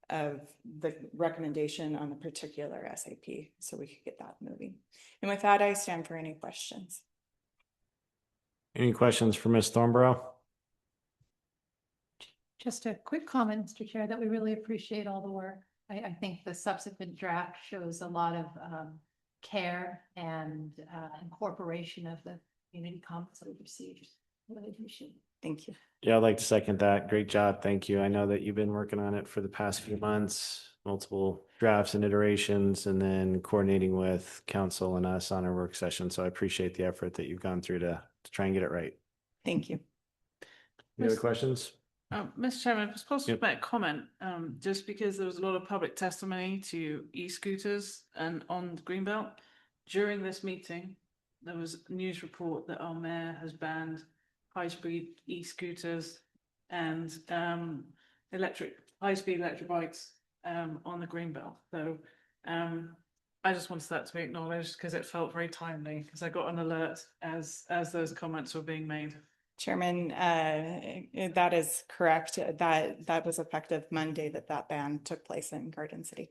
the recommendation on the particular SAP, so we could get that moving. And with that, I stand for any questions. Any questions for Ms. Thornborough? Just a quick comment, Mr. Chair, that we really appreciate all the work I think the subsequent draft shows a lot of care and incorporation of the community comments that we've received. Really appreciate it. Thank you. Yeah, I'd like to second that. Great job. Thank you. I know that you've been working on it for the past few months, multiple drafts and iterations, and then coordinating with council and us on our work session. So I appreciate the effort that you've gone through to try and get it right. Thank you. Any other questions? Mr. Chairman, if it's possible Yep. to make a comment, just because there was a lot of public testimony to e-scooters and on the Greenbelt. During this meeting, there was a news report that our mayor has banned high-speed e-scooters and high-speed electric bikes on the Greenbelt. So I just wanted that to be acknowledged because it felt very timely, because I got an alert as those comments were being made. Chairman, that is correct. That was effective Monday that ban took place in Garden City.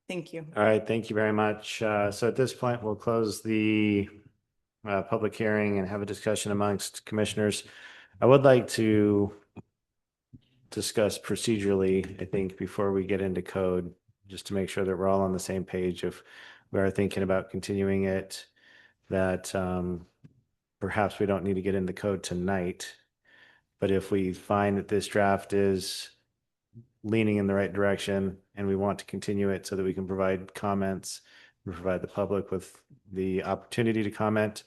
Thank you. All right, thank you very much. So at this point, we'll close the public hearing and have a discussion amongst commissioners. I would like to discuss procedurally, I think, before we get into code, just to make sure that we're all on the same page if we are thinking about continuing it, that perhaps we don't need to get into code tonight. But if we find that this draft is leaning in the right direction and we want to continue it so that we can provide comments, provide the public with the opportunity to comment,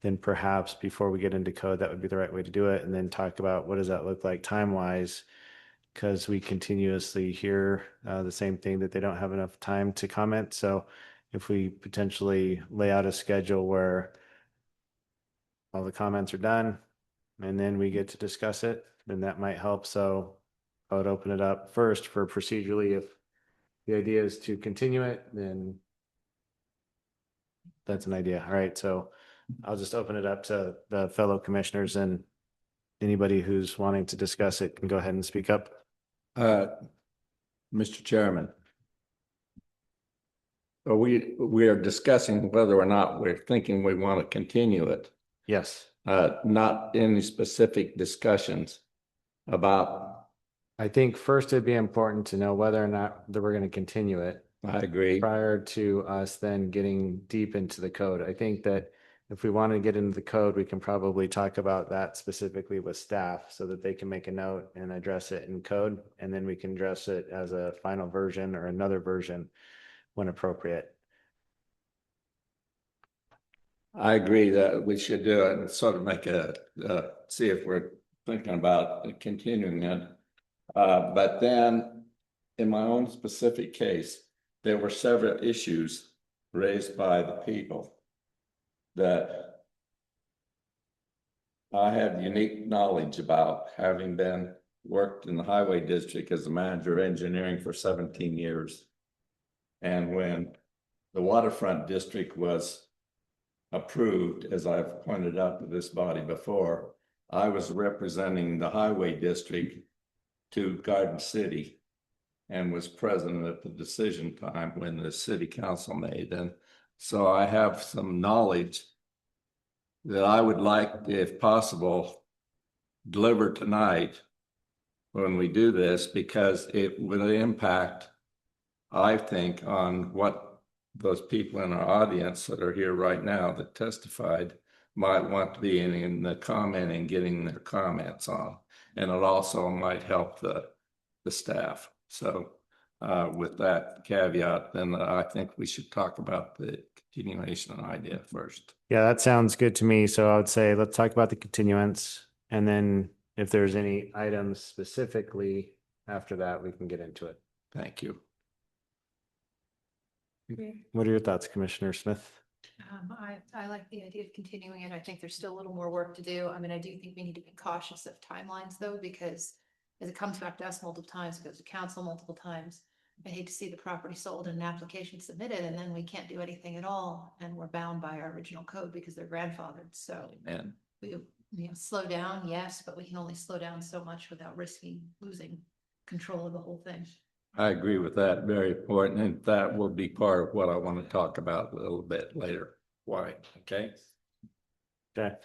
then perhaps before we get into code, that would be the right way to do it. And then talk about what does that look like time-wise, because we continuously hear the same thing, that they don't have enough time to comment. So if we potentially lay out a schedule where all the comments are done and then we get to discuss it, then that might help. So I would open it up first for procedurally. If the idea is to continue it, then that's an idea. All right. So I'll just open it up to the fellow commissioners, and anybody who's wanting to discuss it can go ahead and speak up. Mr. Chairman. We are discussing whether or not we're thinking we want to continue it. Yes. Not any specific discussions about. I think first it'd be important to know whether or not that we're going to continue it. I agree. Prior to us then getting deep into the code. I think that if we want to get into the code, we can probably talk about that specifically with staff so that they can make a note and address it in code. And then we can address it as a final version or another version when appropriate. I agree that we should do it and sort of make see if we're thinking about continuing it. But then in my own specific case, there were several issues raised by the people that I have unique knowledge about, having been worked in the highway district as the manager of engineering for 17 years. And when the waterfront district was approved, as I've pointed out to this body before, I was representing the highway district to Garden City and was present at the decision time when the city council made. And so I have some knowledge that I would like, if possible, deliver tonight when we do this, because it will impact, I think, on what those people in our audience that are here right now that testified might want to be in the comment and getting their comments on. And it also might help the staff. So with that caveat, then I think we should talk about the continuation idea first. Yeah, that sounds good to me. So I would say, let's talk about the continuance. And then if there's any items specifically after that, we can get into it. Thank you. What are your thoughts, Commissioner Smith? I like the idea of continuing it. I think there's still a little more work to do. I mean, I do think we need to be cautious of timelines though, because as it comes back to us multiple times, it goes to council multiple times. I hate to see the property sold and an application submitted and then we can't do anything at all. And we're bound by our original code because they're grandfathered. So we slow down, yes, but we can only slow down so much without risking losing control of the whole thing. I agree with that. Very important. And that will be part of what I want to talk about a little bit later. Why? Okay. Okay.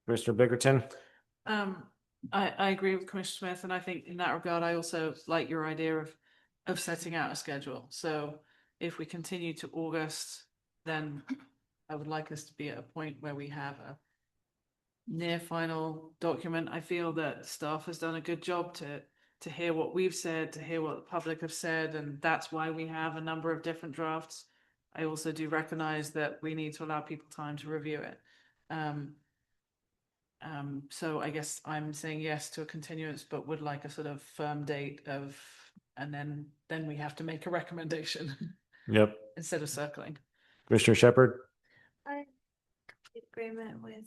Mr. Bickerton? I agree with Commissioner Smith, and I think in that regard, I also like your idea of setting out a schedule. So if we continue to August, then I would like us to be at a point where we have a near final document. I feel that staff has done a good job to hear what we've said, to hear what the public have said, and that's why we have a number of different drafts. I also do recognize that we need to allow people time to review it. So I guess I'm saying yes to a continuance, but would like a sort of firm date of, and then we have to make a recommendation. Yep. Instead of circling. Commissioner Shepard? I'm in agreement with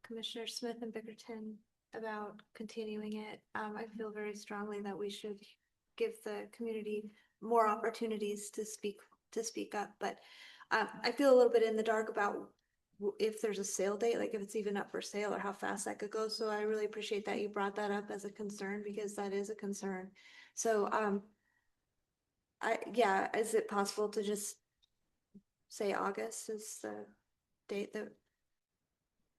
Commissioner Smith and Bickerton about continuing it. I feel very strongly that we should give the community more opportunities to speak up, but I feel a little bit in the dark about if there's a sale date, like if it's even up for sale or how fast that could go. So I really appreciate that you brought that up as a concern, because that is a concern. So is it possible to just say August is the date that,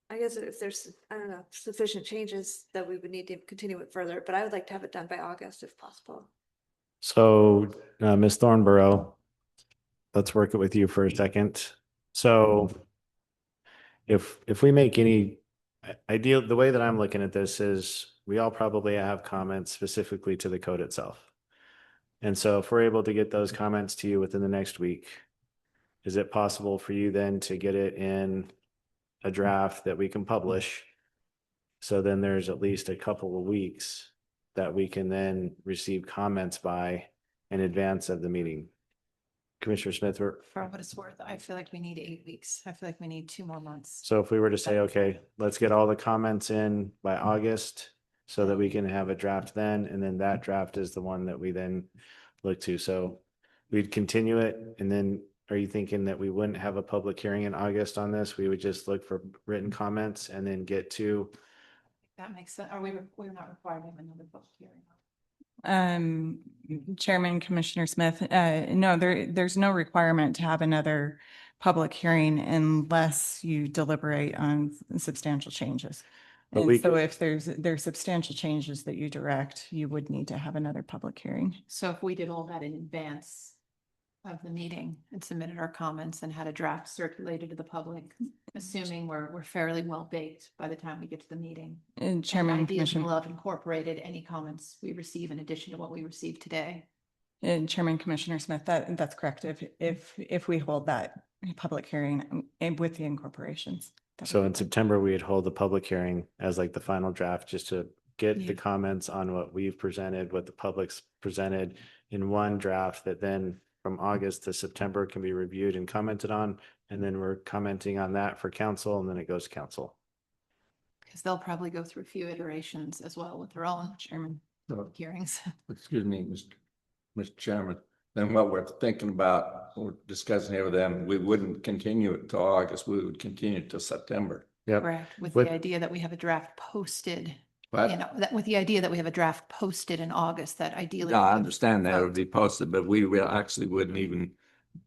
I guess if there's, I don't know, sufficient changes that we would need to continue it further, but I would like to have it done by August if possible. So, Ms. Thornborough, let's work it with you for a second. So if we make any ideal, the way that I'm looking at this is we all probably have comments specifically to the code itself. And so if we're able to get those comments to you within the next week, is it possible for you then to get it in a draft that we can publish? So then there's at least a couple of weeks that we can then receive comments by in advance of the meeting. Commissioner Smith. For what it's worth, I feel like we need 8 weeks. I feel like we need 2 more months. So if we were to say, okay, let's get all the comments in by August so that we can have a draft then, and then that draft is the one that we then look to. So we'd continue it, and then are you thinking that we wouldn't have a public hearing in August on this? We would just look for written comments and then get to. That makes sense. We're not required to have another public hearing. Chairman, Commissioner Smith, no, there's no requirement to have another public hearing unless you deliberate on substantial changes. But And so if there's substantial changes that you direct, you would need to have another public hearing. So if we did all that in advance of the meeting and submitted our comments and had a draft circulated to the public, assuming we're fairly well baked by the time we get to the meeting. And Chairman, ideas Commissioner. will have incorporated any comments we receive in addition to what we received today. And Chairman Commissioner Smith, that's correct. If we hold that public hearing with the incorporations. So in September, we'd hold the public hearing as like the final draft, just to get the comments on what we've presented, what the public's presented in one draft that then from August to September can be reviewed and commented on. And then we're commenting on that for council, and then it goes to council. Because they'll probably go through a few iterations as well with their own chairman hearings. Excuse me, Mr. Chairman, then what we're thinking about, we're discussing here with them, we wouldn't continue it till August, we would continue it till September. Yep. Correct, with the idea that we have a draft posted. What? You know, that with the idea that we have a draft posted in August, that ideally. No, I understand that it would be posted, but we actually wouldn't even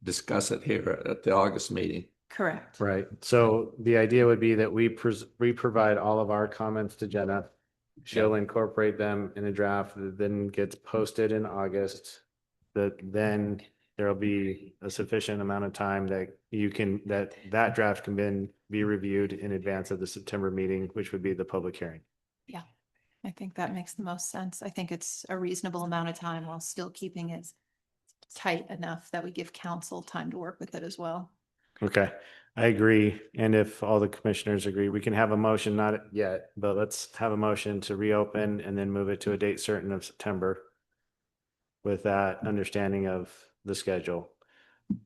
discuss it here at the August meeting. Correct. Right. So the idea would be that we provide all of our comments to Jenna. She'll incorporate them in a draft that then gets posted in August. That then there'll be a sufficient amount of time that that draft can then be reviewed in advance of the September meeting, which would be the public hearing. Yeah, I think that makes the most sense. I think it's a reasonable amount of time while still keeping it tight enough that we give council time to work with it as well. Okay, I agree. And if all the commissioners agree, we can have a motion, not yet, but let's have a motion to reopen and then move it to a date certain of September with that understanding of the schedule.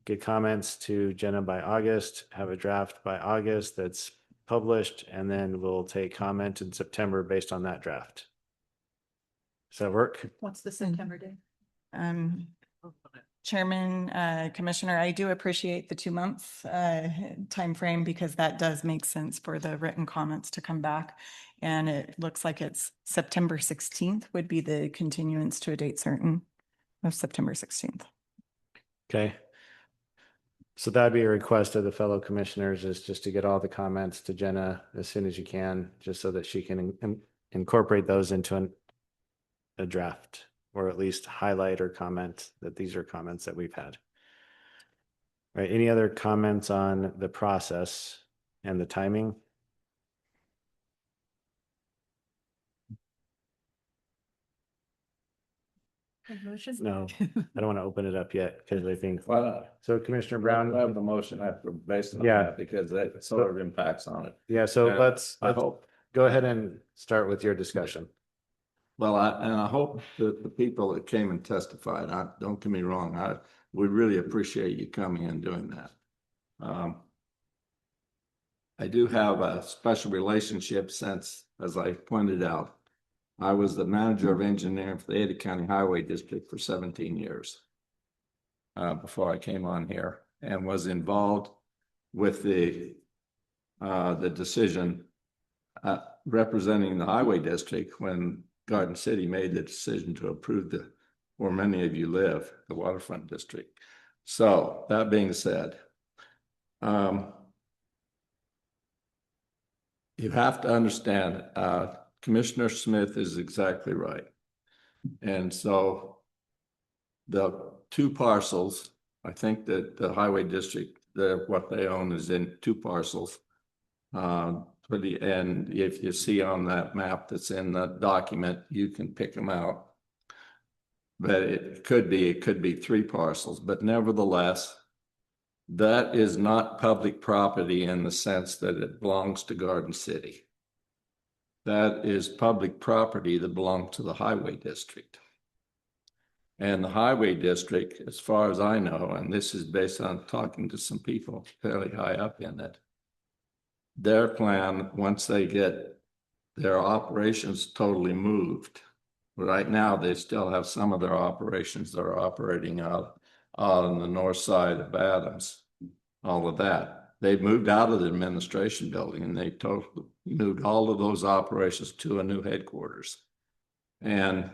Get comments to Jenna by August, have a draft by August that's published, and then we'll take comment in September based on that draft. Does that work? What's the September date? Chairman, Commissioner, I do appreciate the 2-month timeframe, because that does make sense for the written comments to come back. And it looks like it's September 16th would be the continuance to a date certain of September 16th. Okay. So that'd be a request of the fellow commissioners, is just to get all the comments to Jenna as soon as you can, just so that she can incorporate those into a draft, or at least highlight or comment that these are comments that we've had. Right, any other comments on the process and the timing? No, I don't want to open it up yet because I think, so Commissioner Brown. I have the motion after based on Yeah. that because that sort of impacts on it. Yeah, so And let's I hope, go ahead and start with your discussion. well, I hope that the people that came and testified, don't get me wrong, we really appreciate you coming and doing that. I do have a special relationship since, as I pointed out, I was the manager of engineering for the Ada County Highway District for 17 years before I came on here, and was involved with the decision representing the Highway District when Garden City made the decision to approve where many of you live, the Waterfront District. So that being said, you have to understand, Commissioner Smith is exactly right. And so the two parcels, I think that the Highway District, what they own is in two parcels. And if you see on that map that's in the document, you can pick them out. But it could be three parcels, but nevertheless, that is not public property in the sense that it belongs to Garden City. That is public property that belongs to the Highway District. And the Highway District, as far as I know, and this is based on talking to some people fairly high up in it, their plan, once they get their operations totally moved, right now they still have some of their operations that are operating out on the north side of Adams, all of that. They moved out of the administration building and they totally moved all of those operations to a new headquarters. And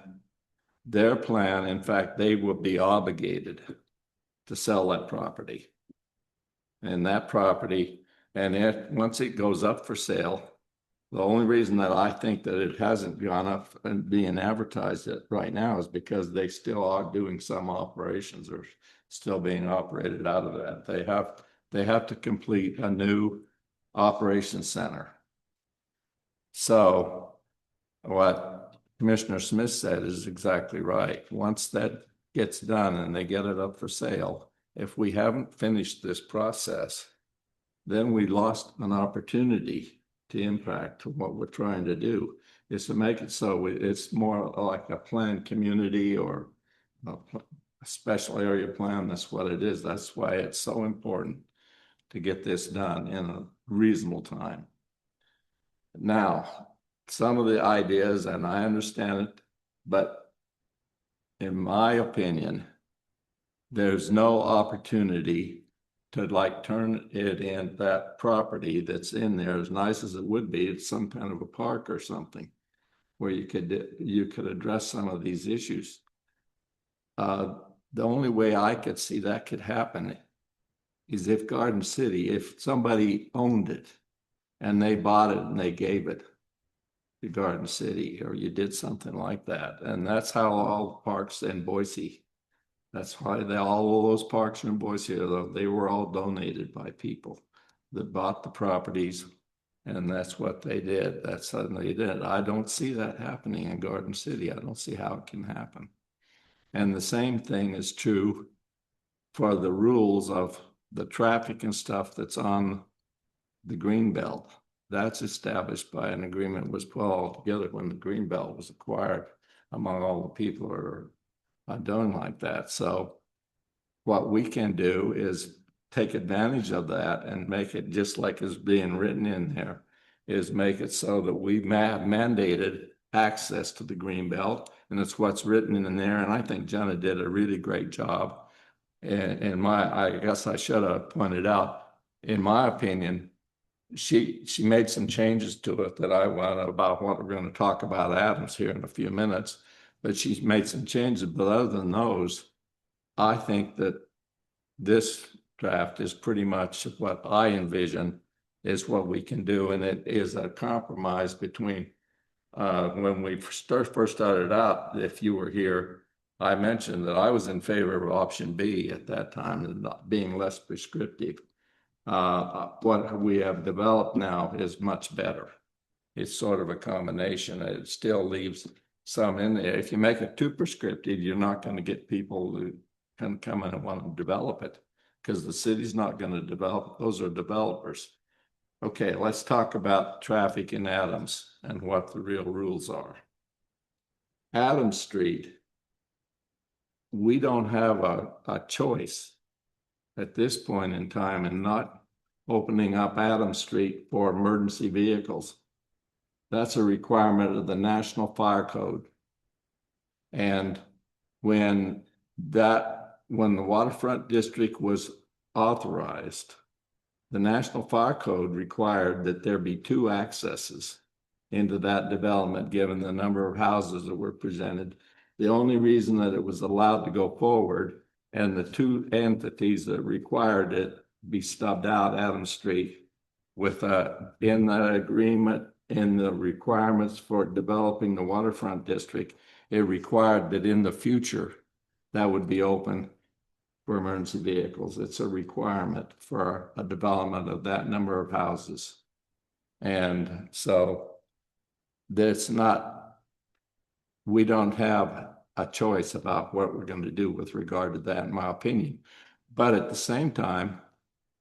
their plan, in fact, they will be obligated to sell that property. And that property, once it goes up for sale, the only reason that I think that it hasn't gone up and being advertised right now is because they still are doing some operations or still being operated out of that. They have to complete a new operations center. So what Commissioner Smith said is exactly right. Once that gets done and they get it up for sale, if we haven't finished this process, then we lost an opportunity to impact what we're trying to do, is to make it so it's more like a planned community or a special area plan. That's what it is. That's why it's so important to get this done in a reasonable time. Now, some of the ideas, and I understand it, but in my opinion, there's no opportunity to turn it in that property that's in there, as nice as it would be, it's some kind of a park or something where you could address some of these issues. The only way I could see that could happen is if Garden City, if somebody owned it and they bought it and they gave it to Garden City, or you did something like that. And that's how all the parks in Boise, that's why all of those parks in Boise, they were all donated by people that bought the properties, and that's what they did. That's how they did it. I don't see that happening in Garden City. I don't see how it can happen. And the same thing is true for the rules of the traffic and stuff that's on the Greenbelt. That's established by an agreement was put all together when the Greenbelt was acquired among all the people who are doing like that. So what we can do is take advantage of that and make it just like is being written in there, is make it so that we have mandated access to the Greenbelt, and it's what's written in there. And I think Jenna did a really great job. And I guess I should have pointed out, in my opinion, she made some changes to it that I want about what we're going to talk about Adams here in a few minutes, but she's made some changes. But other than those, I think that this draft is pretty much what I envision is what we can do. And it is a compromise between when we first started out, if you were here, I mentioned that I was in favor of option B at that time and not being less prescriptive. What we have developed now is much better. It's sort of a combination. It still leaves some in there. If you make it too prescriptive, you're not going to get people who can come in and want to develop it because the city's not going to develop. Those are developers. Okay, let's talk about traffic in Adams and what the real rules are. Adams Street, we don't have a choice at this point in time in not opening up Adams Street for emergency vehicles. That's a requirement of the National Fire Code. And when the waterfront district was authorized, the National Fire Code required that there be 2 accesses into that development, given the number of houses that were presented. The only reason that it was allowed to go forward and the 2 entities that required it be stubbed out Adams Street with in the agreement, in the requirements for developing the waterfront district, it required that in the future that would be open for emergency vehicles. It's a requirement for a development of that number of houses. And so that's not, we don't have a choice about what we're going to do with regard to that, in my opinion. But at the same time,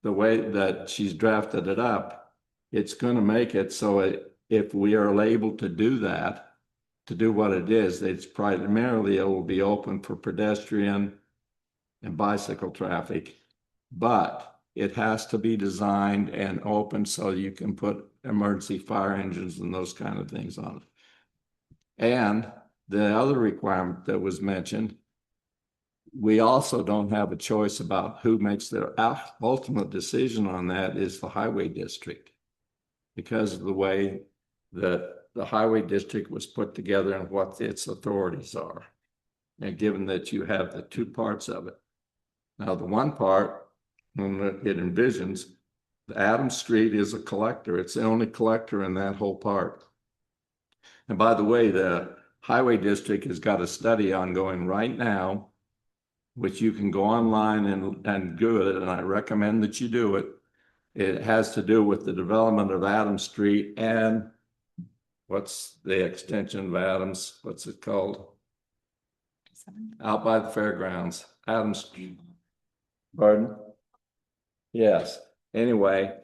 the way that she's drafted it up, it's going to make it so if we are able to do that, to do what it is, it's primarily, it will be open for pedestrian and bicycle traffic, but it has to be designed and open so you can put emergency fire engines and those kind of things on it. And the other requirement that was mentioned, we also don't have a choice about who makes the ultimate decision on that is the highway district, because of the way that the highway district was put together and what its authorities are. And given that you have the 2 parts of it. Now, the one part, when it envisions, the Adams Street is a collector. It's the only collector in that whole part. And by the way, the highway district has got a study ongoing right now, which you can go online and do it, and I recommend that you do it. It has to do with the development of Adams Street and what's the extension of Adams? What's it called? Out by the fairgrounds, Adams Street. Pardon? Yes. Anyway,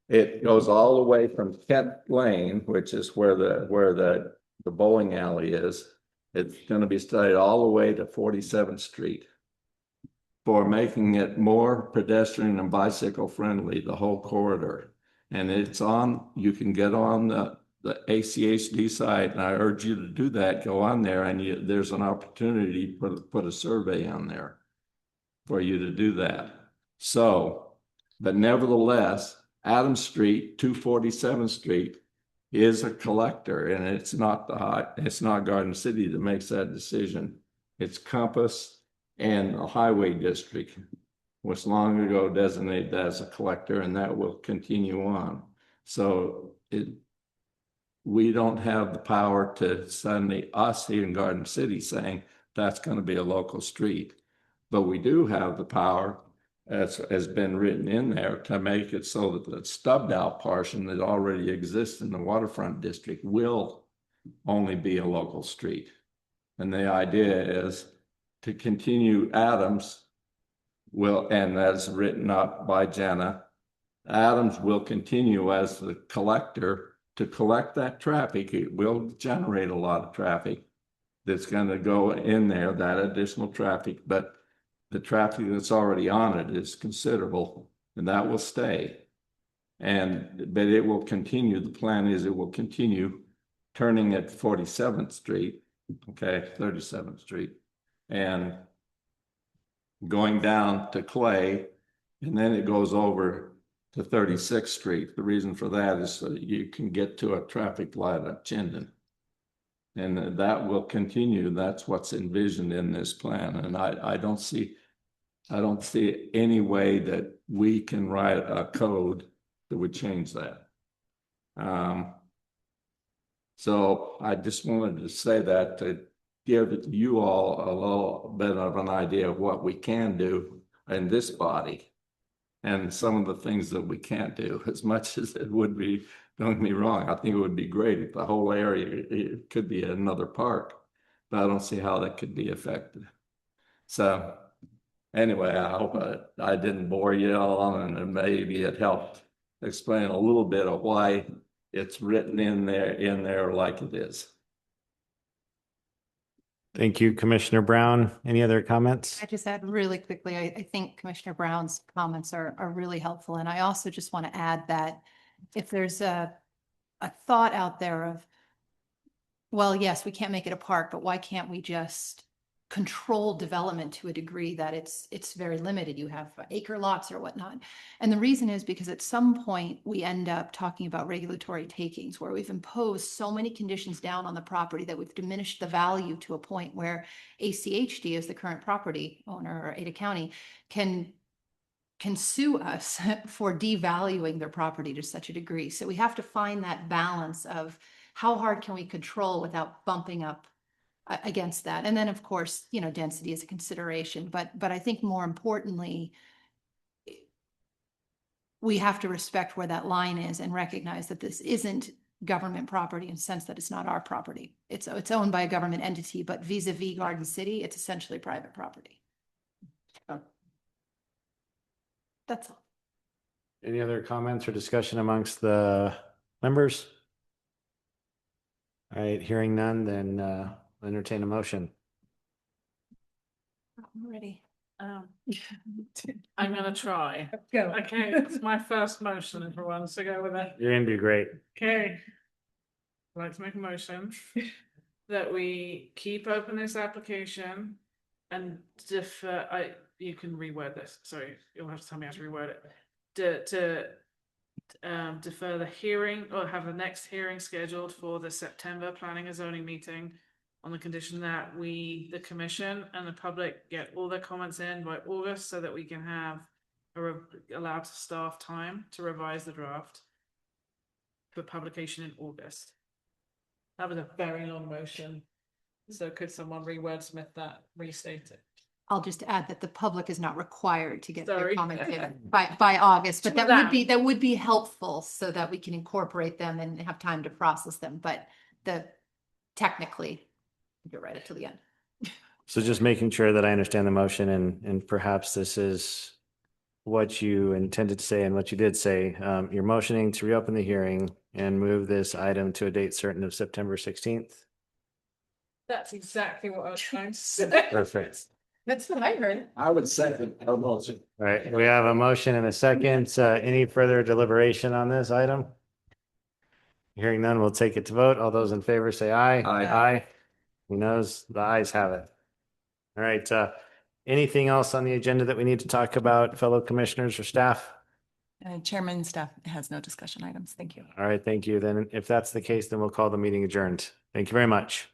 it goes all the way from Kent Lane, which is where the bowling alley is. It's going to be studied all the way to 47th Street for making it more pedestrian and bicycle friendly, the whole corridor. And it's on, you can get on the ACHD site, and I urge you to do that. Go on there, and there's an opportunity to put a survey on there for you to do that. So, but nevertheless, Adams Street, 247th Street is a collector, and it's not Garden City that makes that decision. It's Compass and the Highway District was long ago designated as a collector, and that will continue on. So we don't have the power to suddenly us here in Garden City saying that's going to be a local street. But we do have the power, as has been written in there, to make it so that the stubbed out portion that already exists in the waterfront district will only be a local street. And the idea is to continue Adams will, and that's written up by Jenna, Adams will continue as the collector to collect that traffic. It will generate a lot of traffic that's going to go in there, that additional traffic, but the traffic that's already on it is considerable, and that will stay. But it will continue. The plan is it will continue turning at 47th Street, okay, 37th Street, and going down to Clay, and then it goes over to 36th Street. The reason for that is so that you can get to a traffic light at Chinden. And that will continue. That's what's envisioned in this plan. And I don't see any way that we can write a code that would change that. So I just wanted to say that to give you all a little bit of an idea of what we can do in this body and some of the things that we can't do. As much as it would be, don't get me wrong, I think it would be great if the whole area, it could be another park, but I don't see how that could be affected. So anyway, I hope I didn't bore you all, and maybe it helped explain a little bit of why it's written in there like it is. Thank you, Commissioner Brown. Any other comments? I just add really quickly, I think Commissioner Brown's comments are really helpful. And I also just want to add that if there's a thought out there of, well, yes, we can't make it a park, but why can't we just control development to a degree that it's very limited? You have acre lots or whatnot. And the reason is because at some point we end up talking about regulatory takings where we've imposed so many conditions down on the property that we've diminished the value to a point where ACHD, as the current property owner, or Ada County, can sue us for devaluing their property to such a degree. So we have to find that balance of how hard can we control without bumping up against that. And then, of course, density is a consideration, but I think more importantly, we have to respect where that line is and recognize that this isn't government property in the sense that it's not our property. It's owned by a government entity, but vis-a-vis Garden City, it's essentially private property. So that's all. Any other comments or discussion amongst the members? All right, hearing none, then entertain a motion. I'm ready. I'm gonna try. Go. Okay, it's my first motion, everyone, so go with it. You're gonna do great. Okay. I'd like to make a motion that we keep open this application and defer, you can reword this, sorry, you'll have to tell me how to reword it. To defer the hearing, or have the next hearing scheduled for the September planning and zoning meeting, on the condition that we, the commission and the public, get all their comments in by August so that we can have allowed staff time to revise the draft for publication in August. That was a very long motion. So could someone re-wordsmith that, restate it? I'll just add that the public is not required to get their Sorry. comments in by August, but Slow that would be helpful so that we can incorporate them and have time to process them. But technically, you're right up to the end. So just making sure that I understand the motion, and perhaps this is what you intended to say and what you did say. You're motioning to reopen the hearing and move this item to a date certain of September 16th. That's exactly what I was trying to say. Perfect. That's what I heard. I would second that motion. All right, we have a motion and a second. Any further deliberation on this item? Hearing none, we'll take it to vote. All those in favor say aye. Aye. Who knows? The ayes have it. All right. Anything else on the agenda that we need to talk about, fellow commissioners or staff? Chairman, staff has no discussion items. Thank you. All right, thank you. Then if that's the case, then we'll call the meeting adjourned. Thank you very much.